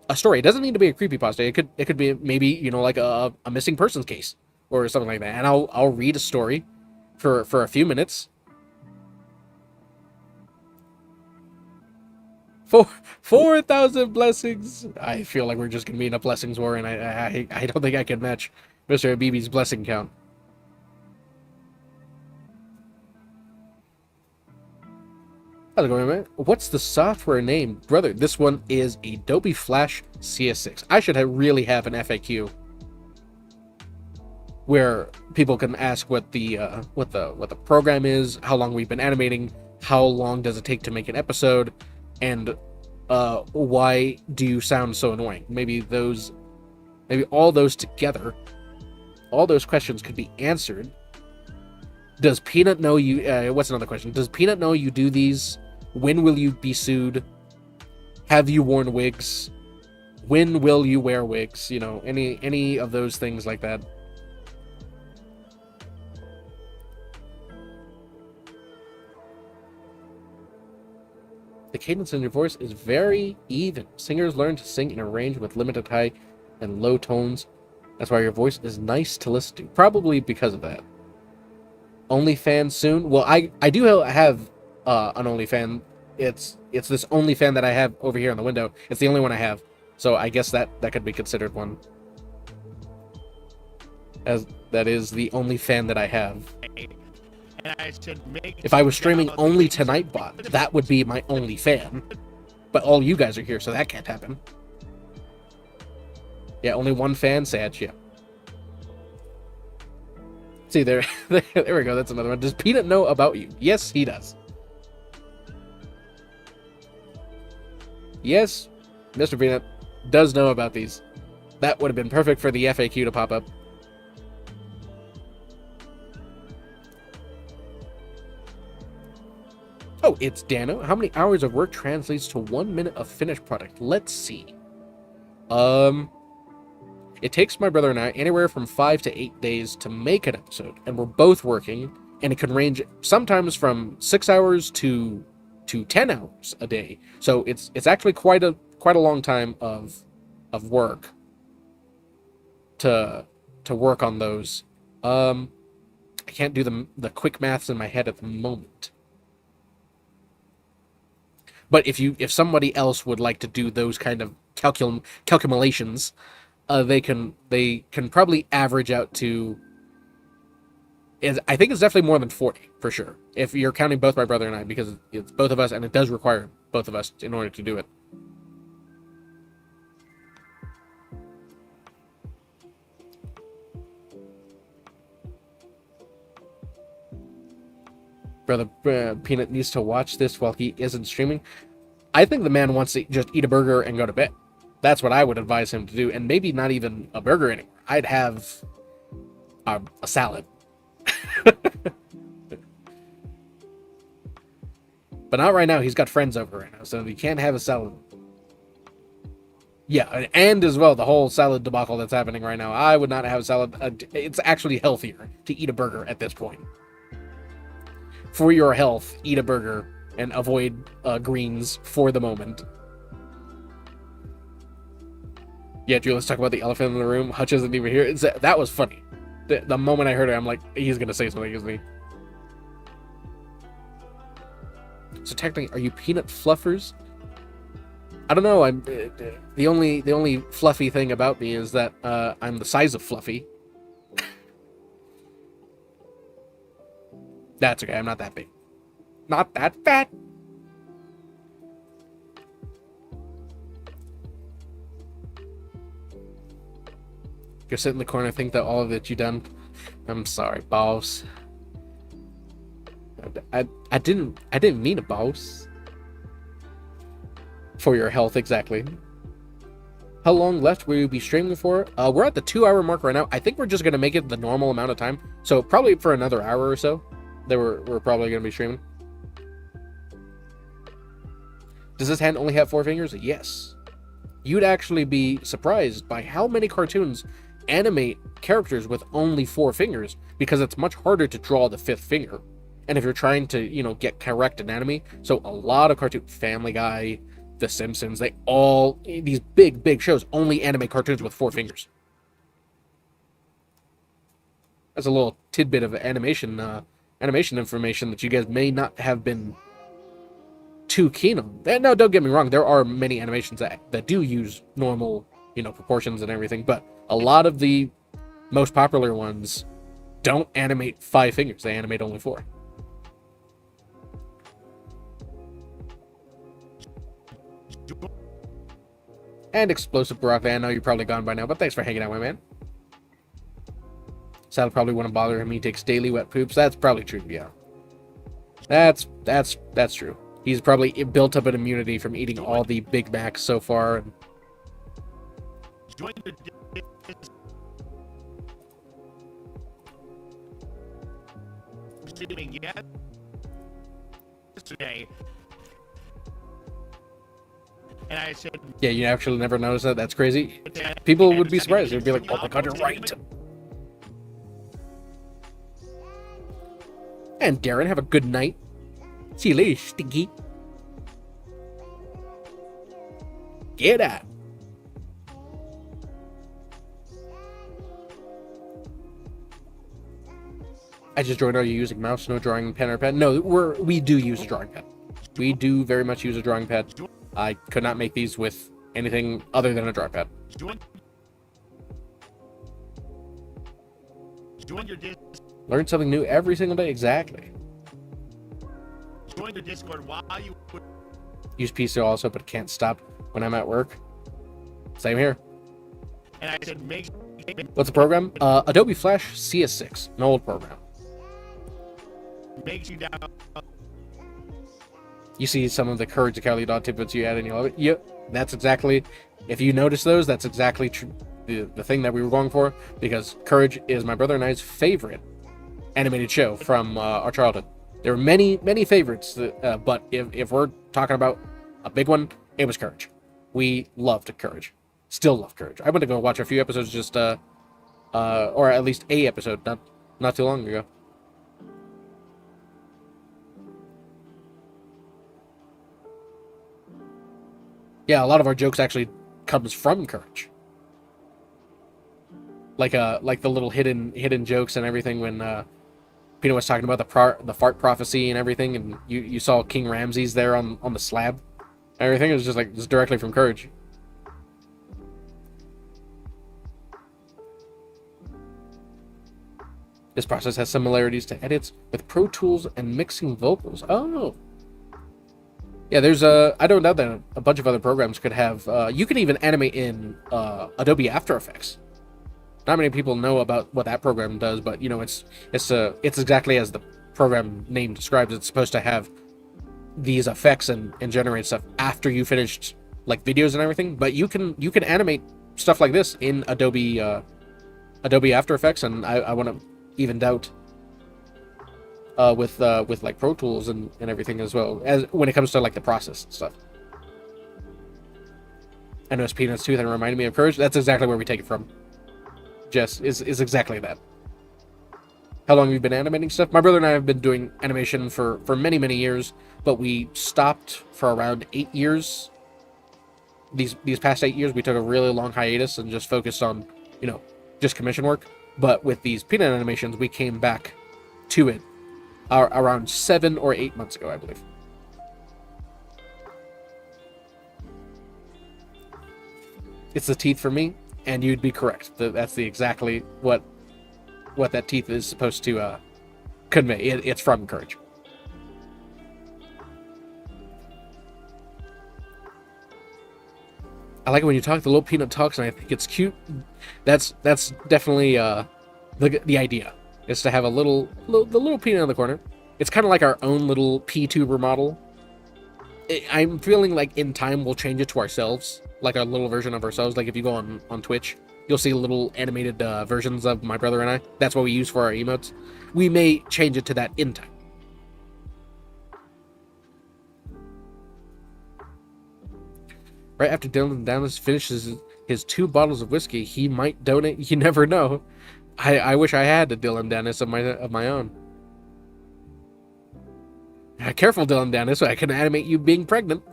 a story. It doesn't need to be a creepypasta. It could be maybe, you know, like a missing persons case or something like that. And I'll read a story for a few minutes. 4,000 blessings. I feel like we're just gonna be in a blessings war, and I don't think I can match Mr. Habibi's blessing count. How's it going, man? What's the software name? Brother, this one is Adobe Flash CS6. I should really have an FAQ where people can ask what the program is, how long we've been animating, how long does it take to make an episode, and why do you sound so annoying? Maybe all those together, all those questions could be answered. Does Peanut know you... what's another question? Does Peanut know you do these? When will you be sued? Have you worn wigs? When will you wear wigs? You know, any of those things like that. The cadence in your voice is very even. Singers learn to sing in a range with limited high and low tones. That's why your voice is nice to listen to. Probably because of that. OnlyFans soon? Well, I do have an OnlyFans. It's this OnlyFans that I have over here on the window. It's the only one I have. So I guess that could be considered one. As that is the OnlyFans that I have. And I said, If I was streaming only to Nightbot, that would be my OnlyFans. But all you guys are here, so that can't happen. Yeah, only one fan, sad, yeah. See, there we go, that's another one. Does Peanut know about you? Yes, he does. Yes, Mr. Peanut does know about these. That would have been perfect for the FAQ to pop up. Oh, it's Dano. How many hours of work translates to 1 minute of finished product? Let's see. It takes my brother and I anywhere from 5 to 8 days to make an episode, and we're both working, and it can range sometimes from 6 hours to 10 hours a day. So it's actually quite a long time of work to work on those. I can't do the quick maths in my head at the moment. But if somebody else would like to do those kind of calculations, they can probably average out to... I think it's definitely more than 40, for sure. If you're counting both my brother and I, because it's both of us, and it does require both of us in order to do it. Brother Peanut needs to watch this while he isn't streaming. I think the man wants to just eat a burger and go to bed. That's what I would advise him to do, and maybe not even a burger anymore. I'd have a salad. But not right now. He's got friends over right now, so he can't have a salad. Yeah, and as well, the whole salad debacle that's happening right now. I would not have a salad. It's actually healthier to eat a burger at this point. For your health, eat a burger and avoid greens for the moment. Yeah, Drew, let's talk about the elephant in the room. Hutch isn't even here. That was funny. The moment I heard it, I'm like, he's going to say something, isn't he? So technically, are you peanut fluffers? I don't know. I'm the only fluffy thing about me is that I'm the size of Fluffy. That's okay. I'm not that big. Not that fat. Go sit in the corner, think that all of it you done. I'm sorry, boss. I didn't mean it, boss. For your health, exactly. How long left will you be streaming for? We're at the 2-hour mark right now. I think we're just gonna make it the normal amount of time. So probably for another hour or so, that we're probably gonna be streaming. Does this hand only have 4 fingers? Yes. You'd actually be surprised by how many cartoons animate characters with only 4 fingers, because it's much harder to draw the 5th finger. And if you're trying to, get correct anatomy, so a lot of Family Guy, The Simpsons, these big shows only animate cartoons with 4 fingers. That's a little tidbit of animation information that you guys may not have been too keen on. And no, don't get me wrong, there are many animations that do use normal, proportions and everything, but a lot of the most popular ones don't animate 5 fingers, they animate only 4. And Explosive Broccoli, I know you're probably gone by now, but thanks for hanging out, my man. Sal probably wouldn't bother him, he takes daily wet poops. That's probably true, yeah. That's true. He's probably built up an immunity from eating all the Big Macs so far. Yesterday, and I said, yeah, you actually never noticed that? That's crazy. People would be surprised. They'd be like, oh my god, you're right. And Darren, have a good night. See you later, Stinky. Get out. I just joined. Are you using mouse? No drawing pen or pen? No, we do use a drawing pad. We do very much use a drawing pad. I could not make these with anything other than a drawing pad. Learn something new every single day. Exactly. Join the Discord while you use PC also, but can't stop when I'm at work. Same here. And I said, what's the program? Adobe Flash CS6, an old program. Makes you down. You see some of the Courage the Cowardly Dog tidbits you add and you love it. Yep, that's exactly. If you notice those, that's exactly the thing that we were going for, because Courage is my brother and I's favorite animated show from our childhood. There are many favorites, but if we're talking about a big one, it was Courage. We loved Courage. Still love Courage. I went to go watch a few episodes just, or at least a episode not too long ago. Yeah, a lot of our jokes actually comes from Courage. Like the little hidden jokes and everything when Peanut was talking about the fart prophecy and everything, and you saw King Ramses there on the slab. Everything was just directly from Courage. This process has similarities to edits with Pro Tools and mixing vocals. Oh. Yeah, there's I don't know that a bunch of other programs could have. You could even animate in Adobe After Effects. Not many people know about what that program does, but it's exactly as the program name describes. It's supposed to have these effects and generate stuff after you finished like videos and everything. But you can animate stuff like this in Adobe After Effects, and I want to even doubt with like Pro Tools and everything as well, as when it comes to like the process and stuff. I know it's Peanut's tooth and reminded me of Courage. That's exactly where we take it from. Jess is exactly that. How long have you been animating stuff? My brother and I have been doing animation for many years, but we stopped for around 8 years. These past 8 years, we took a really long hiatus and just focused on, just commission work. But with these Peanut animations, we came back to it around 7 or 8 months ago, I believe. It's the teeth for me, and you'd be correct. That's exactly what that teeth is supposed to convey. It's from Courage. I like it when you talk. The little Peanut talks, and I think it's cute. That's definitely the idea. Is to have the little Peanut in the corner. It's kind of like our own little P-tuber model. I'm feeling like in time we'll change it to ourselves, like our little version of ourselves. Like if you go on Twitch, you'll see little animated versions of my brother and I. That's what we use for our emotes. We may change it to that in time. Right after Dylan Downes finishes his 2 bottles of whiskey, he might donate. You never know. I wish I had a Dylan Downes of my own. Careful, Dylan Downes, I can animate you being pregnant.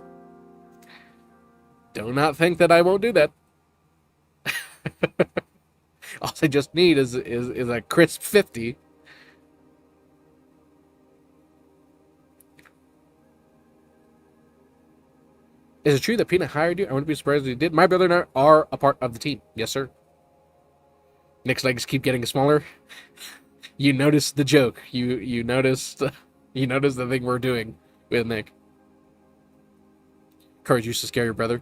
Do not think that I won't do that. All I just need is a crisp 50. Is it true that Peanut hired you? I wouldn't be surprised if he did. My brother and I are a part of the team. Yes, sir. Nick's legs keep getting smaller. You noticed the joke. You noticed the thing we're doing with Nick. Courage used to scare your brother.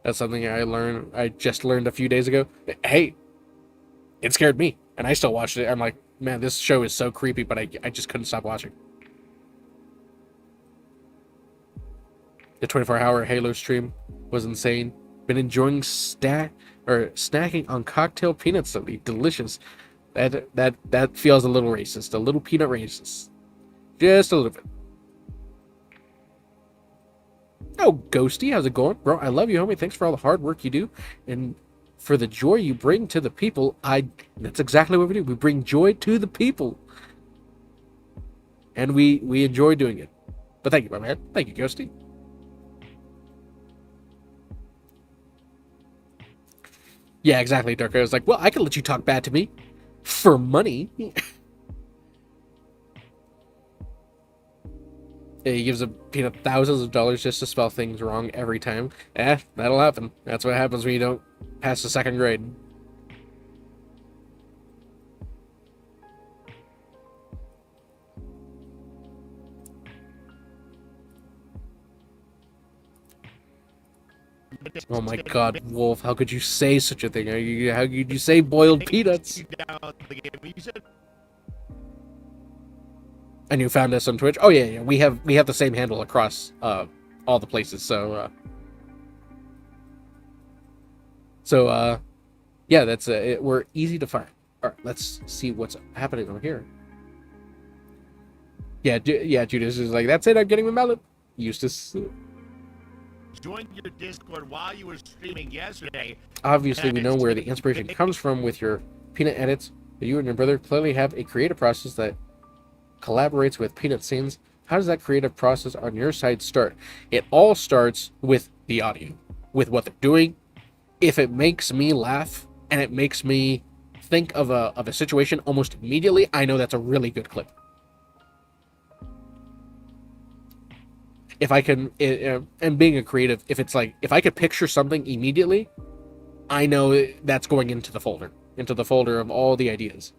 That's something I just learned a few days ago. Hey, it scared me, and I still watched it. I'm like, man, this show is so creepy, but I just couldn't stop watching. The 24-hour Halo stream was insane. Been enjoying snacking on cocktail peanuts lately. Delicious. That feels a little racist. A little peanut racist. Just a little bit. Oh, Ghosty, how's it going? Bro, I love you, homie. Thanks for all the hard work you do. And for the joy you bring to the people. That's exactly what we do. We bring joy to the people. And we enjoy doing it. But thank you, my man. Thank you, Ghosty. Yeah, exactly, Darko. I was like, well, I can let you talk bad to me. For money. He gives a peanut thousands of dollars just to spell things wrong every time. That'll happen. That's what happens when you don't pass the 2nd grade. Oh my god, Wolf, how could you say such a thing? How could you say boiled peanuts? And you found us on Twitch? Oh yeah, we have the same handle across all the places, so yeah, that's we're easy to find. Alright, let's see what's happening over here. Yeah, Judas is like, that's it, I'm getting the mallet. Eustace joined your Discord while you were streaming yesterday. Obviously, we know where the inspiration comes from with your Peanut edits, but you and your brother clearly have a creative process that collaborates with Peanut scenes. How does that creative process on your side start? It all starts with the audio, with what they're doing. If it makes me laugh and it makes me think of a situation almost immediately, I know that's a really good clip. If I can, and being a creative, if it's like, if I could picture something immediately, I know that's going into the folder of all the ideas.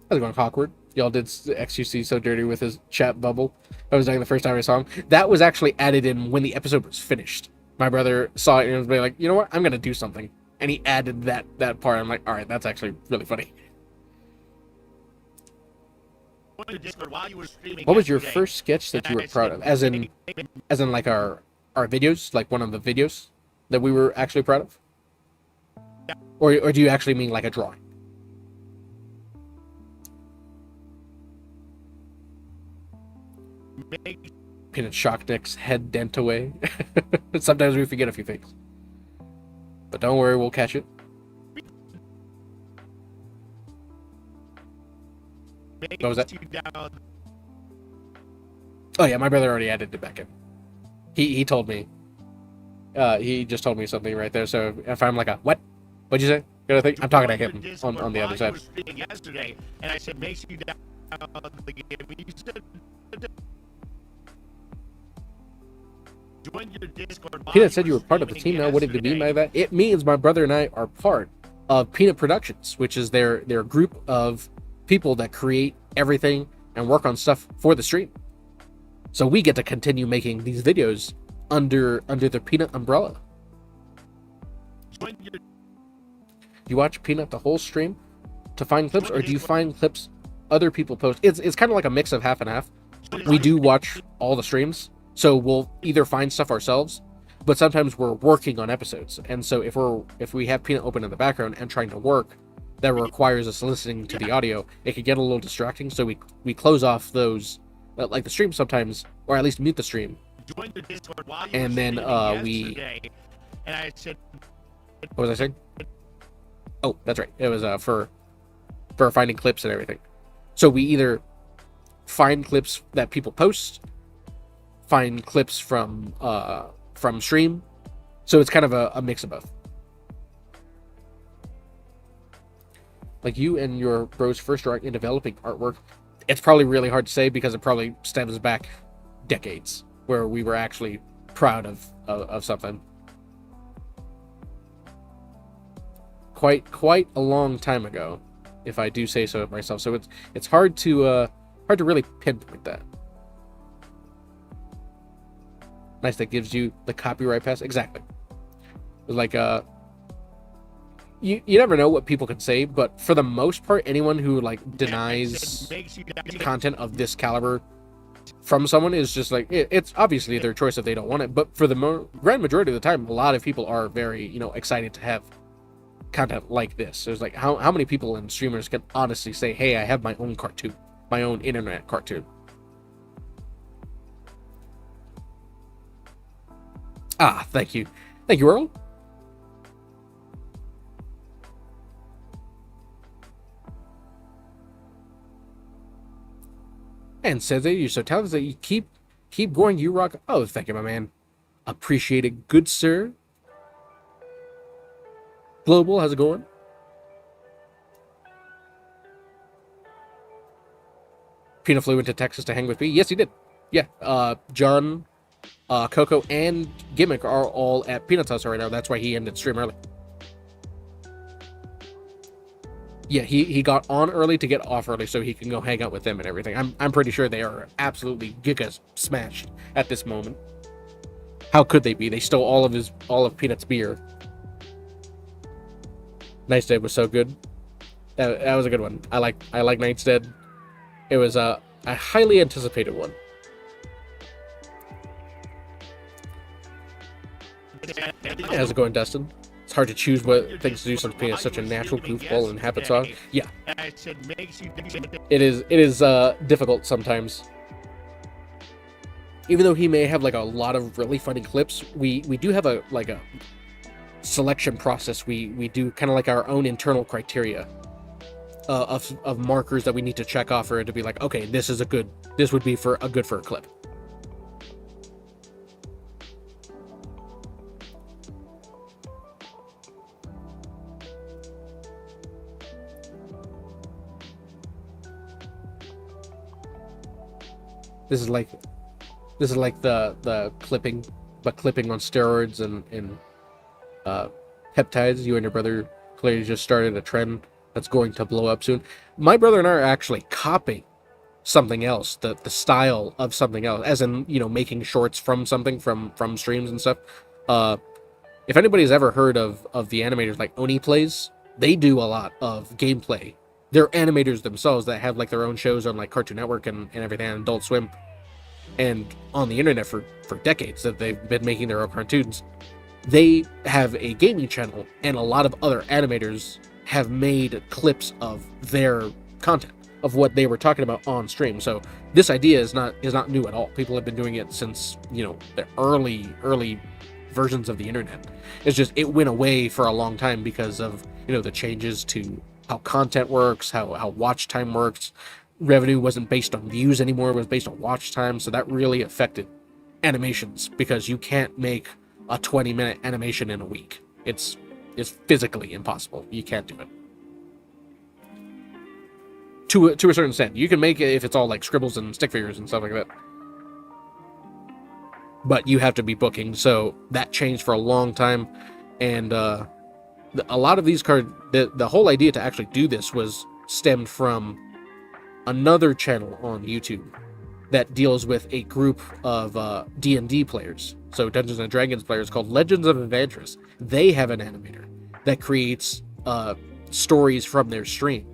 How's it going, Hawkward? Y'all did XUC so dirty with his chat bubble. That was like the first time I saw him. That was actually added in when the episode was finished. My brother saw it and was like, you know what? I'm going to do something. And he added that part. I'm like, all right, that's actually really funny. What was your first sketch that you were proud of? As in like our videos, like one of the videos that we were actually proud of? Or do you actually mean like a drawing? Peanut shocked Nick's head dent away. Sometimes we forget a few things. But don't worry, we'll catch it. What was that? Oh yeah, my brother already added it back in. He told me. He just told me something right there. So if I'm like a what? What'd you say? Got to think. I'm talking to him on the other side. Yesterday, and I said, make sure you download the game. You said, join your Discord. Peanut said you were part of the team now. What did it mean by that? It means my brother and I are part of Peanut Productions, which is their group of people that create everything and work on stuff for the stream. So we get to continue making these videos under the Peanut umbrella. You watch Peanut the whole stream to find clips, or do you find clips other people post? It's kind of like a mix of half and half. We do watch all the streams, so we'll either find stuff ourselves, but sometimes we're working on episodes, and so if we have Peanut open in the background and trying to work, that requires us listening to the audio, it could get a little distracting, so we close off those like the stream sometimes, or at least mute the stream. Join the Discord while you And were then, streaming we- yesterday, and I said, What was I saying? Oh, that's right. It was for finding clips and everything. So we either find clips that people post, find clips from stream. So it's kind of a mix of both. Like you and your bro's first art in developing artwork, it's probably really hard to say because it probably stems back decades where we were actually proud of something. Quite a long time ago, if I do say so myself. So it's hard to really pinpoint that. Nice, that gives you the copyright pass. Exactly. Like you never know what people can say, but for the most part, anyone who like denies content of this caliber from someone is just like it's obviously their choice if they don't want it. But for the grand majority of the time, a lot of people are very excited to have content like this. There's like how many people and streamers can honestly say, hey, I have my own cartoon, my own internet cartoon. Thank you Earl. And says that you're so talented that you keep going, you rock. Oh, thank you, my man. Appreciate it, good sir. Global, how's it going? Peanut flew into Texas to hang with me. Yes, he did. Yeah, John, Coco, and Gimmick are all at Peanut's house right now. That's why he ended stream early. Yeah, he got on early to get off early so he can go hang out with them and everything. I'm pretty sure they are absolutely giga smashed at this moment. How could they be? They stole all of Peanut's beer. Night's Dead was so good. That was a good one. I like Night's Dead. It was a highly anticipated one. How's it going, Dustin? It's hard to choose what things to do since being such a natural goofball and habit song. Yeah, it is difficult sometimes. Even though he may have like a lot of really funny clips, we do have a selection process. We do kind of like our own internal criteria of markers that we need to check off for it to be like, okay, this would be for a clip. This is like the clipping, but clipping on steroids and peptides. You and your brother clearly just started a trend that's going to blow up soon. My brother and I are actually copying something else, the style of something else, as in making shorts from something from streams and stuff. If anybody's ever heard of the animators like Oni Plays, they do a lot of gameplay. They're animators themselves that have like their own shows on like Cartoon Network and everything, and Adult Swim, and on the internet for decades that they've been making their own cartoons. They have a gaming channel, and a lot of other animators have made clips of their content, of what they were talking about on stream. So this idea is not new at all. People have been doing it since the early versions of the internet. It's just it went away for a long time because of the changes to how content works, how watch time works. Revenue wasn't based on views anymore, it was based on watch time. So that really affected animations, because you can't make a 20-minute animation in a week. It's physically impossible. You can't do it. To a certain extent, you can make it if it's all like scribbles and stick figures and stuff like that, but you have to be booking. So that changed for a long time, and a lot of these cards, the whole idea to actually do this was stemmed from another channel on YouTube that deals with a group of D&D players, so Dungeons and Dragons players, called Legends of Adventurous. They have an animator that creates stories from their stream.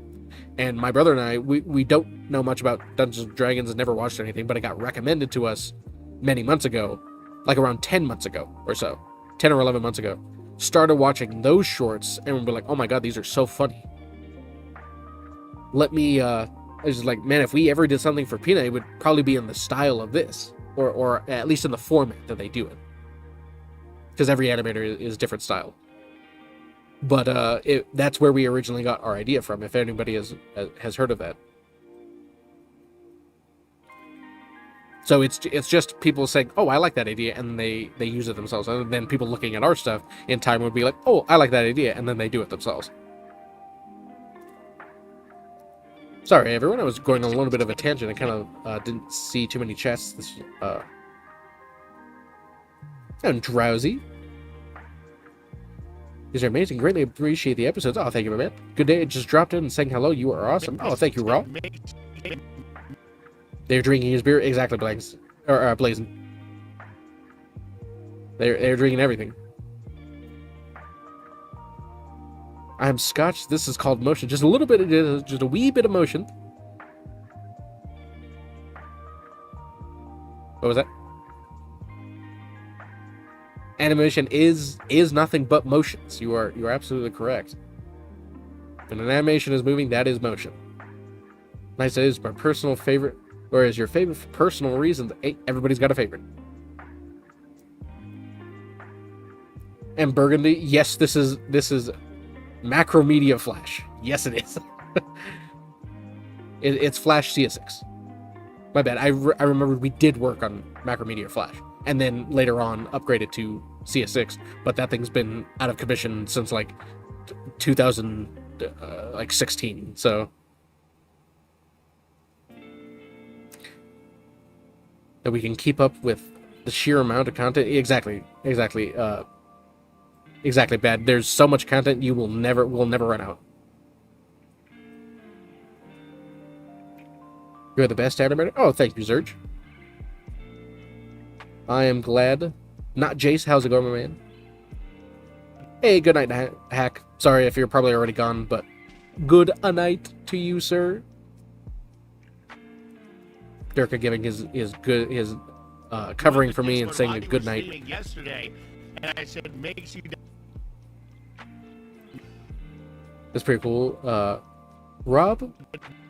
And my brother and I, we don't know much about Dungeons and Dragons and never watched anything, but it got recommended to us many months ago, like around 10 months ago or so, 10 or 11 months ago. Started watching those shorts and we're like, oh my god, these are so funny. Let me I was just like, man, if we ever did something for Peanut, it would probably be in the style of this, or at least in the format that they do it, because every animator is different style. But that's where we originally got our idea from. If anybody has heard of that, so it's just people saying, "Oh, I like that idea," and they use it themselves, and then people looking at our stuff in time would be like, "Oh, I like that idea," and then they do it themselves. Sorry, everyone. I was going on a little bit of a tangent. I kind of didn't see too many chests. I'm drowsy. These are amazing. Greatly appreciate the episodes. Oh, thank you, my man. Good day. Just dropped in and saying hello. You are awesome. Oh, thank you, Raw. They're drinking his beer. Exactly, Blazing. They're drinking everything. I'm Scotch. This is called motion. Just a little bit, just a wee bit of motion. What was that? Animation is nothing but motions. You are absolutely correct. When an animation is moving, that is motion. Nice. That is my personal favorite, or is your favorite for personal reasons. Hey, everybody's got a favorite. And Burgundy, yes, this is Macromedia Flash. Yes, it is. It's Flash CS6. My bad. I remember we did work on Macromedia Flash, and then later on upgraded to CS6. But that thing's been out of commission since like 2016. So that we can keep up with the sheer amount of content. Exactly. Exactly, bad. There's so much content you will never run out. You're the best animator. Oh, thank you, Zerge. I am glad. Not Jace. How's it going, my man? Hey, good night, Hack. Sorry if you're probably already gone, but good a night to you, sir. Durka giving his covering for me and saying a good night. Yesterday, and I said, makes you. That's pretty cool. Rob,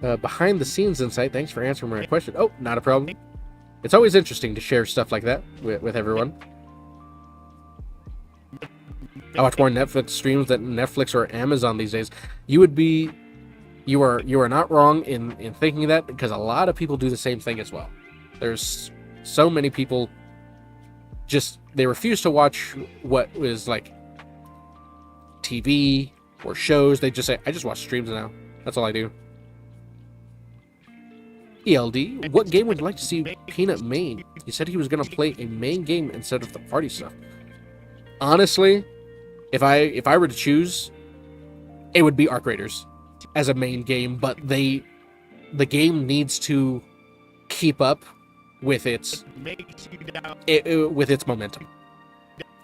behind the scenes insight. Thanks for answering my question. Oh, not a problem. It's always interesting to share stuff like that with everyone. I watch more Netflix streams than Netflix or Amazon these days. You are not wrong in thinking that, because a lot of people do the same thing as well. There's so many people they refuse to watch what was like TV or shows. They just say, I just watch streams now. That's all I do. ELD, what game would you like to see Peanut main? He said he was going to play a main game instead of the party stuff. Honestly, if I were to choose, it would be Arc Raiders as a main game, but the game needs to keep up with its momentum.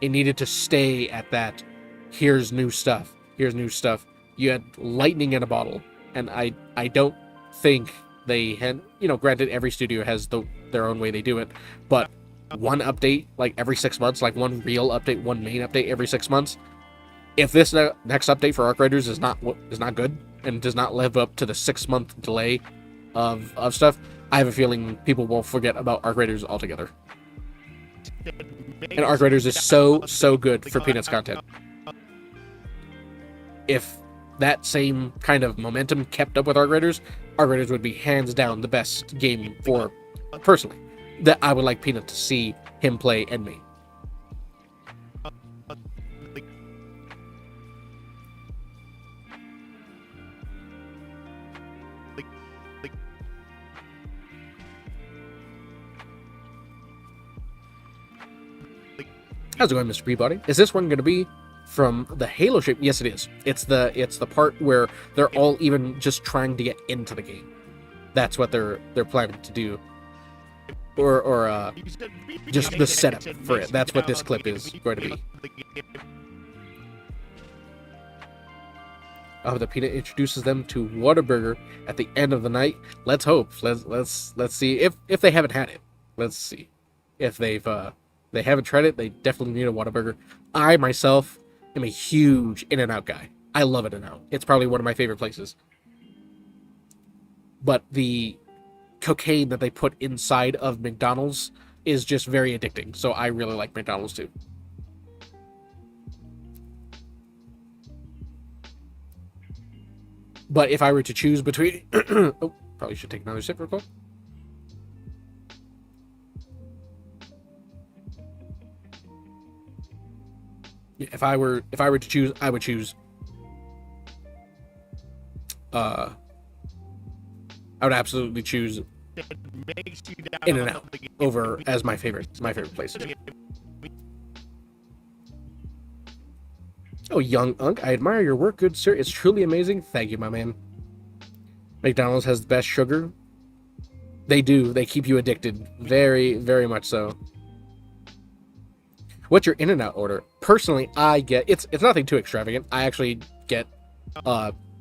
It needed to stay at that. Here's new stuff. You had lightning in a bottle, and I don't think they had, granted every studio has their own way they do it, but one update like every 6 months, like one real update, one main update every 6 months. If this next update for Arc Raiders is not good and does not live up to the 6-month delay of stuff, I have a feeling people will forget about Arc Raiders altogether. And Arc Raiders is so good for Peanut's content. If that same kind of momentum kept up with Arc Raiders would be hands down the best game for, personally, that I would like Peanut to see him play and me. How's it going, Mr. Peabody? Is this one going to be from the Halo shape? Yes, it is. It's the part where they're all even just trying to get into the game. That's what they're planning to do. Or just the setup for it. That's what this clip is going to be. Oh, the Peanut introduces them to Whataburger at the end of the night. Let's hope. Let's see if they haven't had it. Let's see if they haven't tried it. They definitely need a Whataburger. I myself am a huge In-N-Out guy. I love In-N-Out. It's probably one of my favorite places. but the cocaine that they put inside of McDonald's is just very addicting. So I really like McDonald's too. But if I were to choose between... oh, probably should take another sip real quick. Yeah, if I were to choose, I would choose... I would absolutely choose In-N-Out over as my favorite place. Oh, young Unk, I admire your work, good sir. It's truly amazing. Thank you, my man. McDonald's has the best sugar. They do. They keep you addicted. Very, very much so. What's your In-N-Out order? Personally, I get... It's nothing too extravagant. I actually get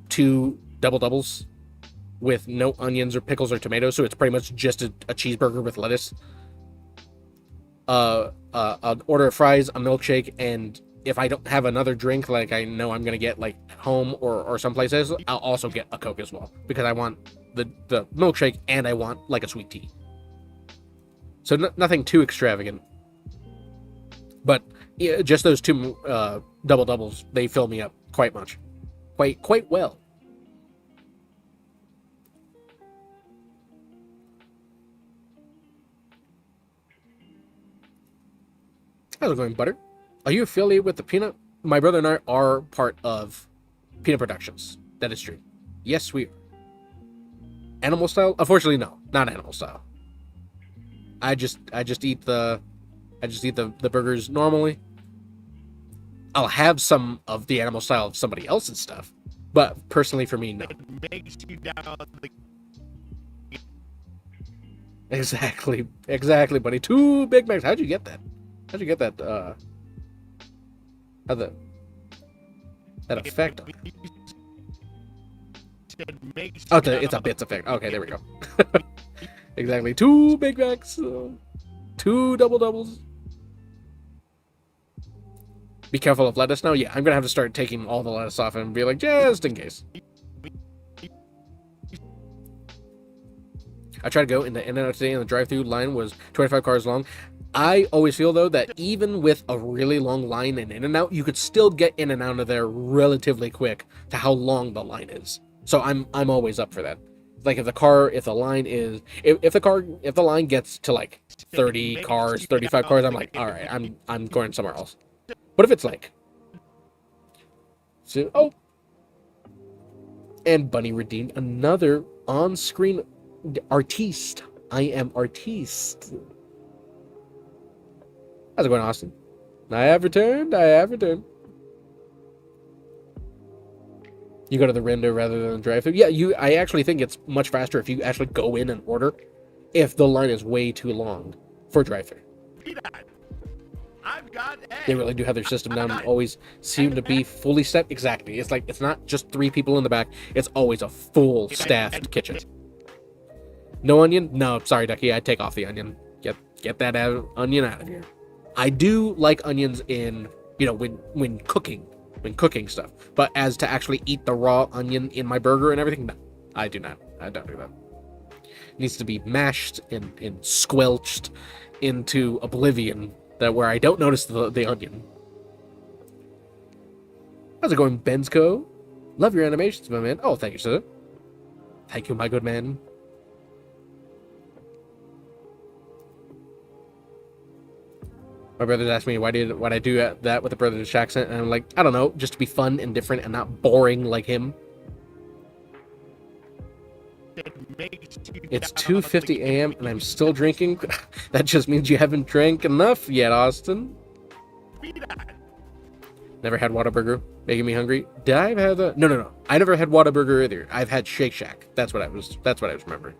2 double doubles with no onions or pickles or tomatoes, so it's pretty much just a cheeseburger with lettuce. An order of fries, a milkshake, and if I don't have another drink, like I know I'm gonna get like at home or someplace else, I'll also get a Coke as well, because I want the milkshake and I want like a sweet tea. So nothing too extravagant, but yeah, just those 2 double doubles, they fill me up quite much, quite well. How's it going, Butter? Are you affiliated with the Peanut? My brother and I are part of Peanut Productions. That is true. Yes, we are. Animal style? Unfortunately, no, not animal style. I just eat the burgers normally. I'll have some of the animal style of somebody else's stuff, but personally for me, no. It makes you down the... Exactly, buddy. 2 Big Macs. How'd you get that? How'd you get that? How that effect? Oh, it's a bits effect. Okay, there we go. Exactly. 2 Big Macs, 2 double doubles. Be careful of lettuce now. Yeah, I'm gonna have to start taking all the lettuce off and be like, just in case. I tried to go in the In-N-Out today, and the drive-through line was 25 cars long. I always feel, though, that even with a really long line in In-N-Out, you could still get in and out of there relatively quick to how long the line is. So I'm always up for that. Like if the line gets to like 30 cars, 35 cars, I'm like, all right, I'm going somewhere else. But if it's like, so, oh, and Bunny redeemed another on-screen artiste. I am artiste. How's it going, Austin? I have returned. You go to the render rather than the drive-thru. Yeah, I actually think it's much faster if you actually go in and order, if the line is way too long for drive-thru. I've got They really do have their system down and always seem to be fully set. Exactly. It's like, it's not just 3 people in the back. It's always a full staffed kitchen. No onion? No, sorry, Ducky. I take off the onion. Get that onion out of here. I do like onions in, when cooking stuff. But as to actually eat the raw onion in my burger and everything, no, I do not. I don't do that. It needs to be mashed and squelched into oblivion, where I don't notice the onion. How's it going, Benzco? Love your animations, my man. Oh, thank you, sir. Thank you, my good man. My brothers asked me why I do that with a British accent, and I'm like, I don't know, just to be fun and different and not boring like him. It's 2:50 a.m. and I'm still drinking. That just means you haven't drank enough yet, Austin. Never had Whataburger, making me hungry. Did I have a... No. I never had Whataburger either. I've had Shake Shack. That's what I was remembering.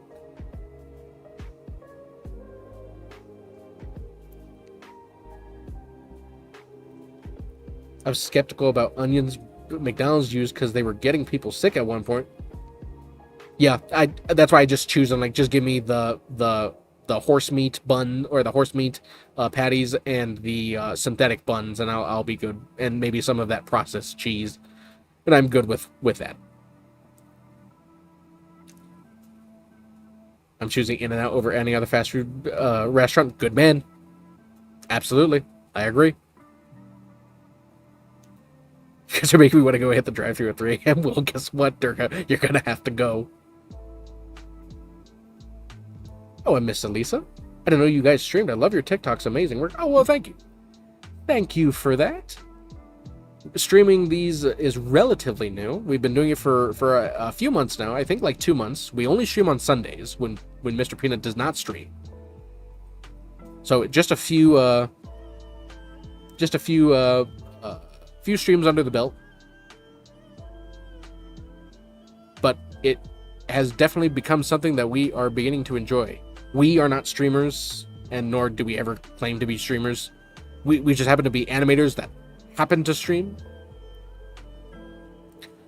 I was skeptical about onions McDonald's used because they were getting people sick at one point. Yeah, that's why I just choose them. Like, just give me the horse meat bun or the horse meat patties and the synthetic buns, and I'll be good. And maybe some of that processed cheese, and I'm good with that. I'm choosing In-N-Out over any other fast food restaurant. Good man. Absolutely. I agree. Because you're making me want to go hit the drive-thru at 3 a.m. Well, guess what, Durga? You're going to have to go. Oh, and Miss Elisa? I didn't know you guys streamed. I love your TikToks. Amazing work. Oh, well, thank you. Thank you for that. Streaming these is relatively new. We've been doing it for a few months now. I think like 2 months. We only stream on Sundays when Mr. Peanut does not stream. So just a few streams under the belt. But it has definitely become something that we are beginning to enjoy. We are not streamers, and nor do we ever claim to be streamers. We just happen to be animators that happen to stream.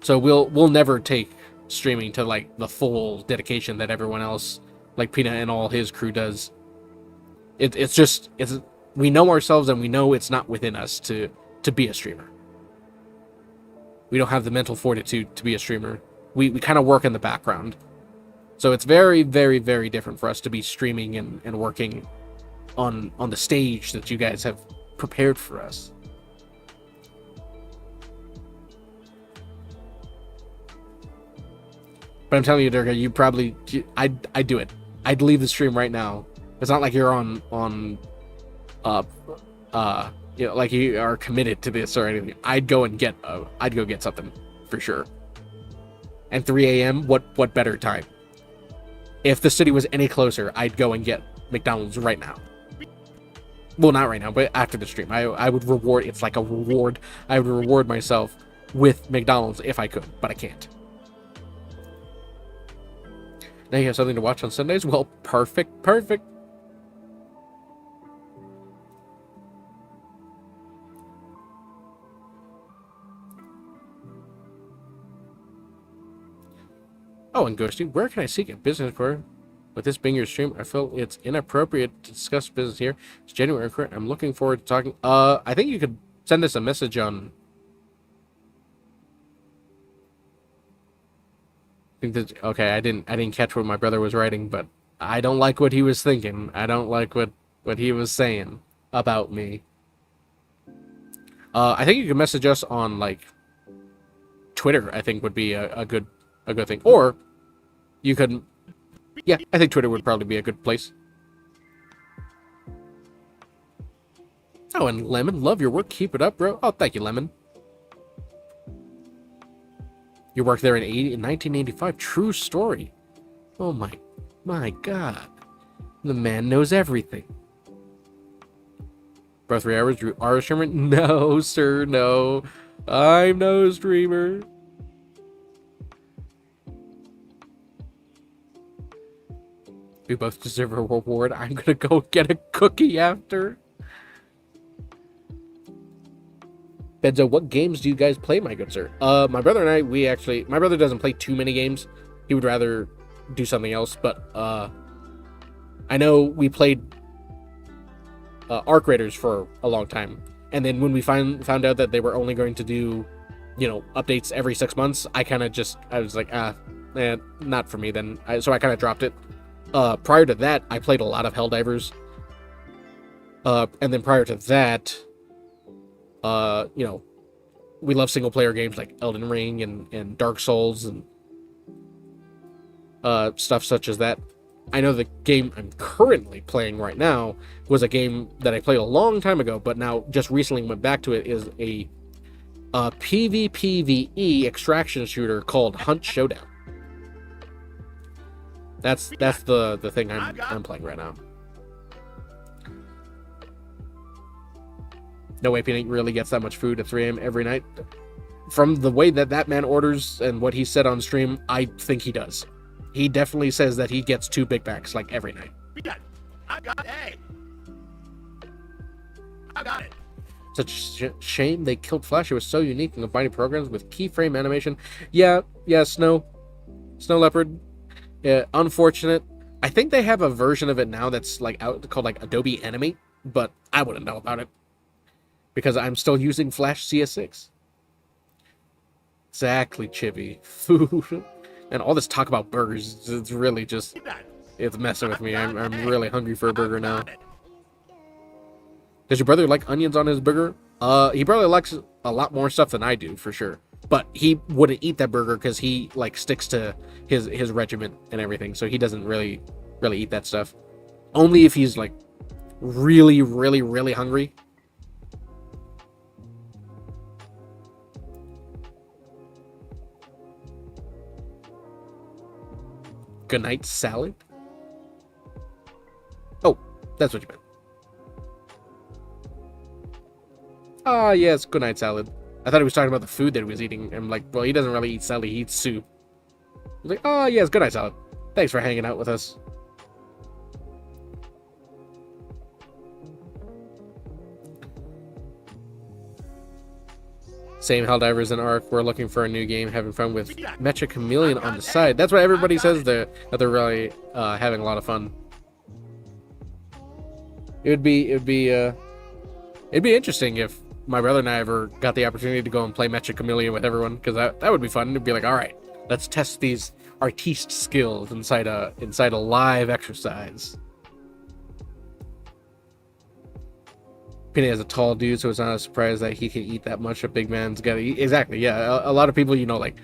So we'll never take streaming to like the full dedication that everyone else, like Peanut and all his crew, does. It's we know ourselves, and we know it's not within us to be a streamer. We don't have the mental fortitude to be a streamer. We kind of work in the background. So it's very, very, very different for us to be streaming and working on the stage that you guys have prepared for us. But I'm telling you, Durga, I'd do it. I'd leave the stream right now. It's not like you're on like you are committed to this or anything. I'd go get something for sure. And 3 a.m. What better time? If the city was any closer, I'd go and get McDonald's right now. Well, not right now, but after the stream. I would reward. It's like a reward. I would reward myself with McDonald's if I could, but I can't. Now you have something to watch on Sundays? Well, perfect. Oh, and Ghosty, where can I seek a business for? With this being your stream, I feel it's inappropriate to discuss business here. It's January. I'm looking forward to talking. I think you could send us a message on. Okay, I didn't catch what my brother was writing, but I don't like what he was thinking. I don't like what he was saying about me. I think you can message us on like Twitter. I think would be a good thing, or you could. Yeah, I think Twitter would probably be a good place. Oh, and Lemon, love your work. Keep it up, bro. Oh, thank you, Lemon. You worked there in 1985. True story. Oh my God. The man knows everything. Bro, 3 hours. You are a streamer? No, sir, no. I'm no streamer. We both deserve a reward. I'm gonna go get a cookie after. Benzo, what games do you guys play, my good sir? My brother and I, my brother doesn't play too many games. He would rather do something else, but I know we played Arc Raiders for a long time. And then when we found out that they were only going to do, updates every 6 months, I was like, not for me then. So I kind of dropped it. Prior to that, I played a lot of Helldivers. And then prior to that, we love single player games like Elden Ring and Dark Souls and stuff such as that. I know the game I'm currently playing right now was a game that I played a long time ago, but now just recently went back to it, is a PvPvE extraction shooter called Hunt Showdown. That's the thing I'm playing right now. No way Peanut really gets that much food at 3 a.m. every night. From the way that man orders and what he said on stream, I think he does. He definitely says that he gets 2 Big Macs like every night. I got it. Such a shame they killed Flash. It was so unique in combining programs with keyframe animation. Yeah, Snow Leopard. Yeah, unfortunate. I think they have a version of it now that's like out called like Adobe Animate, but I wouldn't know about it because I'm still using Flash CS6. Exactly, Chibi. Food and all this talk about burgers. It's really just It's messing with me. I'm really hungry for a burger now. Does your brother like onions on his burger? He probably likes a lot more stuff than I do, for sure. But he wouldn't eat that burger because he like sticks to his regiment and everything, so he doesn't really eat that stuff. Only if he's like really hungry. Good night salad. Oh, that's what you meant. Ah, yes, good night salad. I thought he was talking about the food that he was eating. I'm like, well, he doesn't really eat salad, he eats soup. He's like, oh, yes, good night salad. Thanks for hanging out with us. Same Helldivers and Ark. We're looking for a new game, having fun with Mecha Chameleon on the side. That's what everybody says, that they're really having a lot of fun. It'd be interesting if my brother and I ever got the opportunity to go and play Mecha Chameleon with everyone, because that would be fun. It'd be like, all right, let's test these artiste skills inside a live exercise. Peanut is a tall dude, so it's not a surprise that he can eat that much. A big man's gotta eat. Exactly, yeah. A lot of people, like,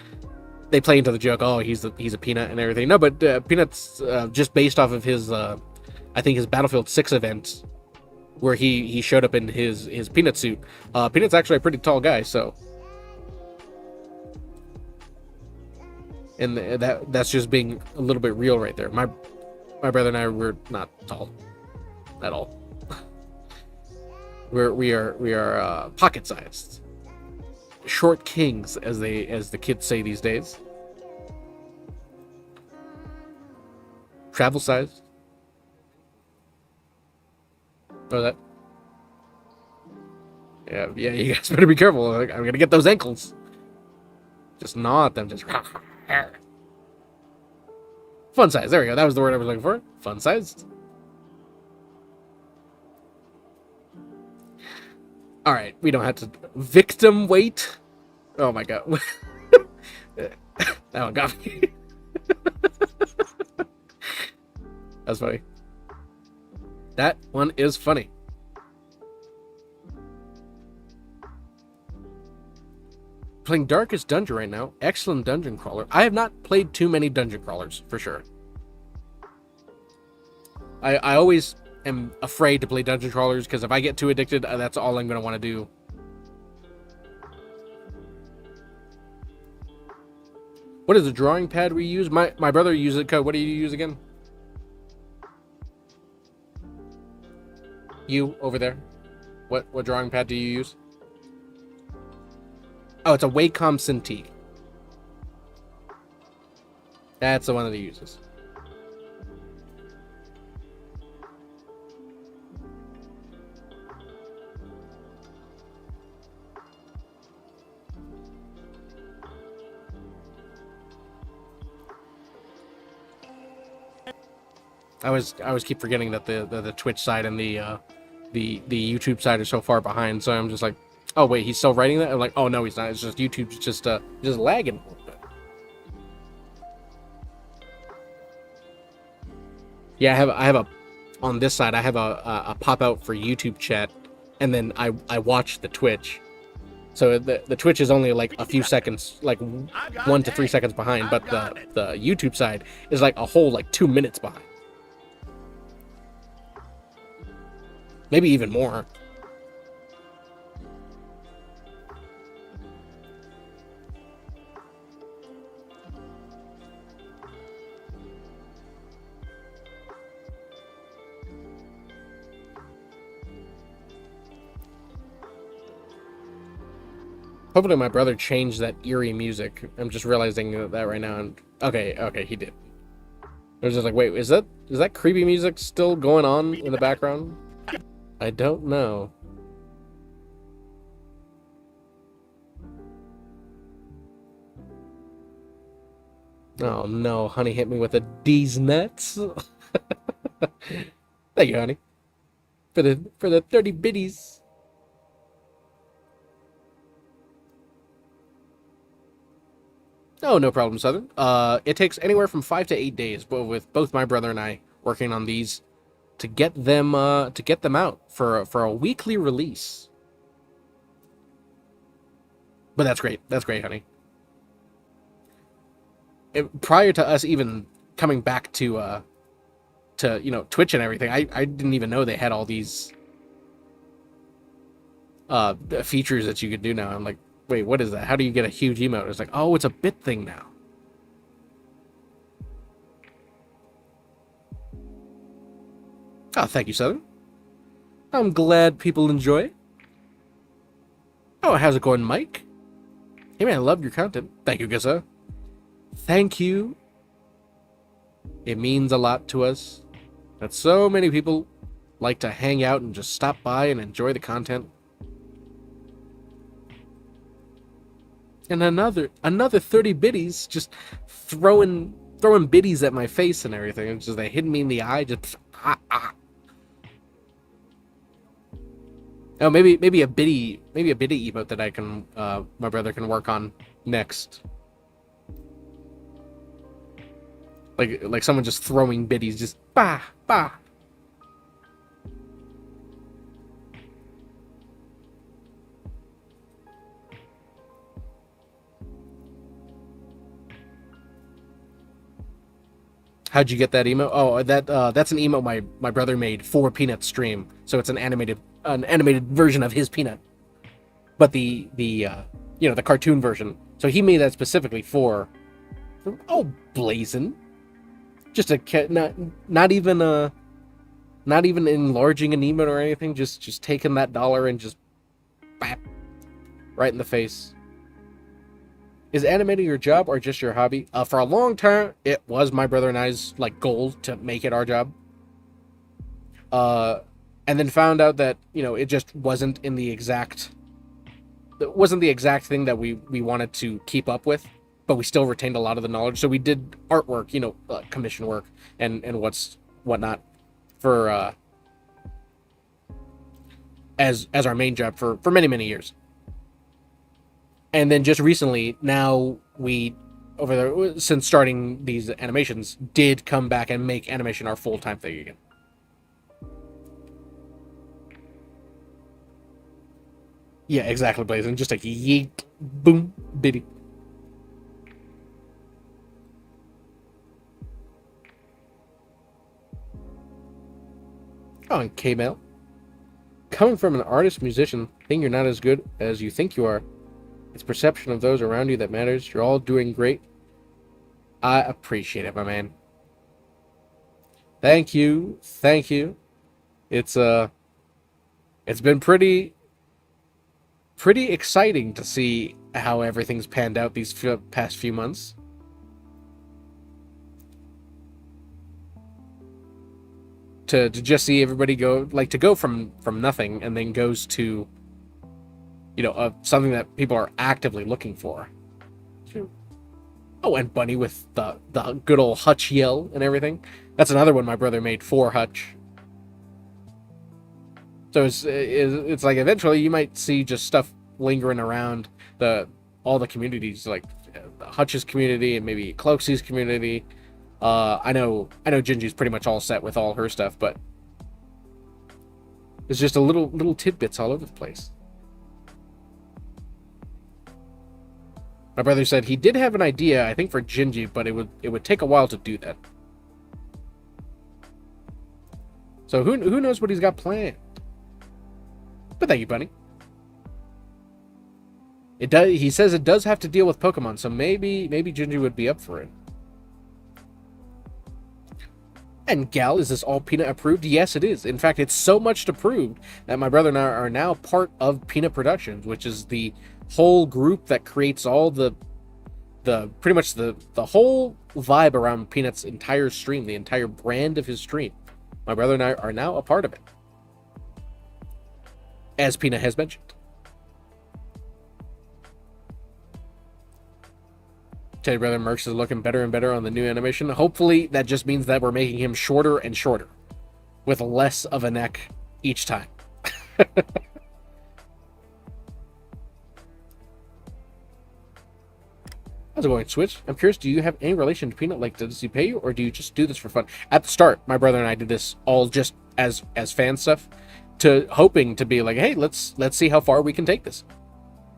they play into the joke, oh, he's a Peanut and everything. No, but Peanut's just based off of his, I think his Battlefield 6 event, where he showed up in his Peanut suit. Peanut's actually a pretty tall guy, so. And that's just being a little bit real right there. My brother and I were not tall at all. We are pocket sized, short kings, as the kids say these days. Travel sized. Oh, that. Yeah. You guys better be careful. I'm gonna get those ankles. Just gnaw at them. Just. Fun size. There we go. That was the word I was looking for. Fun sized. All right, we don't have to victim weight. Oh my god, that one got me. That's funny. That one is funny. Playing Darkest Dungeon right now. Excellent dungeon crawler. I have not played too many dungeon crawlers, for sure. I always am afraid to play dungeon crawlers, because if I get too addicted, that's all I'm going to want to do. What is the drawing pad we use? My brother uses it. What do you use again? You over there. What drawing pad do you use? Oh, it's a Wacom Cintiq. That's the one that he uses. I always keep forgetting that the Twitch side and the YouTube side are so far behind. So I'm just like, oh wait, he's still writing that? I'm like, oh no, he's not. It's just YouTube's just lagging a little bit. Yeah, I have a on this side. I have a pop out for YouTube chat, and then I watch the Twitch. So the Twitch is only like a few seconds, like 1 to 3 seconds behind, but the YouTube side is like a whole like 2 minutes behind. Maybe even more. Hopefully my brother changed that eerie music. I'm just realizing that right now. And okay, he did. I was just like, wait, is that creepy music still going on in the background? I don't know. Oh no, honey hit me with a D's nuts. Thank you, honey. For the 30 biddies. Oh, no problem, Southern. It takes anywhere from 5 to 8 days, but with both my brother and I working on these to get them out for a weekly release. But that's great. That's great, honey. Prior to us even coming back to Twitch and everything, I didn't even know they had all these features that you could do now. I'm like, wait, what is that? How do you get a huge emote? It's like, oh, it's a bit thing now. Oh, thank you, Southern. I'm glad people enjoy it. Oh, how's it going, Mike? Hey, man, I love your content. Thank you, Gissa. Thank you. It means a lot to us that so many people like to hang out and just stop by and enjoy the content. And another 30 biddies just throwing biddies at my face and everything. It's just they hit me in the eye, just Oh, maybe a biddy emote that I can my brother can work on next. Like someone just throwing biddies, just bah bah. How'd you get that emote? Oh, that's an emote my brother made for Peanut's stream. So it's an animated version of his Peanut, but the cartoon version. So he made that specifically for. Oh, blazing! Just not even enlarging an emote or anything. Just taking that dollar and just bap right in the face. Is animating your job or just your hobby? For a long time, it was my brother and I's goal to make it our job. And then found out that it just wasn't the exact thing that we wanted to keep up with, but we still retained a lot of the knowledge. So we did artwork, commission work and whatnot for as our main job for many years. And then just recently, now since starting these animations, did come back and make animation our full-time thing again. Yeah, exactly, Blazing. Just like yeet, boom, biddy. Oh, and K-Mail. Coming from an artist, musician, think you're not as good as you think you are. It's perception of those around you that matters. You're all doing great. I appreciate it, my man. Thank you. Thank you. It's been pretty exciting to see how everything's panned out these past few months. To just see everybody go from nothing and then goes to something that people are actively looking for. Oh, and Bunny with the good old Hutch yell and everything. That's another one my brother made for Hutch. So it's like eventually you might see just stuff lingering around all the communities, like Hutch's community and maybe Cloaksy's community. I know Gingy's pretty much all set with all her stuff, but there's just a little tidbits all over the place. My brother said he did have an idea, I think, for Gingy, but it would take a while to do that. So who knows what he's got planned? But thank you, Bunny. He says it does have to deal with Pokemon, so maybe Gingy would be up for it. And Gal, is this all Peanut approved? Yes, it is. In fact, it's so much approved that my brother and I are now part of Peanut Productions, which is the whole group that creates all the pretty much the whole vibe around Peanut's entire stream, the entire brand of his stream. My brother and I are now a part of it, as Peanut has mentioned. Teddy Brother Mercs is looking better and better on the new animation. Hopefully that just means that we're making him shorter and shorter, with less of a neck each time. How's it going, Switch? I'm curious, do you have any relation to Peanut? Like, does he pay you, or do you just do this for fun? At the start, my brother and I did this all just as fan stuff, to hoping to be like, hey, let's see how far we can take this.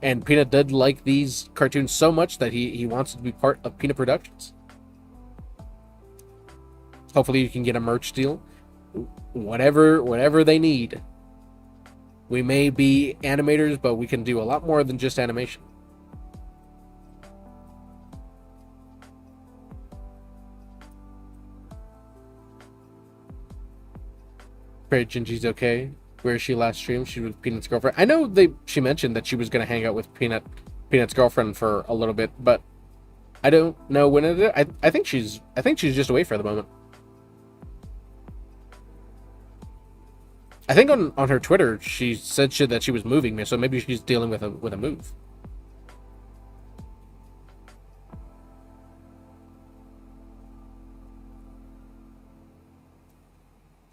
And Peanut did like these cartoons so much that he wants to be part of Peanut Productions. Hopefully you can get a merch deal. Whatever they need. We may be animators, but we can do a lot more than just animation. Pray Gingy's okay. Where she last streamed, she was Peanut's girlfriend. I know she mentioned that she was gonna hang out with Peanut's girlfriend for a little bit, but I don't know when it is. I think she's just away for the moment. I think on her Twitter she said that she was moving, so maybe she's dealing with a move.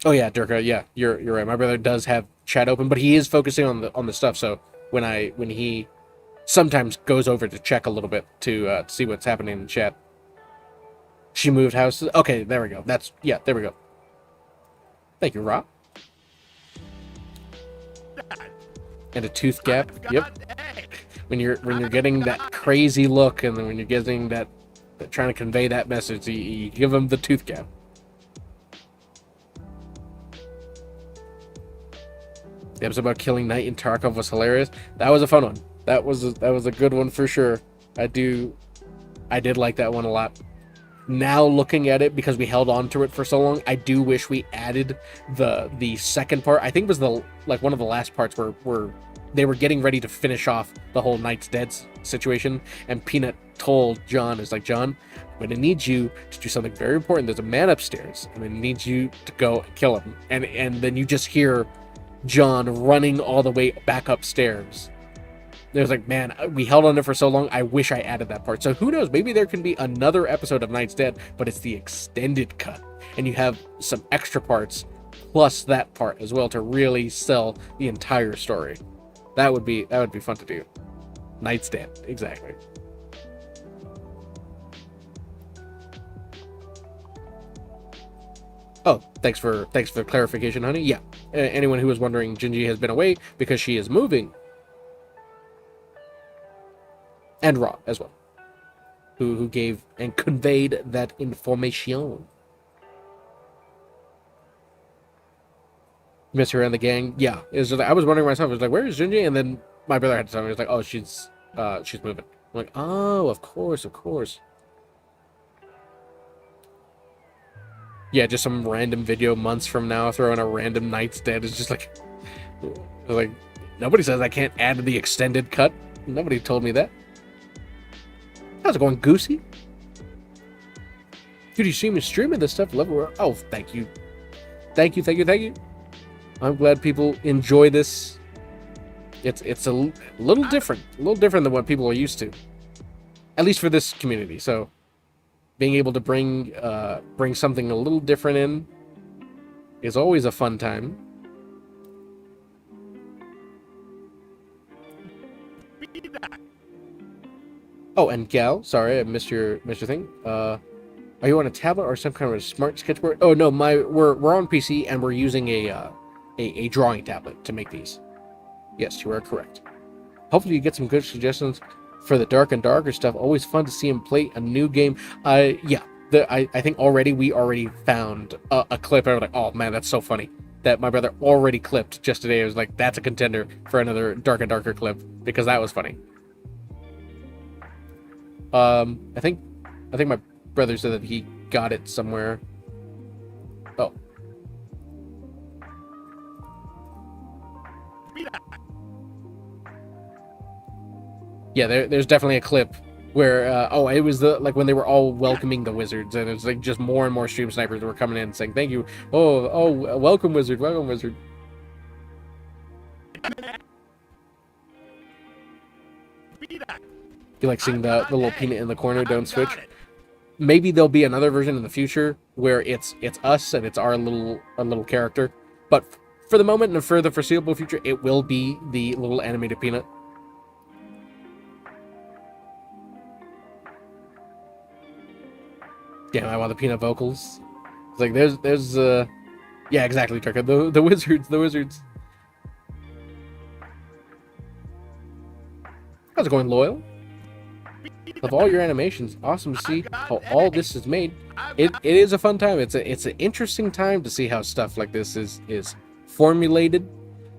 Oh yeah, Durka, yeah, you're right. My brother does have chat open, but he is focusing on the stuff. So when he sometimes goes over to check a little bit to see what's happening in chat. She moved houses. Okay, there we go. There we go. Thank you, Rob. And a tooth gap. Yep. When you're getting that crazy look, and then when you're getting that trying to convey that message, you give them the tooth gap. The episode about killing Knight in Tarkov was hilarious. That was a fun one. That was a good one for sure. I did like that one a lot. Now looking at it, because we held on to it for so long, I do wish we added the second part. I think it was one of the last parts where they were getting ready to finish off the whole Knight's Dead situation, and Peanut told John, "Is like, John, I'm gonna need you to do something very important. There's a man upstairs. I'm gonna need you to go and kill him." And then you just hear John running all the way back upstairs. It was like, man, we held on it for so long. I wish I added that part. So who knows? Maybe there can be another episode of Knight's Dead, but it's the extended cut, and you have some extra parts plus that part as well to really sell the entire story. That would be fun to do. Knight's Dead, exactly. Oh, thanks for the clarification, honey. Yeah, anyone who was wondering, Gingy has been away because she is moving. And Ra as well, who gave and conveyed that information. Miss her and the gang. Yeah, I was wondering myself. I was like, where is Gingy? And then my brother had to tell me. He was like, oh, she's moving. I'm like, oh, of course. Yeah, just some random video months from now throwing a random Knight's Dead is just like nobody says I can't add to the extended cut. Nobody told me that. How's it going, Goosey? Dude, you see me streaming this stuff? Oh, thank you. I'm glad people enjoy this. It's a little different than what people are used to, at least for this community. So being able to bring something a little different in is always a fun time. Oh, and Gal, sorry, I missed your thing. Are you on a tablet or some kind of a smart sketchboard? Oh no, we're on PC and we're using a drawing tablet to make these. Yes, you are correct. Hopefully you get some good suggestions for the dark and darker stuff. Always fun to see him play a new game. Yeah, I think we already found a clip. I was like, oh man, that's so funny that my brother already clipped just today. I was like, that's a contender for another dark and darker clip because that was funny. I think my brother said that he got it somewhere. Oh. Yeah, there's definitely a clip where it was when they were all welcoming the wizards, and it was like just more and more stream snipers were coming in saying thank you. Oh, welcome wizard. You like seeing the little peanut in the corner, don't switch. Maybe there'll be another version in the future where it's us and it's our little character. But for the moment and for the foreseeable future, it will be the little animated peanut. Damn, I want the peanut vocals. It's like there's yeah, exactly, Turka. The wizards. How's it going, Loyal? Of all your animations, awesome to see how all this is made. It is a fun time. It's an interesting time to see how stuff like this is formulated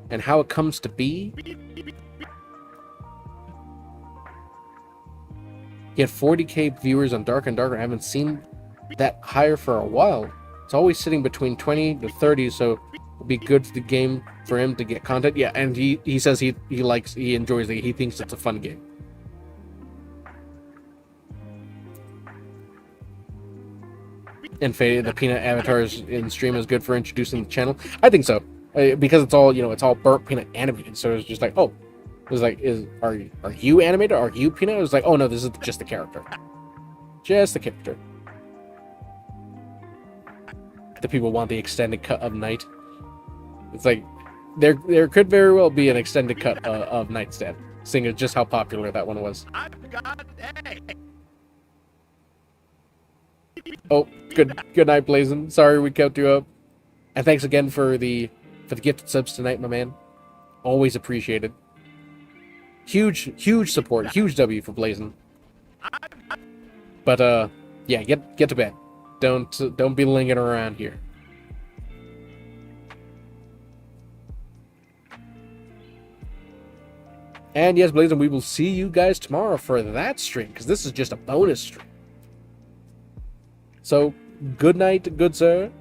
and how it comes to be. He had 40K viewers on Dark and Darker. I haven't seen that higher for a while. It's always sitting between 20 to 30, so it'll be good for the game for him to get content. Yeah, and he says he enjoys it. He thinks it's a fun game. And the peanut avatars in stream is good for introducing the channel. I think so, because it's all it's all burnt peanut animated. So it's just like, oh, it was like, are you animated? Are you peanut? It was like, oh no, this is just the character, just the character. The people want the extended cut of Night. It's like there could very well be an extended cut of Night's Dead, seeing as just how popular that one was. Oh, good night, Blazin. Sorry we kept you up. And thanks again for the gifted subs tonight, my man. Always appreciated. Huge support, huge W for Blazin. But yeah, get to bed. Don't be lingering around here. And yes, Blazin, we will see you guys tomorrow for that stream, because this is just a bonus stream. So, good night, good sir.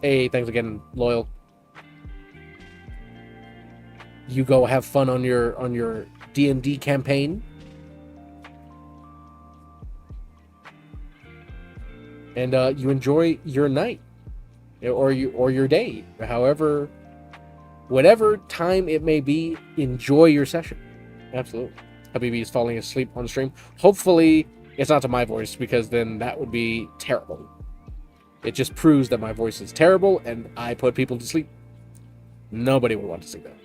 Hey, thanks again, Loyal. You go have fun on your D&D campaign. And you enjoy your night or your day, however, whatever time it may be, enjoy your session. Absolutely. Habibi is falling asleep on stream. Hopefully it's not to my voice, because then that would be terrible. It just proves that my voice is terrible and I put people to sleep. Nobody would want to see that.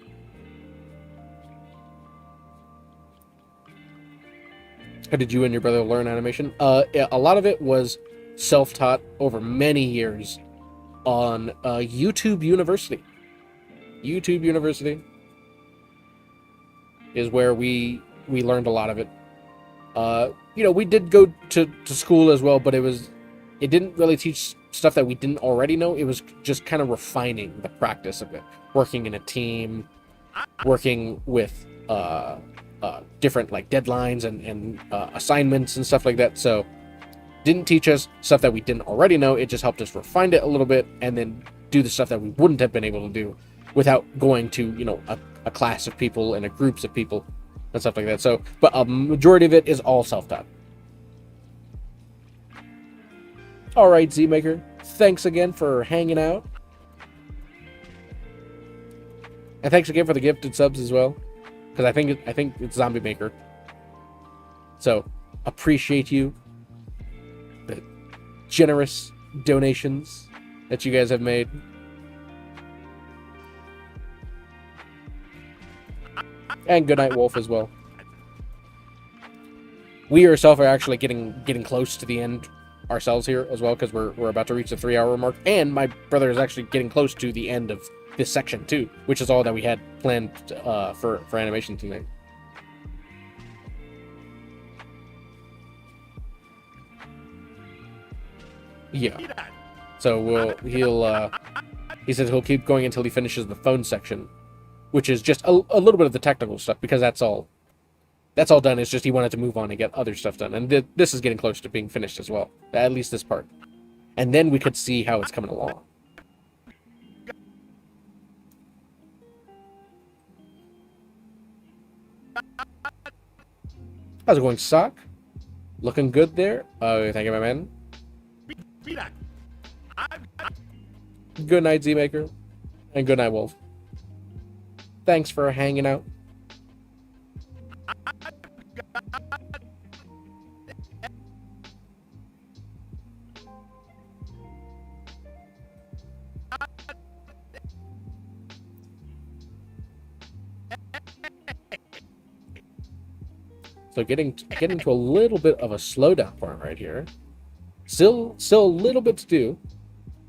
How did you and your brother learn animation? A lot of it was self-taught over many years on YouTube University. YouTube University is where we learned a lot of it. We did go to school as well, but it didn't really teach stuff that we didn't already know. It was just kind of refining the practice of it, working in a team, working with different like deadlines and assignments and stuff like that. So didn't teach us stuff that we didn't already know. It just helped us refine it a little bit and then do the stuff that we wouldn't have been able to do without going to a class of people and a groups of people and stuff like that. So, but a majority of it is all self-taught. All right, Z-Maker, thanks again for hanging out. And thanks again for the gifted subs as well, because I think it's Zombie Maker. So, appreciate you. The generous donations that you guys have made. And good night, Wolf, as well. We ourselves are actually getting close to the end ourselves here as well, because we're about to reach the 3-hour mark, and my brother is actually getting close to the end of this section too, which is all that we had planned for animation tonight. Yeah. So he says he'll keep going until he finishes the phone section, which is just a little bit of the technical stuff, because that's all done. It's just he wanted to move on and get other stuff done, and this is getting close to being finished as well, at least this part, and then we could see how it's coming along. How's it going, Sock? Looking good there. Oh, thank you, my man. Good night, Z-Maker, and good night, Wolf. Thanks for hanging out. So getting to a little bit of a slowdown point right here. Still a little bit to do,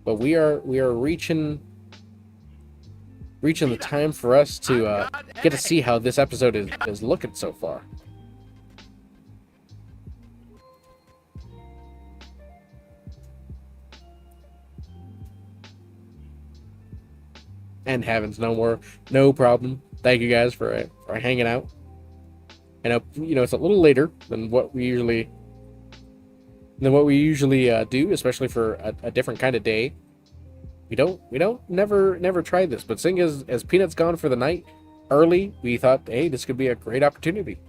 but we are reaching the time for us to get to see how this episode is looking so far. And heavens, no problem. Thank you guys for hanging out. I know, it's a little later than what we usually do, especially for a different kind of day. We don't never try this, but seeing as Peanut's gone for the night early, we thought, hey, this could be a great opportunity.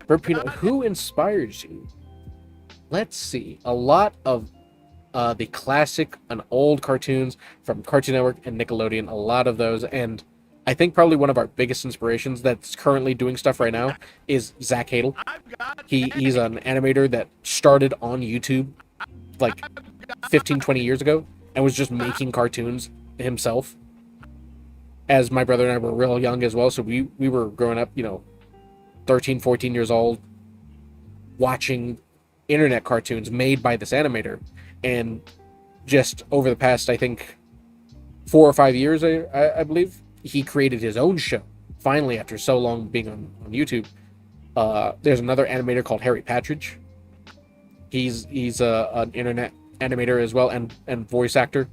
For Peanut, who inspires you? Let's see. A lot of the classic and old cartoons from Cartoon Network and Nickelodeon, a lot of those, and I think probably one of our biggest inspirations that's currently doing stuff right now is Zach Hadel. He's an animator that started on YouTube like 15, 20 years ago and was just making cartoons himself. As my brother and I were real young as well, so we were growing up, 13, 14 years old, watching internet cartoons made by this animator. And just over the past, I think, 4 or 5 years, I believe, he created his own show. Finally, after so long being on YouTube. There's another animator called Harry Patridge. He's an internet animator as well and voice actor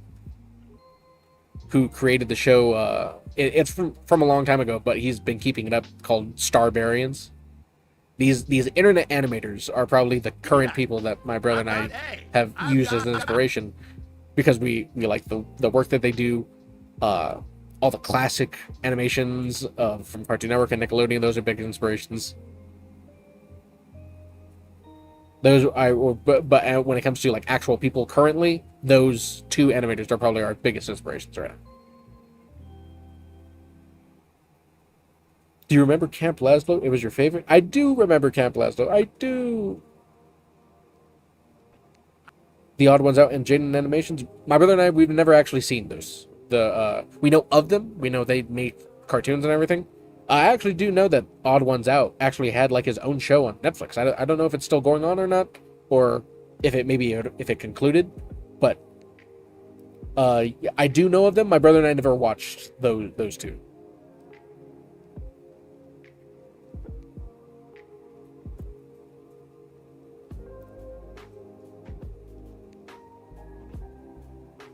who created the show. It's from a long time ago, but he's been keeping it up, called Starbarians. These internet animators are probably the current people that my brother and I have used as an inspiration, because we like the work that they do. All the classic animations from Cartoon Network and Nickelodeon, those are big inspirations. But when it comes to like actual people currently, those two animators are probably our biggest inspirations right now. Do you remember Camp Lazlo? It was your favorite? I do remember Camp Lazlo. I do. The Odd Ones Out and Jaden Animations. My brother and I, we've never actually seen those. We know of them. We know they make cartoons and everything. I actually do know that Odd Ones Out actually had like his own show on Netflix. I don't know if it's still going on or not, or if it concluded, but I do know of them. My brother and I never watched those two.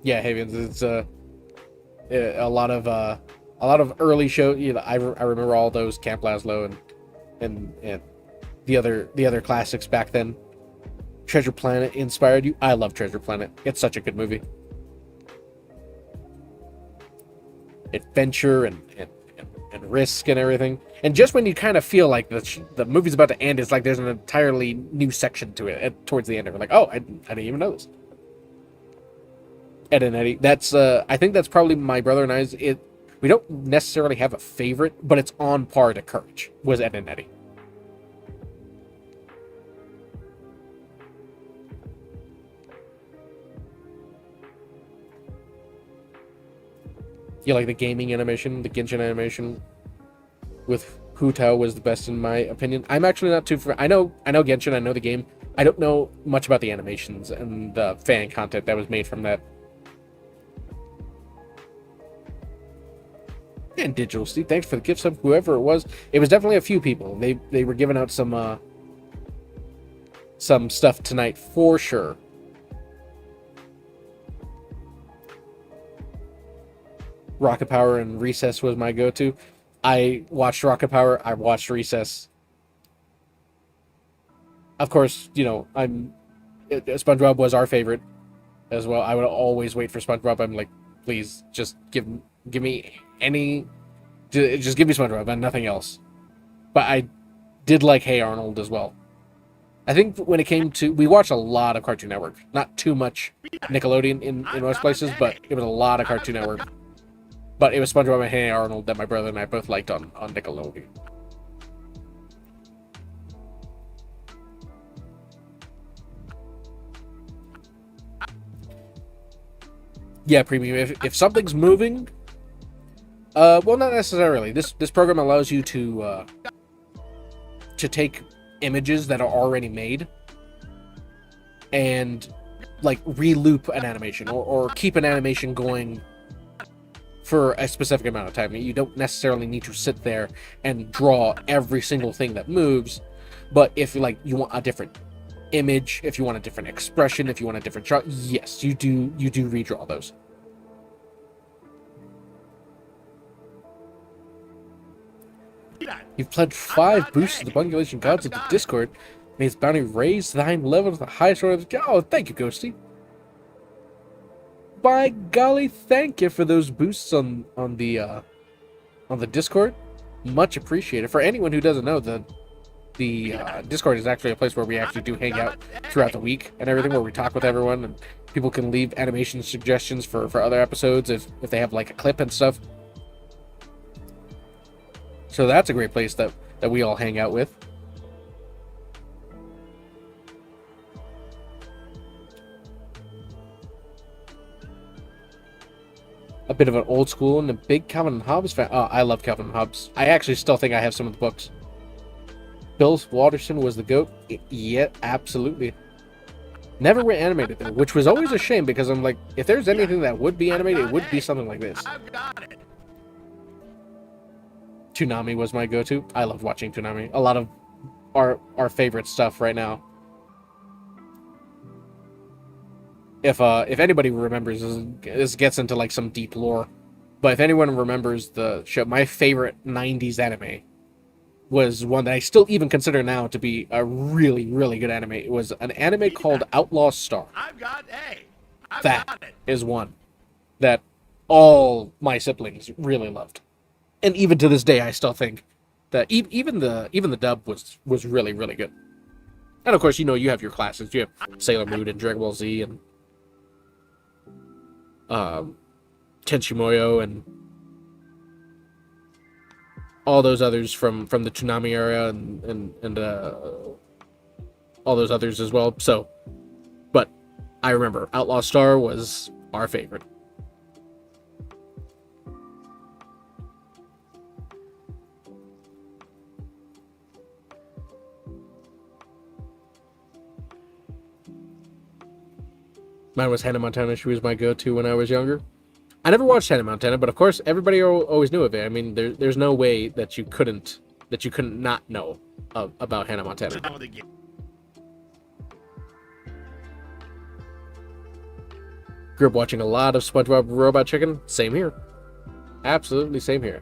Yeah, Havens, it's a lot of early shows. I remember all those Camp Lazlo and the other classics back then. Treasure Planet inspired you? I love Treasure Planet. It's such a good movie. Adventure and risk and everything. And just when you kind of feel like the movie's about to end, it's like there's an entirely new section to it towards the end. And we're like, oh, I didn't even know this. Ed and Eddie. That's I think that's probably my brother and I's. We don't necessarily have a favorite, but it's on par to Courage. Was Ed and Eddie. You like the gaming animation, the Genshin animation with Hu Tao was the best in my opinion. I'm actually not too. I know Genshin. I know the game. I don't know much about the animations and the fan content that was made from that. And Digital Steve, thanks for the gift sub, whoever it was. It was definitely a few people. They were giving out some stuff tonight for sure. Rocket Power and Recess was my go-to. I watched Rocket Power. I watched Recess. Of course, SpongeBob was our favorite as well. I would always wait for SpongeBob. I'm like, please, just give me just give me SpongeBob and nothing else. But I did like Hey Arnold as well. I think when it came to, we watched a lot of Cartoon Network, not too much Nickelodeon in most places, but it was a lot of Cartoon Network. But it was SpongeBob and Hey Arnold that my brother and I both liked on Nickelodeon. Yeah, Premium. If something's moving, well, not necessarily. This program allows you to to take images that are already made and like re-loop an animation or keep an animation going for a specific amount of time. You don't necessarily need to sit there and draw every single thing that moves, but if like you want a different image, if you want a different expression, if you want a different shot, yes, you do redraw those. You've pledged 5 boosts to the Bungulation Gods of the Discord. May his bounty raise thine level to the highest order of the... Oh, thank you, Ghosty. By golly, thank you for those boosts on the Discord. Much appreciated. For anyone who doesn't know, the Discord is actually a place where we actually do hang out throughout the week and everything, where we talk with everyone, and people can leave animation suggestions for other episodes if they have like a clip and stuff. So that's a great place that we all hang out with. A bit of an old school and a big Calvin and Hobbes fan. Oh, I love Calvin and Hobbes. I actually still think I have some of the books. Bill Watterson was the GOAT. Yeah, absolutely. Never went animated though, which was always a shame, because I'm like, if there's anything that would be animated, it would be something like this. I've got it. Toonami was my go-to. I love watching Toonami. A lot of our favorite stuff right now. If anybody remembers, this gets into like some deep lore, but if anyone remembers the show, my favorite 90s anime was one that I still even consider now to be a really, really good anime. It was an anime called Outlaw Star. I've got A. I've That got it. is one that all my siblings really loved. And even to this day, I still think that even the dub was really, really good. And of course, you have your classics. You have Sailor Moon and Dragon Ball Z and Tenshimoyo and all those others from the Toonami era and all those others as well. So, but I remember Outlaw Star was our favorite. Mine was Hannah Montana. She was my go-to when I was younger. I never watched Hannah Montana, but of course, everybody always knew of it. I mean, there's no way that you couldn't not know about Hannah Montana. Grew up watching a lot of SpongeBob Robot Chicken. Same here. Absolutely same here.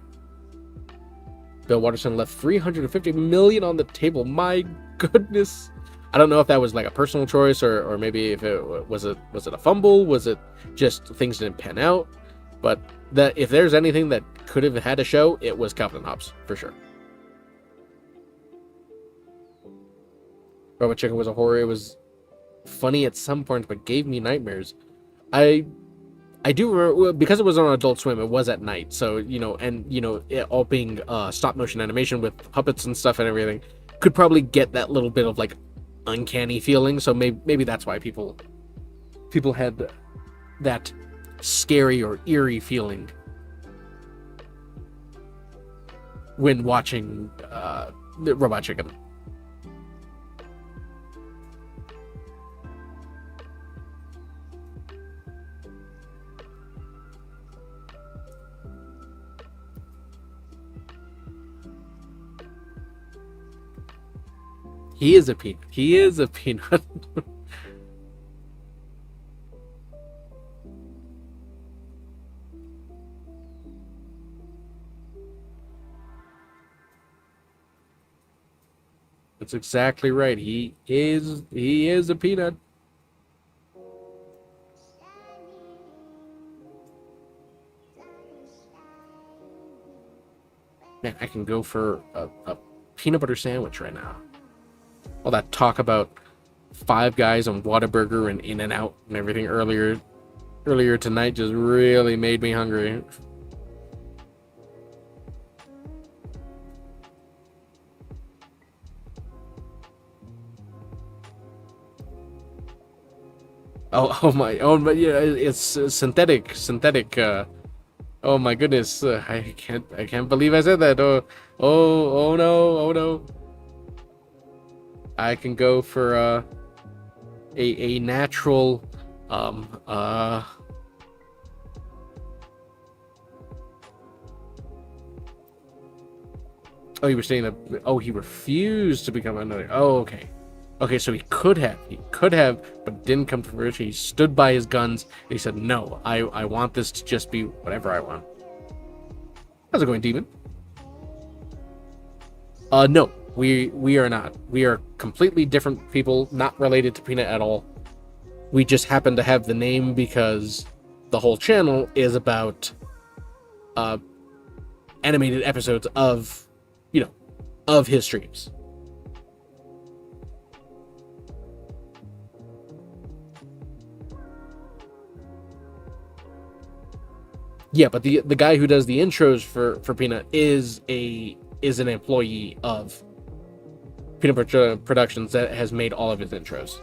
Bill Watterson left $350 million on the table. My goodness. I don't know if that was like a personal choice or maybe if it was a fumble, was it just things didn't pan out, but that if there's anything that could have had a show, it was Calvin and Hobbes for sure. Robot Chicken was a horror. It was funny at some points, but gave me nightmares. I do remember, because it was on Adult Swim, it was at night, so it all being stop motion animation with puppets and stuff and everything, could probably get that little bit of like uncanny feeling. So maybe that's why people had that scary or eerie feeling when watching the Robot Chicken. He is a peanut. He is a peanut. That's exactly right. He is a peanut. Man, I can go for a peanut butter sandwich right now. All that talk about Five Guys and Whataburger and In-N-Out and everything earlier tonight just really made me hungry. Oh my, yeah, it's synthetic. Oh my goodness, I can't believe I said that. Oh no. I can go for a natural oh, you were saying that, oh, he refused to become another. Oh, okay. Okay, so he could have, but didn't come to fruition. He stood by his guns and he said, no, I want this to just be whatever I want. How's it going, Demon? No, we are not. We are completely different people, not related to Peanut at all. We just happen to have the name because the whole channel is about animated episodes of, of his streams. Yeah, but the guy who does the intros for Peanut is an employee of Peanut Productions that has made all of his intros.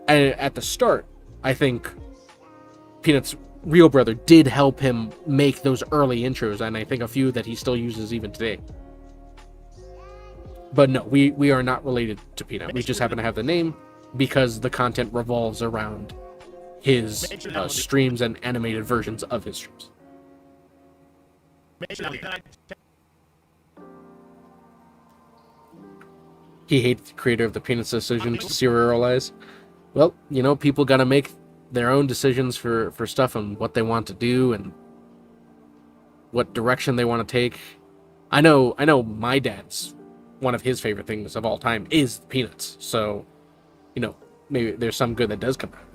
And at the start, I think Peanut's real brother did help him make those early intros, and I think a few that he still uses even today. But no, we are not related to Peanut. We just happen to have the name because the content revolves around his streams and animated versions of his streams. He hates the creator of the Peanut's decision to serialize. Well, people gotta make their own decisions for stuff and what they want to do and what direction they want to take. I know my dad's one of his favorite things of all time is Peanuts. So, maybe there's some good that does come out of it.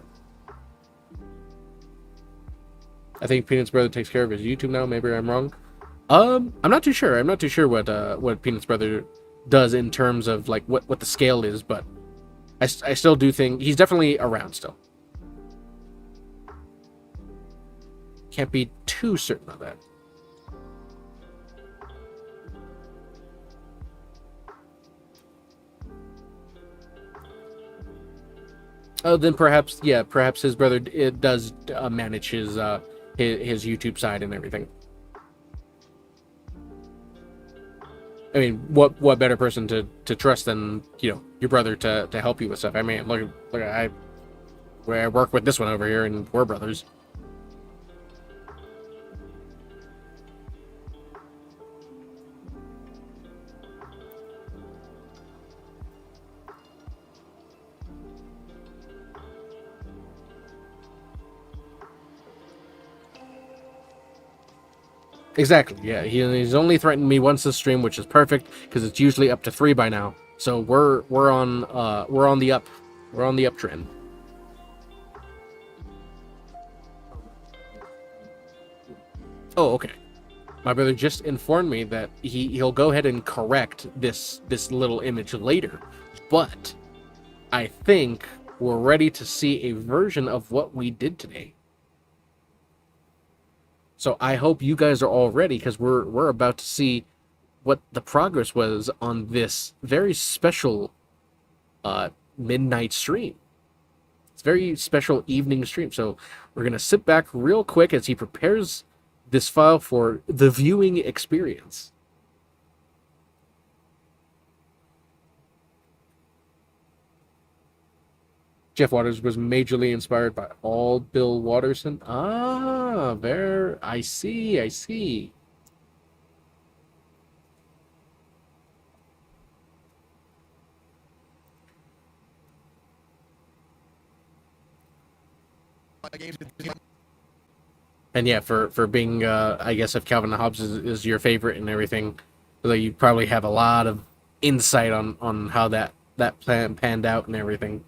I think Peanut's brother takes care of his YouTube now. Maybe I'm wrong. I'm not too sure. I'm not too sure what Peanut's brother does in terms of like what the scale is, but I still do think he's definitely around still. Can't be too certain of that. Oh, then perhaps his brother does manage his YouTube side and everything. I mean, what better person to trust than your brother to help you with stuff? I mean, look, I work with this one over here, and we're brothers. Exactly. Yeah, he's only threatened me once this stream, which is perfect because it's usually up to 3 by now. So we're on the uptrend. Oh, okay. My brother just informed me that he'll go ahead and correct this little image later, but I think we're ready to see a version of what we did today. So I hope you guys are all ready because we're about to see what the progress was on this very special midnight stream. It's a very special evening stream. So we're going to sit back real quick as he prepares this file for the viewing experience. Jeff Waters was majorly inspired by all Bill Watterson. Ah, there. I see. And yeah, for being, I guess if Calvin Hobbes is your favorite and everything, so you probably have a lot of insight on how that plan panned out and everything.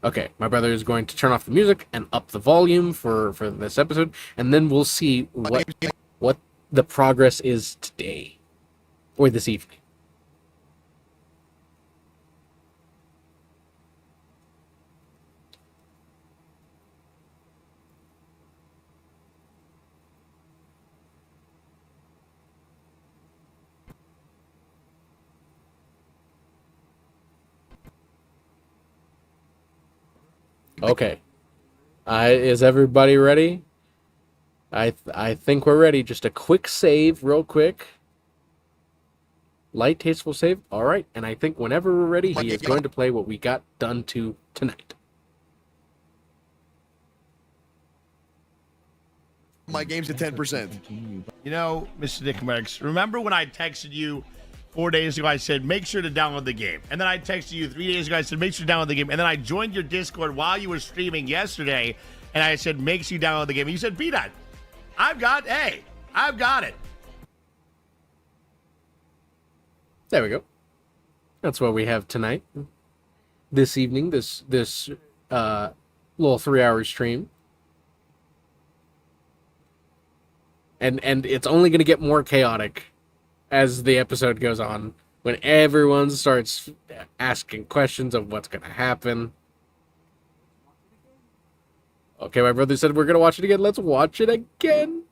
Okay, my brother is going to turn off the music and up the volume for this episode, and then we'll see what the progress is today or this evening. Okay. Is everybody ready? I think we're ready. Just a quick save, real quick. Light, tasteful save. All right, and I think whenever we're ready, he is going to play what we got done to tonight. My game's at 10%. You know, Mr. Dick Merckx, remember when I texted you 4 days ago? I said, make sure to download the game. And then I texted you 3 days ago. I said, make sure to download the game. And then I joined your Discord while you were streaming yesterday. And I said, make sure you download the game. And you said, Peanut, I've got it. There we go. That's what we have tonight. This evening, this little 3-hour stream. And it's only going to get more chaotic as the episode goes on, when everyone starts asking questions of what's going to happen. Okay, my brother said we're going to watch it again. Let's watch it again.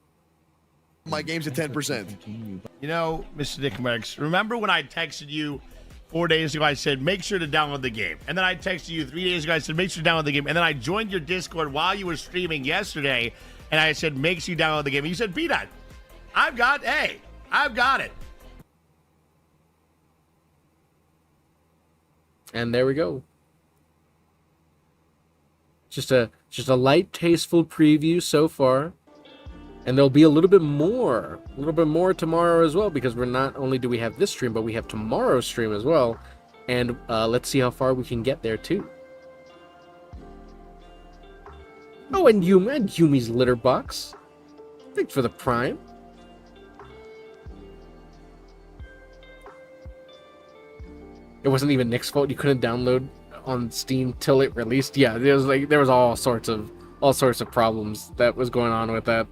My game's at 10%. You know, Mr. Dick Merckx, remember when I texted you 4 days ago? I said, make sure to download the game. And then I texted you 3 days ago. I said, make sure to download the game. And then I joined your Discord while you were streaming yesterday. And I said, make sure you download the game. And you said, Peanut, I've got it. And there we go. Just a light, tasteful preview so far. And there'll be a little bit more tomorrow as well, because we're not only do we have this stream, but we have tomorrow's stream as well. And let's see how far we can get there too. Oh, and Yumi's litter box. Thanks for the prime. It wasn't even Nick's fault. You couldn't download on Steam till it released. Yeah, there was all sorts of problems that was going on with that.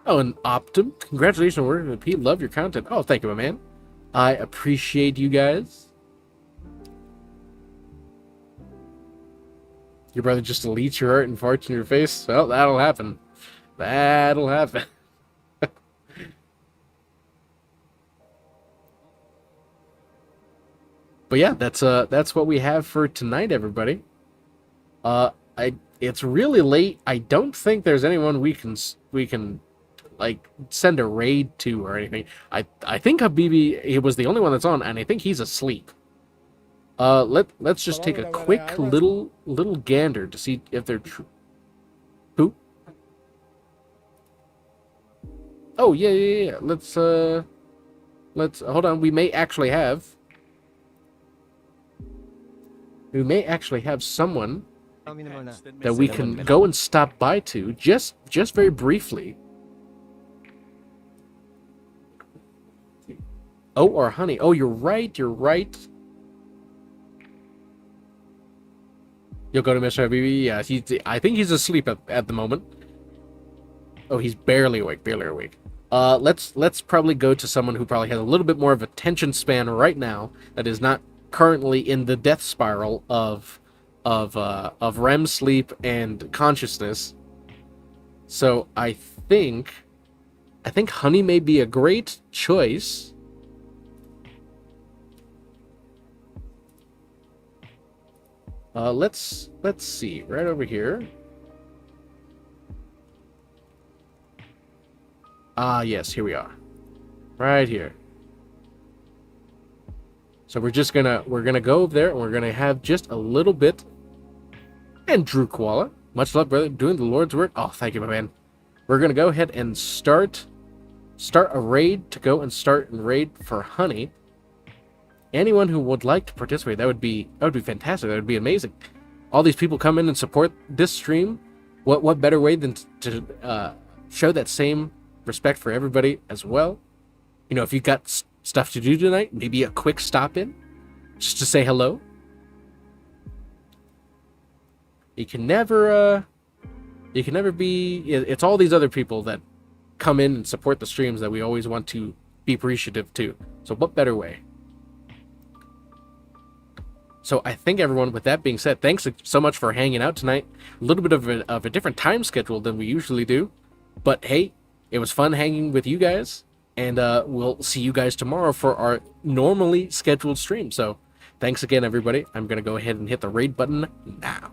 Oh, and Optum, congratulations on working with Pete. Love your content. Oh, thank you, my man. I appreciate you guys. Your brother just deletes your heart and farts in your face? Well, that'll happen. That'll happen. But yeah, that's what we have for tonight, everybody. It's really late. I don't think there's anyone we can like send a raid to or anything. I think Habibi, he was the only one that's on, and I think he's asleep. Let's just take a quick little gander to see if they're true. Who? Oh yeah. Let's hold on. We may actually have someone that we can go and stop by to just very briefly. Oh, or Honey. Oh, you're right. You'll go to Mr. Habibi. Yeah, I think he's asleep at the moment. Oh, he's barely awake. Let's probably go to someone who probably has a little bit more of a attention span right now, that is not currently in the death spiral of REM sleep and consciousness. So I think Honey may be a great choice. Let's see, right over here. Yes, here we are. Right here. So we're gonna go over there, and we're gonna have just a little bit. And Drew Koala, much love, brother, doing the Lord's work. Oh, thank you, my man. We're gonna go ahead and start a raid to go and start a raid for Honey. Anyone who would like to participate, that would be fantastic. That would be amazing. All these people come in and support this stream. What better way than to show that same respect for everybody as well? You know, if you've got stuff to do tonight, maybe a quick stop in just to say hello. You can never be. It's all these other people that come in and support the streams that we always want to be appreciative to. So what better way? So I think everyone, with that being said, thanks so much for hanging out tonight. A little bit of a different time schedule than we usually do. But hey, it was fun hanging with you guys. And we'll see you guys tomorrow for our normally scheduled stream. So Thanks again, everybody. I'm going to go ahead and hit the raid button now.